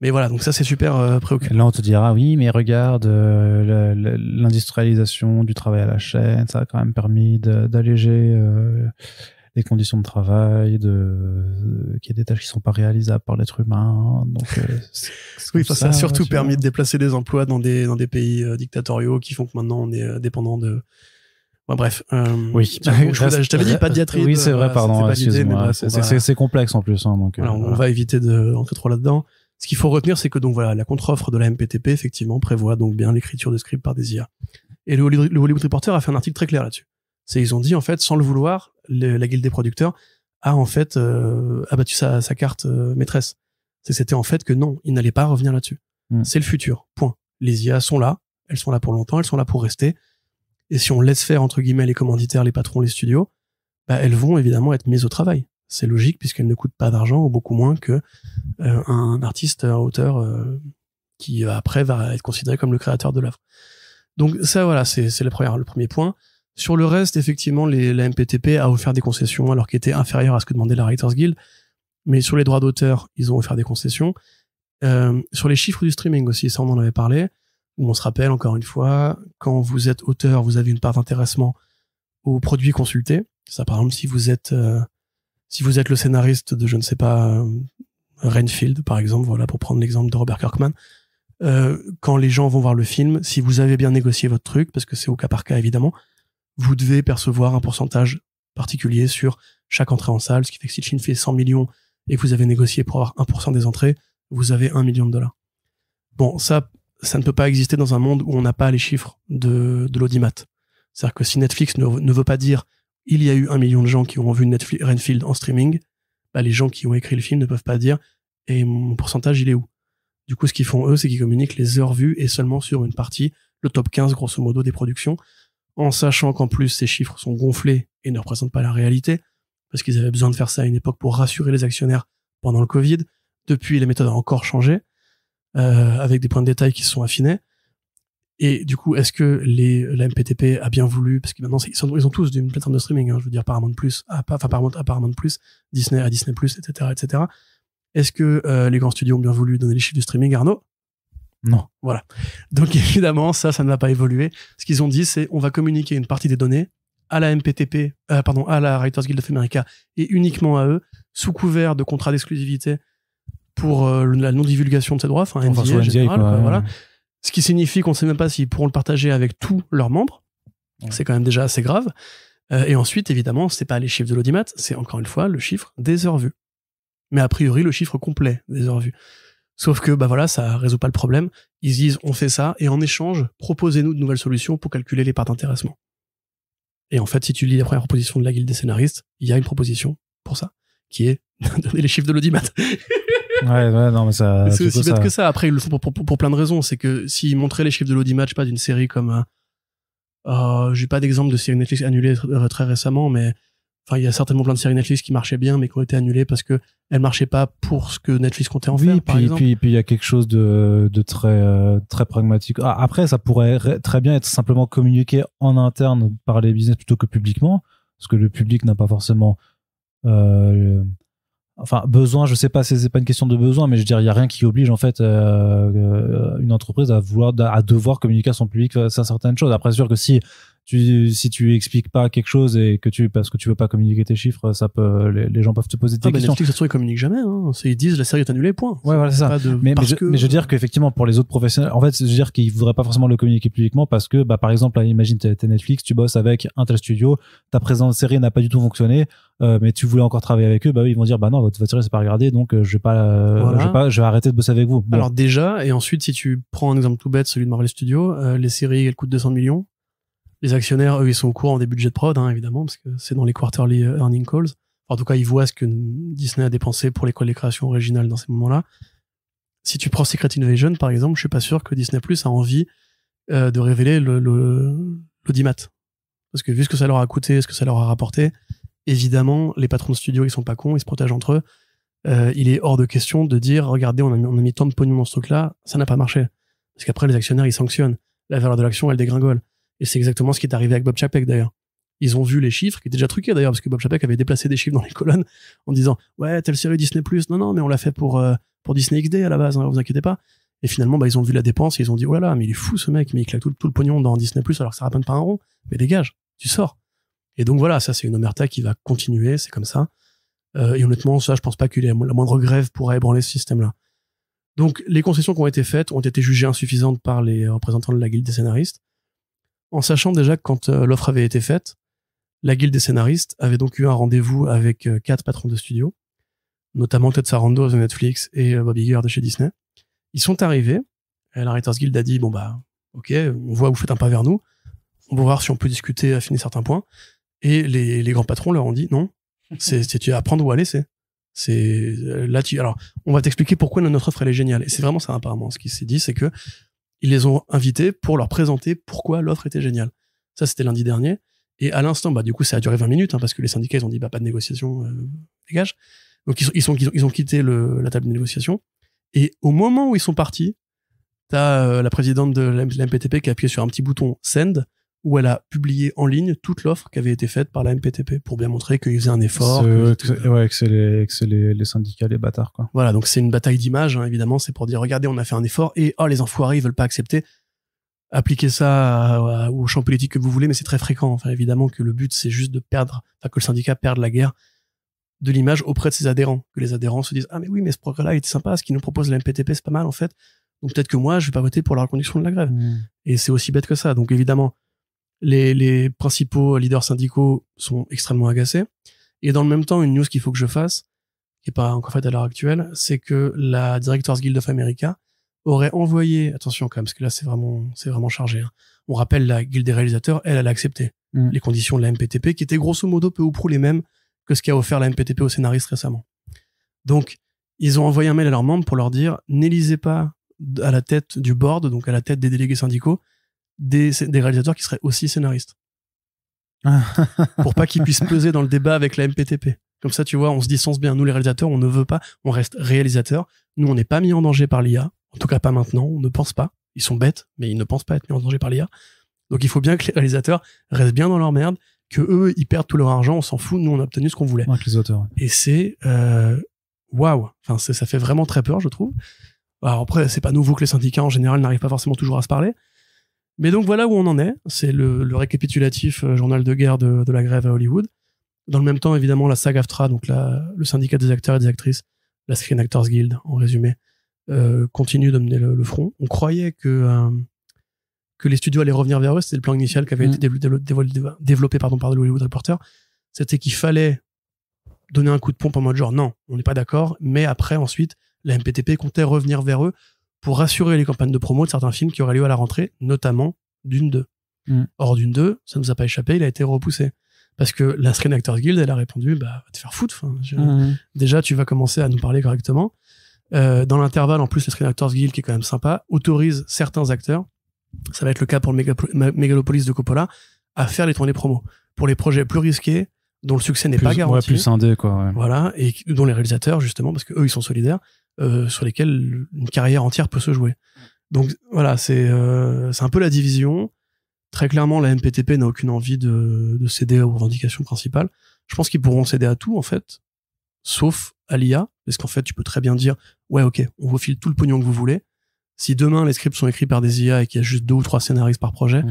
Mais voilà, donc ça c'est super préoccupant. Là on te dira oui, mais regarde l'industrialisation du travail à la chaîne, ça a quand même permis d'alléger des conditions de travail, qu'il y a des tâches qui sont pas réalisables par l'être humain. Donc, oui, ça a surtout permis de déplacer des emplois dans des pays dictatoriaux qui font que maintenant on est dépendant de. Ouais, bref. Oui. Je t'avais dit pas de diatribe. Oui, c'est vrai, pardon. Excuse-moi. C'est complexe en plus. Hein, donc, alors, on va éviter de rentrer trop là-dedans. Ce qu'il faut retenir, c'est que donc voilà, la contre-offre de la MPTP effectivement prévoit donc bien l'écriture de scripts par des IA. Et le Hollywood Reporter a fait un article très clair là-dessus. Ils ont dit en fait, sans le vouloir, la guilde des producteurs a en fait abattu sa carte maîtresse. C'était en fait que non, il n'allait pas revenir là-dessus. C'est le futur. Point. Les IA sont là, elles sont là pour longtemps, elles sont là pour rester. Et si on laisse faire entre guillemets les commanditaires, les patrons, les studios, elles vont évidemment être mises au travail. C'est logique puisqu'elles ne coûtent pas d'argent ou beaucoup moins que un artiste, un auteur qui après va être considéré comme le créateur de l'œuvre. Donc ça voilà, c'est le premier point. Sur le reste, effectivement, la MPTP a offert des concessions alors qu'elles étaient inférieures à ce que demandait la Writers Guild. Mais sur les droits d'auteur, ils ont offert des concessions. Sur les chiffres du streaming aussi, ça on en avait parlé. Où on se rappelle encore une fois, quand vous êtes auteur, vous avez une part d'intéressement aux produits consultés. Ça, par exemple, si vous êtes le scénariste de, je ne sais pas, Renfield, par exemple, voilà, pour prendre l'exemple de Robert Kirkman, quand les gens vont voir le film, si vous avez bien négocié votre truc, parce que c'est au cas par cas évidemment, vous devez percevoir un pourcentage particulier sur chaque entrée en salle, ce qui fait que si le film fait 100 millions et que vous avez négocié pour avoir 1% des entrées, vous avez $1 million. Bon, ça ne peut pas exister dans un monde où on n'a pas les chiffres de l'audimat. C'est-à-dire que si Netflix ne veut pas dire il y a eu 1 million de gens qui ont vu Renfield en streaming, les gens qui ont écrit le film ne peuvent pas dire et mon pourcentage il est où? Du coup, ce qu'ils font eux, c'est qu'ils communiquent les heures vues et seulement sur une partie, le top 15 grosso modo des productions, en sachant qu'en plus ces chiffres sont gonflés et ne représentent pas la réalité, parce qu'ils avaient besoin de faire ça à une époque pour rassurer les actionnaires pendant le Covid. Depuis, les méthodes ont encore changé, avec des points de détail qui se sont affinés. Et du coup, est-ce que la MPTP a bien voulu, parce que maintenant ils ont tous une plateforme de streaming, je veux dire Paramount+, Paramount+, Disney à Disney+, etc., etc. Est-ce que les grands studios ont bien voulu donner les chiffres du streaming, Arnaud? Non. Voilà. Donc évidemment, ça ne va pas évoluer. Ce qu'ils ont dit, c'est on va communiquer une partie des données à la MPTP, à la Writers Guild of America et uniquement à eux, sous couvert de contrats d'exclusivité pour la non-divulgation de ces droits, enfin NDA, général, voilà. Ce qui signifie qu'on ne sait même pas s'ils pourront le partager avec tous leurs membres. Ouais. C'est quand même déjà assez grave. Et ensuite, évidemment, c'est pas les chiffres de l'audimat, c'est encore une fois le chiffre des heures vues. Mais a priori, le chiffre complet des heures vues. Sauf que, voilà, ça résout pas le problème. Ils disent, on fait ça, et en échange, proposez-nous de nouvelles solutions pour calculer les parts d'intéressement. Et en fait, si tu lis la première proposition de la Guilde des scénaristes, il y a une proposition pour ça, qui est donner les chiffres de l'audimat. Ouais, non, mais ça. C'est aussi bête que ça. Après, ils le font pour plein de raisons. C'est que s'ils montraient les chiffres de l'audimat, je sais pas, d'une série comme, j'ai pas d'exemple de série Netflix annulée très récemment, mais, il y a certainement plein de séries Netflix qui marchaient bien, mais qui ont été annulées parce que elles marchaient pas pour ce que Netflix comptait en faire, par exemple. Puis il y a quelque chose de très pragmatique. Après, ça pourrait très bien être simplement communiqué en interne par les business plutôt que publiquement, parce que le public n'a pas forcément, besoin, je sais pas, c'est pas une question de besoin, mais je veux dire, il y a rien qui oblige en fait une entreprise à devoir communiquer à son public sur certaines choses. Après, c'est sûr que si tu expliques pas quelque chose et parce que tu veux pas communiquer tes chiffres, ça peut, les gens peuvent te poser des questions. Netflix, ils communiquent jamais, hein. Ils disent la série est annulée, point. Ouais, voilà, c'est ça. Mais je veux dire qu'effectivement, pour les autres professionnels, en fait, je veux dire qu'ils voudraient pas forcément le communiquer publiquement parce que, par exemple, là, imagine, t'es Netflix, tu bosses avec un tel studio, ta présente série n'a pas du tout fonctionné, mais tu voulais encore travailler avec eux, ils vont dire, non, votre série c'est pas regardé, donc je vais arrêter de bosser avec vous. Bon. Alors déjà, et ensuite, si tu prends un exemple tout bête, celui de Marvel Studios, les séries, elles coûtent 200 millions. Les actionnaires, eux, ils sont au courant des budgets de prod, hein, évidemment, parce que c'est dans les quarterly earning calls. En tout cas, ils voient ce que Disney a dépensé pour les créations originales dans ces moments-là. Si tu prends Secret Invasion, par exemple, je suis pas sûr que Disney Plus a envie de révéler l'audimat. Parce que vu ce que ça leur a coûté, ce que ça leur a rapporté, évidemment, les patrons de studio, ils sont pas cons, ils se protègent entre eux. Il est hors de question de dire, regardez, on a mis tant de pognon dans ce truc-là, ça n'a pas marché. Parce qu'après, les actionnaires, ils sanctionnent. La valeur de l'action, elle dégringole. Et c'est exactement ce qui est arrivé avec Bob Chapek, d'ailleurs. Ils ont vu les chiffres, qui étaient déjà truqués, d'ailleurs, parce que Bob Chapek avait déplacé des chiffres dans les colonnes en disant, ouais, telle série Disney+, non, mais on l'a fait pour Disney XD à la base, hein, vous inquiétez pas. Et finalement, ils ont vu la dépense et ils ont dit, oh là là, mais il est fou ce mec, mais il claque tout le pognon dans Disney+, alors que ça rapporte pas un rond. Mais dégage, tu sors. Et donc voilà, ça c'est une omerta qui va continuer, c'est comme ça. Et honnêtement, ça, je pense pas que la moindre grève pourra ébranler ce système-là. Donc les concessions qui ont été faites ont été jugées insuffisantes par les représentants de la guilde des scénaristes, en sachant déjà que quand l'offre avait été faite, la guilde des scénaristes avait donc eu un rendez-vous avec 4 patrons de studio, notamment Ted Sarandos de Netflix et Bob Iger de chez Disney. Ils sont arrivés, et la Writers Guild a dit, bon bah, ok, on voit que vous faites un pas vers nous, on va voir si on peut discuter, affiner certains points. Et les grands patrons leur ont dit, non, tu vas prendre ou à laisser. Alors, on va t'expliquer pourquoi notre offre elle est géniale. Et c'est vraiment ça, apparemment. Ce qui s'est dit, c'est que ils les ont invités pour leur présenter pourquoi l'offre était géniale. Ça, c'était lundi dernier. Et à l'instant, bah, du coup, ça a duré 20 minutes, hein, parce que les syndicats, ils ont dit, bah, pas de négociation, dégage. Donc, ils ont quitté la table de négociation. Et au moment où ils sont partis, t'as la présidente de la MPTP qui a appuyé sur un petit bouton send, où elle a publié en ligne toute l'offre qui avait été faite par la MPTP pour bien montrer qu'ils faisaient un effort. Que c'est les syndicats, les bâtards, quoi. Voilà, donc c'est une bataille d'image, hein, évidemment, c'est pour dire, regardez, on a fait un effort, et les enfoirés, ils veulent pas accepter. Appliquez ça au champ politique que vous voulez, mais c'est très fréquent. Enfin, évidemment que le but, c'est juste que le syndicat perde la guerre de l'image auprès de ses adhérents. Que les adhérents se disent, ah mais oui, mais ce progrès-là, il était sympa, ce qu'il nous propose la MPTP, c'est pas mal, en fait. Donc peut-être que moi, je vais pas voter pour la reconduction de la grève. Et c'est aussi bête que ça. Donc évidemment, les principaux leaders syndicaux sont extrêmement agacés. Et dans le même temps, une news qu'il faut que je fasse, qui est pas encore faite à l'heure actuelle, c'est que la Directors Guild of America aurait envoyé, attention quand même, parce que là c'est vraiment chargé, hein. On rappelle, la guilde des réalisateurs, elle a accepté les conditions de la MPTP, qui étaient grosso modo peu ou prou les mêmes que ce qu'a offert la MPTP aux scénaristes récemment. Donc, ils ont envoyé un mail à leurs membres pour leur dire, n'élisez pas à la tête du board, donc à la tête des délégués syndicaux, des réalisateurs qui seraient aussi scénaristes. Pour pas qu'ils puissent peser dans le débat avec la MPTP. Comme ça, tu vois, on se distance bien. Nous, les réalisateurs, on ne veut pas, on reste réalisateurs. Nous, on n'est pas mis en danger par l'IA. En tout cas, pas maintenant. On ne pense pas. Ils sont bêtes, mais ils ne pensent pas être mis en danger par l'IA. Donc, il faut bien que les réalisateurs restent bien dans leur merde, que eux, ils perdent tout leur argent. On s'en fout. Nous, on a obtenu ce qu'on voulait. Avec les auteurs. Et c'est, waouh. Enfin, ça fait vraiment très peur, je trouve. Alors après, c'est pas nouveau que les syndicats, en général, n'arrivent pas forcément toujours à se parler. Mais donc voilà où on en est. C'est le récapitulatif journal de guerre de la grève à Hollywood. Dans le même temps, évidemment, la SAG-AFTRA, donc le syndicat des acteurs et des actrices, la Screen Actors Guild, en résumé, continue de mener le front. On croyait que les studios allaient revenir vers eux. C'était le plan initial qui avait été développé par le Hollywood Reporter. C'était qu'il fallait donner un coup de pompe en mode genre, non, on n'est pas d'accord. Mais après, ensuite, la MPTP comptait revenir vers eux pour rassurer les campagnes de promo de certains films qui auraient lieu à la rentrée, notamment Dune 2. Or, Dune 2, ça nous a pas échappé, il a été repoussé. Parce que la Screen Actors Guild, elle a répondu, bah, va te faire foutre. Déjà, tu vas commencer à nous parler correctement. Dans l'intervalle, en plus, la Screen Actors Guild, qui est quand même sympa, autorise certains acteurs, ça va être le cas pour le Megalopolis de Coppola, à faire les tournées promo. Pour les projets plus risqués, dont le succès n'est pas garanti. Ouais, plus indé, quoi. Ouais. Voilà, et dont les réalisateurs, justement, parce que eux, ils sont solidaires, sur lesquels une carrière entière peut se jouer. Donc voilà, c'est un peu la division. Très clairement, la MPTP n'a aucune envie de céder aux revendications principales. Je pense qu'ils pourront céder à tout, en fait, sauf à l'IA, parce qu'en fait, tu peux très bien dire, ouais, ok, on vous file tout le pognon que vous voulez. Si demain, les scripts sont écrits par des IA et qu'il y a juste 2 ou 3 scénaristes par projet,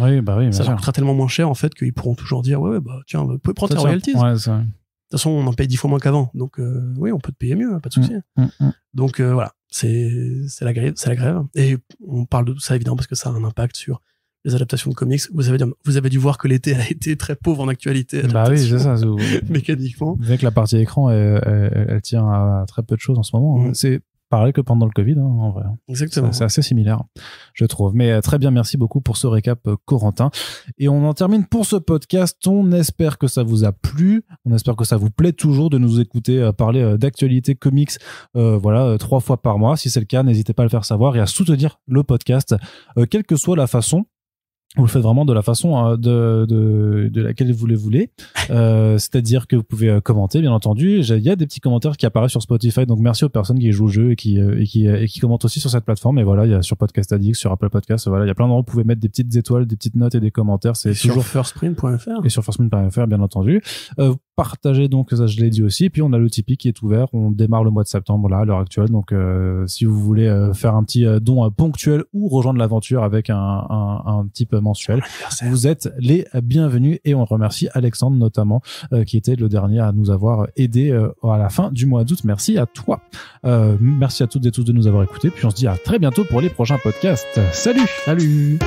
ça leur coûtera tellement moins cher, en fait, qu'ils pourront toujours dire, ouais, bah, tiens, vous pouvez prendre tes royalties. Ouais, c'est vrai. De toute façon, on en paye 10 fois moins qu'avant. Donc, oui, on peut te payer mieux, pas de souci. Donc, voilà. C'est la grève. Et on parle de tout ça, évidemment, parce que ça a un impact sur les adaptations de comics. Vous avez dû voir que l'été a été très pauvre en actualité. Bah oui, c'est ça. Mécaniquement. Vous savez que la partie écran, elle tient à très peu de choses en ce moment. C'est pareil que pendant le Covid, hein, en vrai. Exactement. C'est assez similaire, je trouve. Mais très bien, merci beaucoup pour ce récap, Corentin. Et on en termine pour ce podcast. On espère que ça vous a plu. On espère que ça vous plaît toujours de nous écouter parler d'actualité comics 3 fois par mois. Si c'est le cas, n'hésitez pas à le faire savoir et à soutenir le podcast, quelle que soit la façon. Vous le faites vraiment de la façon de laquelle vous le voulez. C'est-à-dire que vous pouvez commenter, bien entendu. Il y a des petits commentaires qui apparaissent sur Spotify, donc merci aux personnes qui jouent au jeu et qui commentent aussi sur cette plateforme. Et voilà, il y a sur Podcast Addict, sur Apple Podcast, voilà, il y a plein d'endroits où vous pouvez mettre des petites étoiles, des petites notes et des commentaires. C'est toujours sur firstprint.fr. Et sur firstprint.fr, bien entendu. Vous partagez donc, ça je l'ai dit aussi. Et puis on a le Tipeee qui est ouvert. On démarre le mois de septembre là à l'heure actuelle. Donc si vous voulez faire un petit don ponctuel ou rejoindre l'aventure avec un type mensuel, vous êtes les bienvenus. Et on remercie Alexandre notamment qui était le dernier à nous avoir aidé à la fin du mois d'août. Merci à toi. Merci à toutes et tous de nous avoir écoutés. Puis on se dit à très bientôt pour les prochains podcasts. Salut.